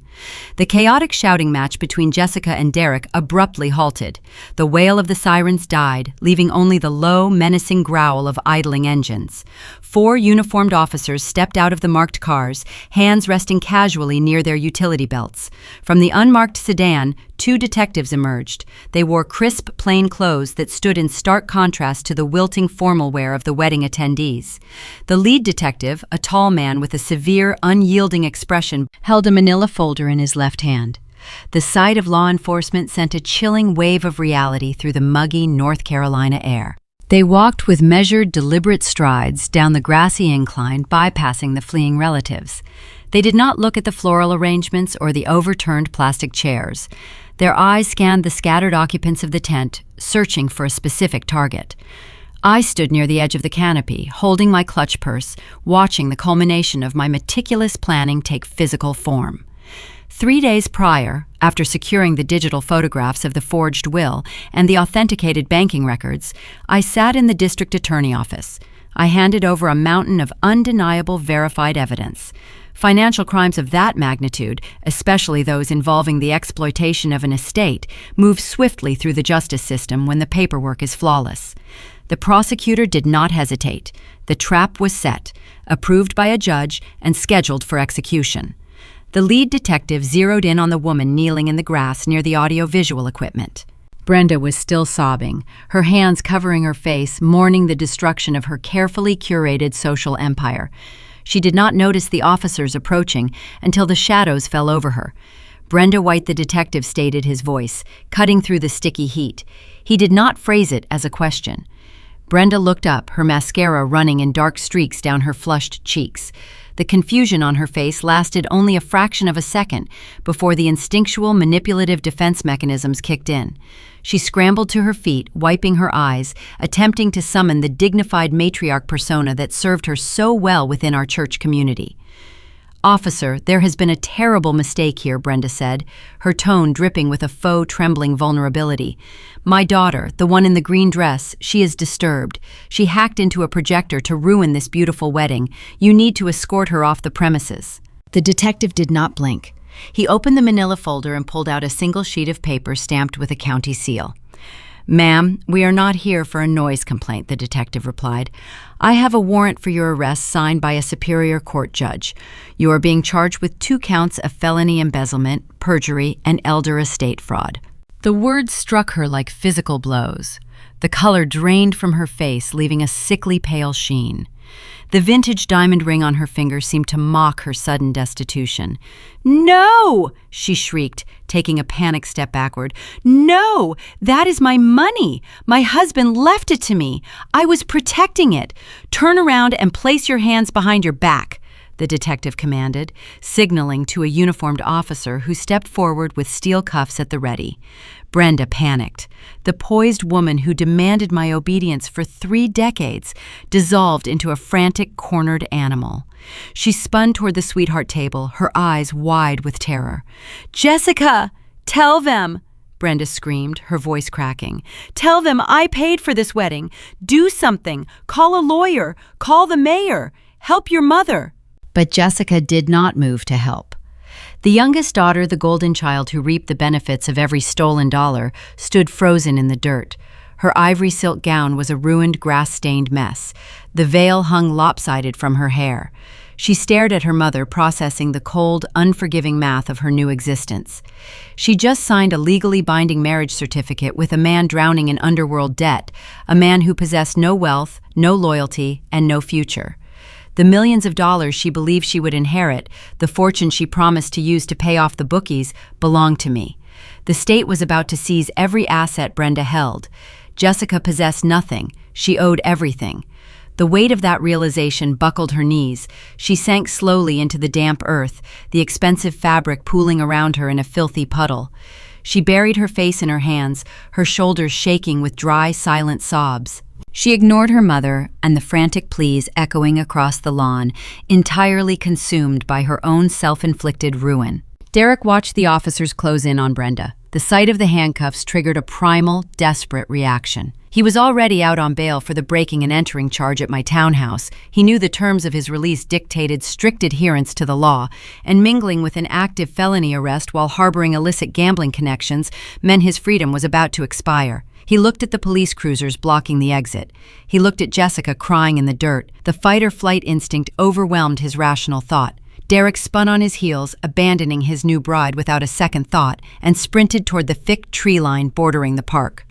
The chaotic shouting match between Jessica and Derek abruptly halted. The wail of the sirens died, leaving only the low, menacing growl of idling engines. 4 uniformed officers stepped out of the marked cars, hands resting casually near their utility belts. From the unmarked sedan, 2 detectives emerged. They wore crisp, plain clothes that stood in stark contrast to the wilting formal wear of the wedding attendees. The lead detective, a tall man with a severe, unyielding expression, held a manila folder in his left hand. The sight of law enforcement sent a chilling wave of reality through the muggy North Carolina air. They walked with measured, deliberate strides down the grassy incline, bypassing the fleeing relatives. They did not look at the floral arrangements or the overturned plastic chairs. Their eyes scanned the scattered occupants of the tent, searching for a specific target. I stood near the edge of the canopy, holding my clutch purse, watching the culmination of my meticulous planning take physical form. 3 days prior, after securing the digital photographs of the forged will and the authenticated banking records, I sat in the district attorney office. I handed over a mountain of undeniable verified evidence. Financial crimes of that magnitude, especially those involving the exploitation of an estate, move swiftly through the justice system when the paperwork is flawless. The prosecutor did not hesitate. The trap was set, approved by a judge, and scheduled for execution. The lead detective zeroed in on the woman kneeling in the grass near the audio-visual equipment. Brenda was still sobbing, her hands covering her face, mourning the destruction of her carefully curated social empire. She did not notice the officers approaching until the shadows fell over her. Brenda White, the detective, stated his voice, cutting through the sticky heat. He did not phrase it as a question. Brenda looked up, her mascara running in dark streaks down her flushed cheeks. The confusion on her face lasted only a fraction of a second before the instinctual, manipulative defense mechanisms kicked in. She scrambled to her feet, wiping her eyes, attempting to summon the dignified matriarch persona that served her so well within our church community. "Officer, there has been a terrible mistake here," Brenda said, her tone dripping with a faux trembling vulnerability. "My daughter, the one in the green dress, she is disturbed. She hacked into a projector to ruin this beautiful wedding. You need to escort her off the premises." The detective did not blink. He opened the manila folder and pulled out a single sheet of paper stamped with a county seal. "Ma'am, we are not here for a noise complaint," the detective replied. "I have a warrant for your arrest signed by a superior court judge. You are being charged with 2 counts of felony embezzlement, perjury, and elder estate fraud." The words struck her like physical blows. The color drained from her face, leaving a sickly pale sheen. The vintage diamond ring on her finger seemed to mock her sudden destitution. "No!" she shrieked, taking a panicked step backward. "No! That is my money! My husband left it to me! I was protecting it! Turn around and place your hands behind your back!" the detective commanded, signaling to a uniformed officer who stepped forward with steel cuffs at the ready. Brenda panicked. The poised woman who demanded my obedience for 3 decades dissolved into a frantic, cornered animal. She spun toward the sweetheart table, her eyes wide with terror. "Jessica, tell them!" Brenda screamed, her voice cracking. "Tell them I paid for this wedding. Do something. Call a lawyer. Call the mayor. Help your mother." But Jessica did not move to help. The youngest daughter, the golden child who reaped the benefits of every stolen dollar, stood frozen in the dirt. Her ivory silk gown was a ruined, grass-stained mess. The veil hung lopsided from her hair. She stared at her mother, processing the cold, unforgiving math of her new existence. She just signed a legally binding marriage certificate with a man drowning in underworld debt, a man who possessed no wealth, no loyalty, and no future. The millions of dollars she believed she would inherit, the fortune she promised to use to pay off the bookies, belonged to me. The state was about to seize every asset Brenda held. Jessica possessed nothing. She owed everything. The weight of that realization buckled her knees. She sank slowly into the damp earth, the expensive fabric pooling around her in a filthy puddle. She buried her face in her hands, her shoulders shaking with dry, silent sobs. She ignored her mother and the frantic pleas echoing across the lawn, entirely consumed by her own self-inflicted ruin. Derek watched the officers close in on Brenda. The sight of the handcuffs triggered a primal, desperate reaction. He was already out on bail for the breaking and entering charge at my townhouse. He knew the terms of his release dictated strict adherence to the law, and mingling with an active felony arrest while harboring illicit gambling connections meant his freedom was about to expire. He looked at the police cruisers blocking the exit. He looked at Jessica crying in the dirt. The fight-or-flight instinct overwhelmed his rational thought. Derek spun on his heels, abandoning his new bride without a second thought, and sprinted toward the thick tree line bordering the park.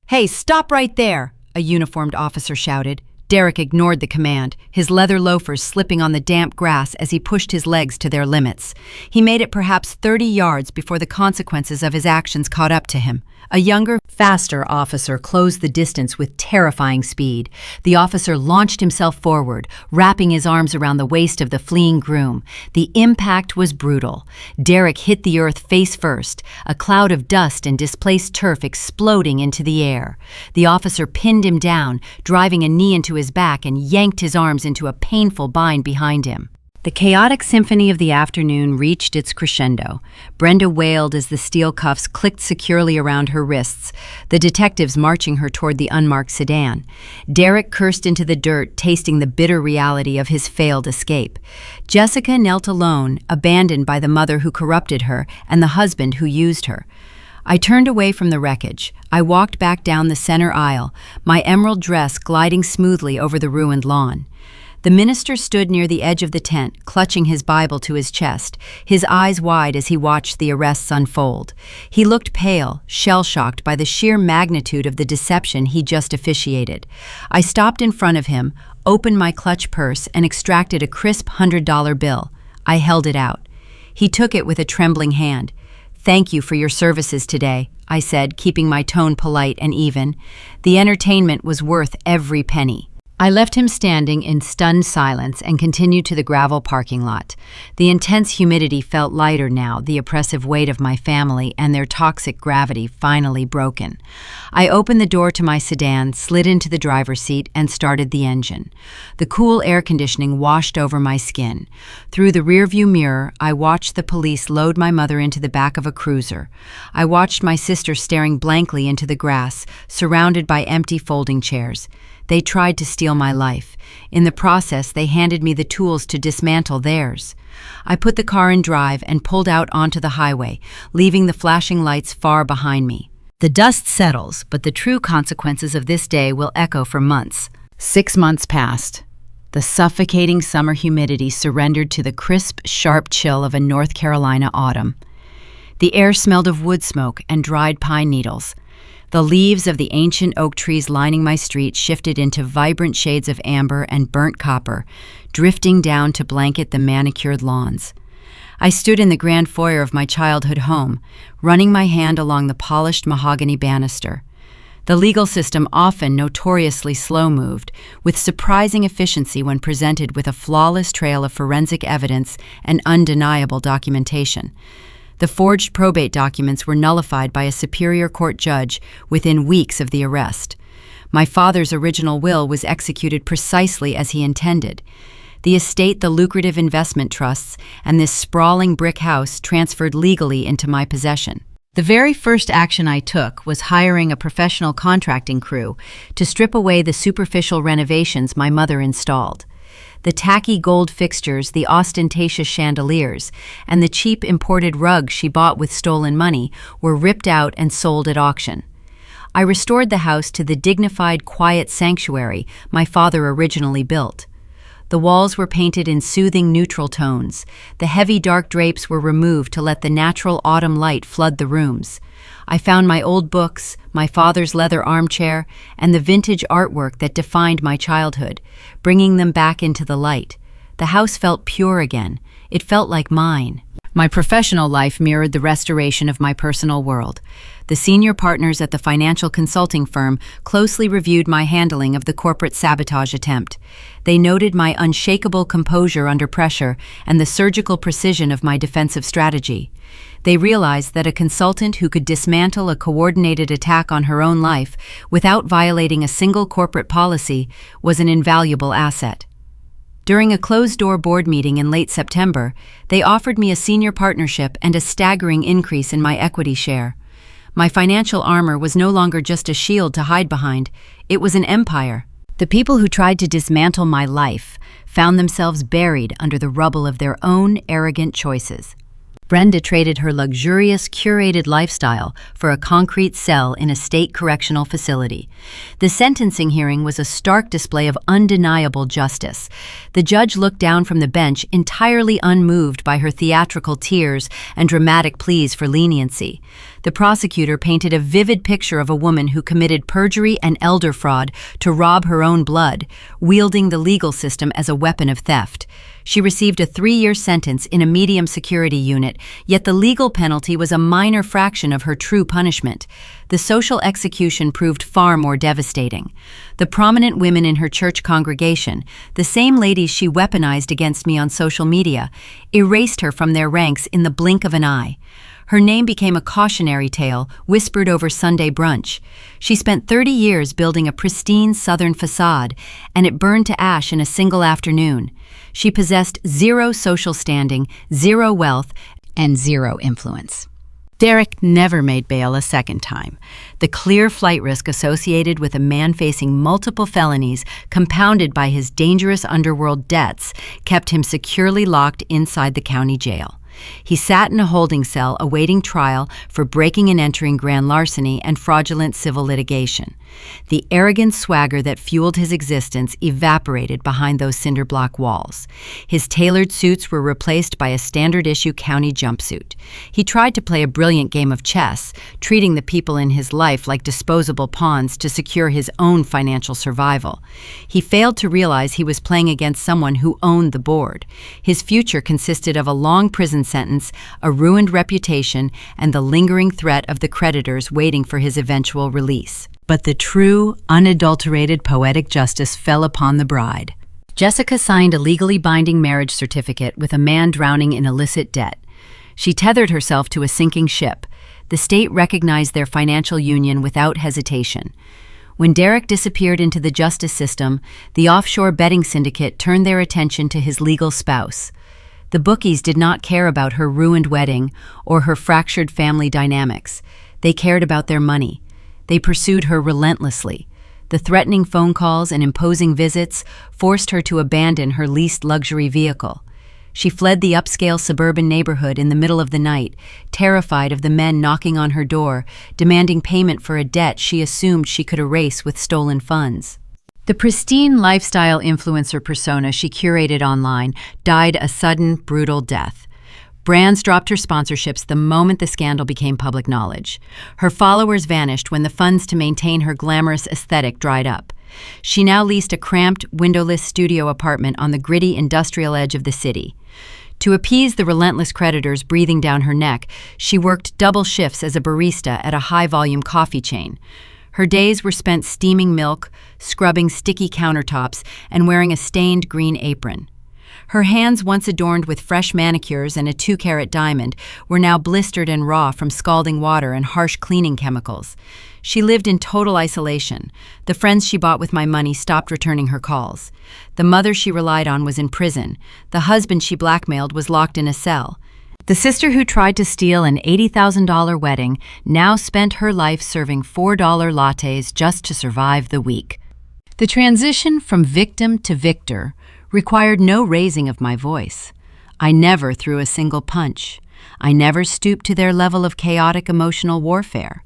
"Hey, stop right there!" a uniformed officer shouted. Derek ignored the command, his leather loafers slipping on the damp grass as he pushed his legs to their limits. He made it perhaps 30 yards before the consequences of his actions caught up to him. A younger, faster officer closed the distance with terrifying speed. The officer launched himself forward, wrapping his arms around the waist of the fleeing groom. The impact was brutal. Derek hit the earth face first, a cloud of dust and displaced turf exploding into the air. The officer pinned him down, driving a knee into his back and yanked his arms into a painful bind behind him. The chaotic symphony of the afternoon reached its crescendo. Brenda wailed as the steel cuffs clicked securely around her wrists, the detectives marching her toward the unmarked sedan. Derek cursed into the dirt, tasting the bitter reality of his failed escape. Jessica knelt alone, abandoned by the mother who corrupted her and the husband who used her. I turned away from the wreckage. I walked back down the center aisle, my emerald dress gliding smoothly over the ruined lawn. The minister stood near the edge of the tent, clutching his Bible to his chest, his eyes wide as he watched the arrests unfold. He looked pale, shell-shocked by the sheer magnitude of the deception he just officiated. I stopped in front of him, opened my clutch purse, and extracted a crisp $100 bill. I held it out. He took it with a trembling hand. "Thank you for your services today," I said, keeping my tone polite and even. The entertainment was worth every penny. I left him standing in stunned silence and continued to the gravel parking lot. The intense humidity felt lighter now, the oppressive weight of my family and their toxic gravity finally broken. I opened the door to my sedan, slid into the driver's seat, and started the engine. The cool air conditioning washed over my skin. Through the rearview mirror, I watched the police load my mother into the back of a cruiser. I watched my sister staring blankly into the grass, surrounded by empty folding chairs. They tried to steal my life. In the process, they handed me the tools to dismantle theirs. I put the car in drive and pulled out onto the highway, leaving the flashing lights far behind me. The dust settles, but the true consequences of this day will echo for months. 6 months passed. The suffocating summer humidity surrendered to the crisp, sharp chill of a North Carolina autumn. The air smelled of wood smoke and dried pine needles. The leaves of the ancient oak trees lining my street shifted into vibrant shades of amber and burnt copper, drifting down to blanket the manicured lawns. I stood in the grand foyer of my childhood home, running my hand along the polished mahogany banister. The legal system often notoriously slow-moved, with surprising efficiency when presented with a flawless trail of forensic evidence and undeniable documentation. The forged probate documents were nullified by a Superior Court judge within weeks of the arrest. My father's original will was executed precisely as he intended. The estate, the lucrative investment trusts, and this sprawling brick house transferred legally into my possession. The very first action I took was hiring a professional contracting crew to strip away the superficial renovations my mother installed. The tacky gold fixtures, the ostentatious chandeliers, and the cheap imported rugs she bought with stolen money were ripped out and sold at auction. I restored the house to the dignified, quiet sanctuary my father originally built. The walls were painted in soothing neutral tones. The heavy dark drapes were removed to let the natural autumn light flood the rooms. I found my old books, my father's leather armchair, and the vintage artwork that defined my childhood, bringing them back into the light. The house felt pure again. It felt like mine. My professional life mirrored the restoration of my personal world. The senior partners at the financial consulting firm closely reviewed my handling of the corporate sabotage attempt. They noted my unshakable composure under pressure and the surgical precision of my defensive strategy. They realized that a consultant who could dismantle a coordinated attack on her own life without violating a single corporate policy was an invaluable asset. During a closed-door board meeting in late September, they offered me a senior partnership and a staggering increase in my equity share. My financial armor was no longer just a shield to hide behind, it was an empire. The people who tried to dismantle my life found themselves buried under the rubble of their own arrogant choices. Brenda traded her luxurious, curated lifestyle for a concrete cell in a state correctional facility. The sentencing hearing was a stark display of undeniable justice. The judge looked down from the bench, entirely unmoved by her theatrical tears and dramatic pleas for leniency. The prosecutor painted a vivid picture of a woman who committed perjury and elder fraud to rob her own blood, wielding the legal system as a weapon of theft. She received a 3-year sentence in a medium security unit, yet the legal penalty was a minor fraction of her true punishment. The social execution proved far more devastating. The prominent women in her church congregation, the same ladies she weaponized against me on social media, erased her from their ranks in the blink of an eye. Her name became a cautionary tale whispered over Sunday brunch. She spent 30 years building a pristine southern facade, and it burned to ash in a single afternoon. She possessed zero social standing, zero wealth, and zero influence. Derek never made bail a second time. The clear flight risk associated with a man facing multiple felonies, compounded by his dangerous underworld debts, kept him securely locked inside the county jail. He sat in a holding cell awaiting trial for breaking and entering grand larceny and fraudulent civil litigation. The arrogant swagger that fueled his existence evaporated behind those cinder block walls. His tailored suits were replaced by a standard-issue county jumpsuit. He tried to play a brilliant game of chess, treating the people in his life like disposable pawns to secure his own financial survival. He failed to realize he was playing against someone who owned the board. His future consisted of a long prison sentence, a ruined reputation, and the lingering threat of the creditors waiting for his eventual release. But the true, unadulterated poetic justice fell upon the bride. Jessica signed a legally binding marriage certificate with a man drowning in illicit debt. She tethered herself to a sinking ship. The state recognized their financial union without hesitation. When Derek disappeared into the justice system, the offshore betting syndicate turned their attention to his legal spouse. The bookies did not care about her ruined wedding or her fractured family dynamics. They cared about their money. They pursued her relentlessly. The threatening phone calls and imposing visits forced her to abandon her leased luxury vehicle. She fled the upscale suburban neighborhood in the middle of the night, terrified of the men knocking on her door, demanding payment for a debt she assumed she could erase with stolen funds. The pristine lifestyle influencer persona she curated online died a sudden, brutal death. Brands dropped her sponsorships the moment the scandal became public knowledge. Her followers vanished when the funds to maintain her glamorous aesthetic dried up. She now leased a cramped, windowless studio apartment on the gritty industrial edge of the city. To appease the relentless creditors breathing down her neck, she worked double shifts as a barista at a high-volume coffee chain. Her days were spent steaming milk, scrubbing sticky countertops, and wearing a stained green apron. Her hands, once adorned with fresh manicures and a 2-carat diamond, were now blistered and raw from scalding water and harsh cleaning chemicals. She lived in total isolation. The friends she bought with my money stopped returning her calls. The mother she relied on was in prison. The husband she blackmailed was locked in a cell. The sister who tried to steal an $80,000 wedding now spent her life serving $4 lattes just to survive the week. The transition from victim to victor required no raising of my voice. I never threw a single punch. I never stooped to their level of chaotic emotional warfare.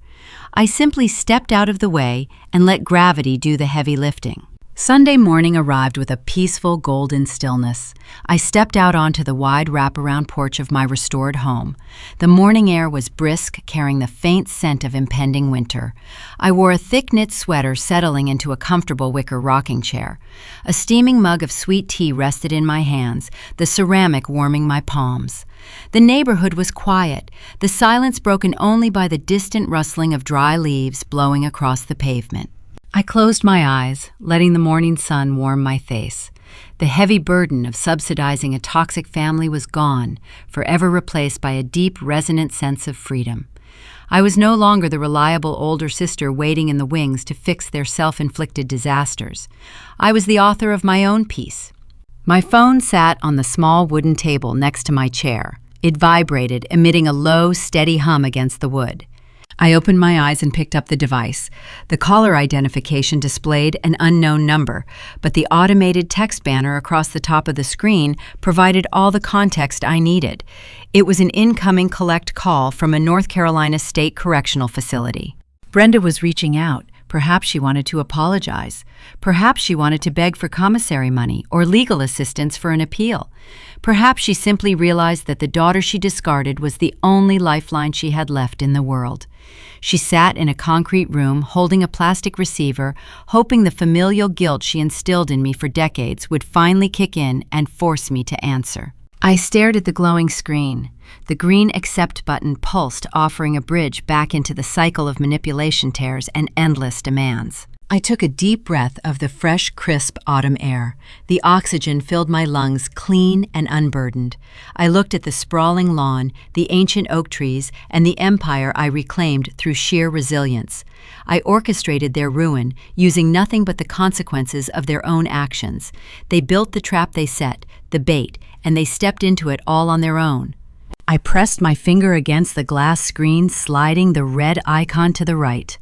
I simply stepped out of the way and let gravity do the heavy lifting. Sunday morning arrived with a peaceful golden stillness. I stepped out onto the wide wraparound porch of my restored home. The morning air was brisk, carrying the faint scent of impending winter. I wore a thick knit sweater, settling into a comfortable wicker rocking chair. A steaming mug of sweet tea rested in my hands, the ceramic warming my palms. The neighborhood was quiet, the silence broken only by the distant rustling of dry leaves blowing across the pavement. I closed my eyes, letting the morning sun warm my face. The heavy burden of subsidizing a toxic family was gone, forever replaced by a deep, resonant sense of freedom. I was no longer the reliable older sister waiting in the wings to fix their self-inflicted disasters. I was the author of my own peace. My phone sat on the small wooden table next to my chair. It vibrated, emitting a low, steady hum against the wood. I opened my eyes and picked up the device. The caller identification displayed an unknown number, but the automated text banner across the top of the screen provided all the context I needed. It was an incoming collect call from a North Carolina State Correctional Facility. Brenda was reaching out. Perhaps she wanted to apologize. Perhaps she wanted to beg for commissary money or legal assistance for an appeal. Perhaps she simply realized that the daughter she discarded was the only lifeline she had left in the world. She sat in a concrete room, holding a plastic receiver, hoping the familial guilt she instilled in me for decades would finally kick in and force me to answer. I stared at the glowing screen. The green accept button pulsed, offering a bridge back into the cycle of manipulation tears and endless demands. I took a deep breath of the fresh, crisp autumn air. The oxygen filled my lungs, clean and unburdened. I looked at the sprawling lawn, the ancient oak trees, and the empire I reclaimed through sheer resilience. I orchestrated their ruin, using nothing but the consequences of their own actions. They built the trap they set, the bait, and they stepped into it all on their own. I pressed my finger against the glass screen, sliding the red icon to the right.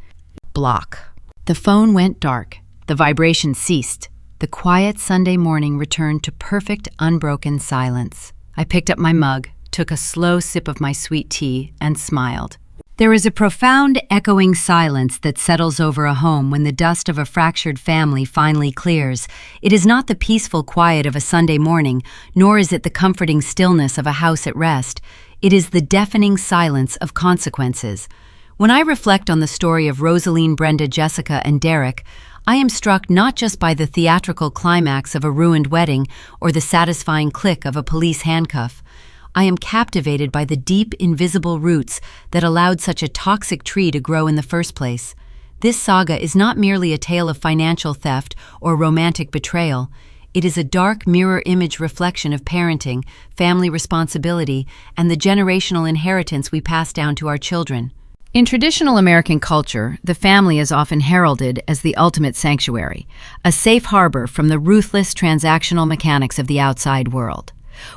Block. The phone went dark. The vibration ceased. The quiet Sunday morning returned to perfect, unbroken silence. I picked up my mug, took a slow sip of my sweet tea, and smiled. There is a profound, echoing silence that settles over a home when the dust of a fractured family finally clears. It is not the peaceful quiet of a Sunday morning, nor is it the comforting stillness of a house at rest. It is the deafening silence of consequences. When I reflect on the story of Rosaline, Brenda, Jessica, and Derek, I am struck not just by the theatrical climax of a ruined wedding or the satisfying click of a police handcuff. I am captivated by the deep, invisible roots that allowed such a toxic tree to grow in the first place. This saga is not merely a tale of financial theft or romantic betrayal. It is a dark mirror image reflection of parenting, family responsibility, and the generational inheritance we pass down to our children. In traditional American culture, the family is often heralded as the ultimate sanctuary, a safe harbor from the ruthless transactional mechanics of the outside world.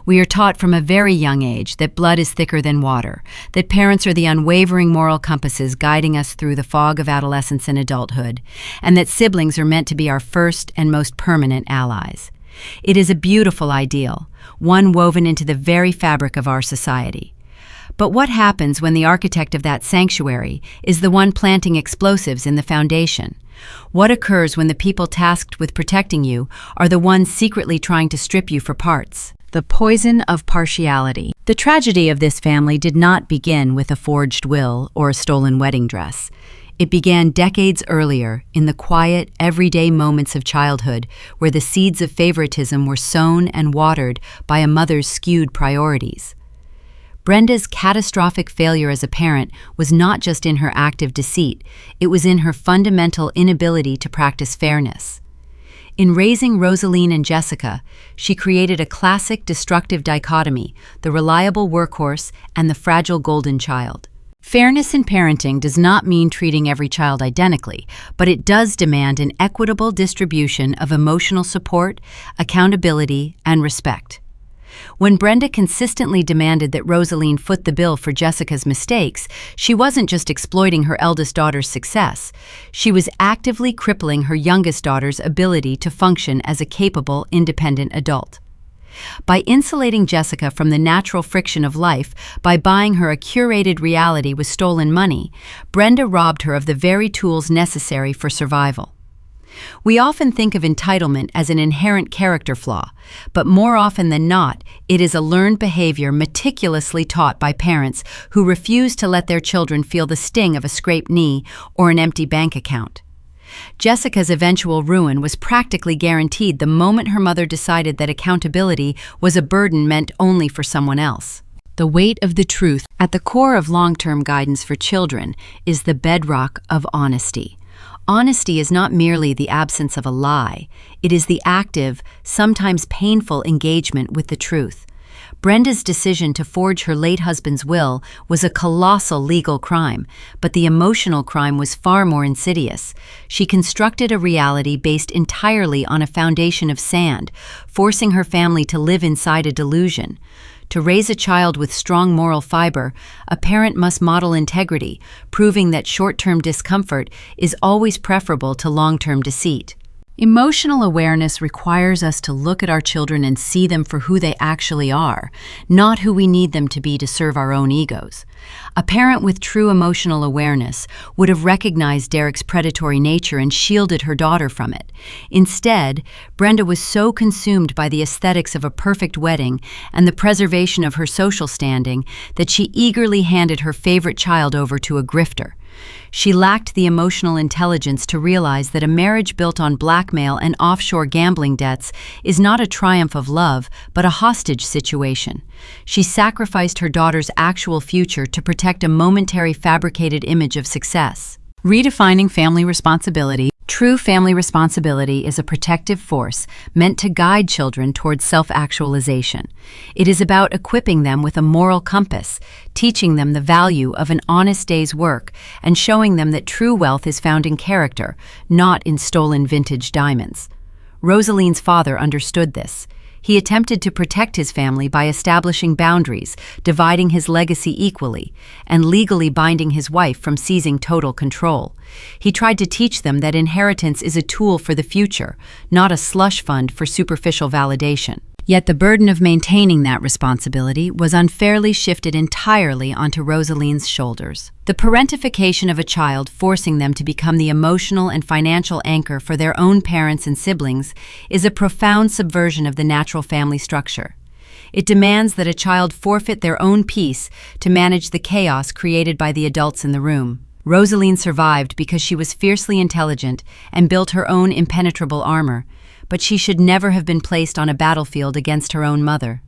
We are taught from a very young age that blood is thicker than water, that parents are the unwavering moral compasses guiding us through the fog of adolescence and adulthood, and that siblings are meant to be our first and most permanent allies. It is a beautiful ideal, one woven into the very fabric of our society. But what happens when the architect of that sanctuary is the one planting explosives in the foundation? What occurs when the people tasked with protecting you are the ones secretly trying to strip you for parts? The poison of partiality. The tragedy of this family did not begin with a forged will or a stolen wedding dress. It began decades earlier, in the quiet, everyday moments of childhood, where the seeds of favoritism were sown and watered by a mother's skewed priorities. Brenda's catastrophic failure as a parent was not just in her active deceit, it was in her fundamental inability to practice fairness. In raising Rosaline and Jessica, she created a classic destructive dichotomy, the reliable workhorse and the fragile golden child. Fairness in parenting does not mean treating every child identically, but it does demand an equitable distribution of emotional support, accountability, and respect. When Brenda consistently demanded that Rosaline foot the bill for Jessica's mistakes, she wasn't just exploiting her eldest daughter's success. She was actively crippling her youngest daughter's ability to function as a capable, independent adult. By insulating Jessica from the natural friction of life, by buying her a curated reality with stolen money, Brenda robbed her of the very tools necessary for survival. We often think of entitlement as an inherent character flaw, but more often than not, it is a learned behavior meticulously taught by parents who refuse to let their children feel the sting of a scraped knee or an empty bank account. Jessica's eventual ruin was practically guaranteed the moment her mother decided that accountability was a burden meant only for someone else. The weight of the truth at the core of long-term guidance for children is the bedrock of honesty. Honesty is not merely the absence of a lie, it is the active, sometimes painful engagement with the truth. Brenda's decision to forge her late husband's will was a colossal legal crime, but the emotional crime was far more insidious. She constructed a reality based entirely on a foundation of sand, forcing her family to live inside a delusion. To raise a child with strong moral fiber, a parent must model integrity, proving that short-term discomfort is always preferable to long-term deceit. Emotional awareness requires us to look at our children and see them for who they actually are, not who we need them to be to serve our own egos. A parent with true emotional awareness would have recognized Derek's predatory nature and shielded her daughter from it. Instead, Brenda was so consumed by the aesthetics of a perfect wedding and the preservation of her social standing that she eagerly handed her favorite child over to a grifter. She lacked the emotional intelligence to realize that a marriage built on blackmail and offshore gambling debts is not a triumph of love, but a hostage situation. She sacrificed her daughter's actual future to protect a momentary fabricated image of success. Redefining family responsibility. True family responsibility is a protective force meant to guide children towards self-actualization. It is about equipping them with a moral compass, teaching them the value of an honest day's work, and showing them that true wealth is found in character, not in stolen vintage diamonds. Rosaline's father understood this. He attempted to protect his family by establishing boundaries, dividing his legacy equally, and legally binding his wife from seizing total control. He tried to teach them that inheritance is a tool for the future, not a slush fund for superficial validation. Yet the burden of maintaining that responsibility was unfairly shifted entirely onto Rosaline's shoulders. The parentification of a child, forcing them to become the emotional and financial anchor for their own parents and siblings, is a profound subversion of the natural family structure. It demands that a child forfeit their own peace to manage the chaos created by the adults in the room. Rosaline survived because she was fiercely intelligent and built her own impenetrable armor, but she should never have been placed on a battlefield against her own mother.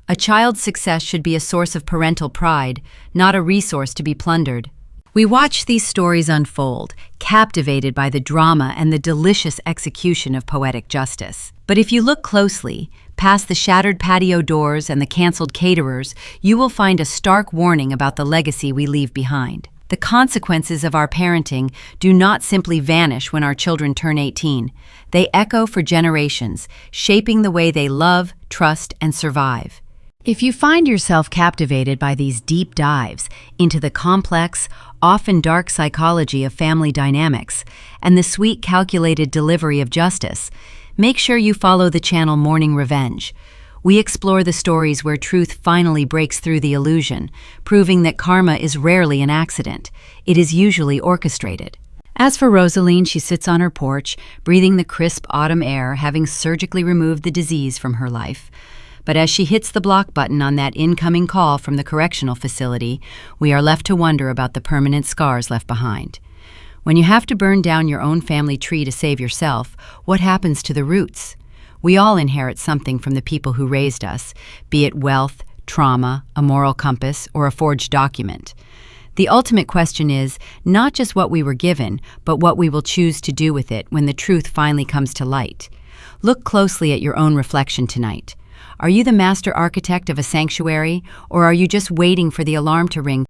A child's success should be a source of parental pride, not a resource to be plundered. We watch these stories unfold, captivated by the drama and the delicious execution of poetic justice. But if you look closely, past the shattered patio doors and the canceled caterers, you will find a stark warning about the legacy we leave behind. The consequences of our parenting do not simply vanish when our children turn 18. They echo for generations, shaping the way they love, trust, and survive. If you find yourself captivated by these deep dives into the complex, often dark psychology of family dynamics and the sweet, calculated delivery of justice, make sure you follow the channel Morning Revenge. We explore the stories where truth finally breaks through the illusion, proving that karma is rarely an accident. It is usually orchestrated. As for Rosaline, she sits on her porch, breathing the crisp autumn air, having surgically removed the disease from her life. But as she hits the block button on that incoming call from the correctional facility, we are left to wonder about the permanent scars left behind. When you have to burn down your own family tree to save yourself, what happens to the roots? We all inherit something from the people who raised us, be it wealth, trauma, a moral compass, or a forged document. The ultimate question is not just what we were given, but what we will choose to do with it when the truth finally comes to light. Look closely at your own reflection tonight. Are you the master architect of a sanctuary, or are you just waiting for the alarm to ring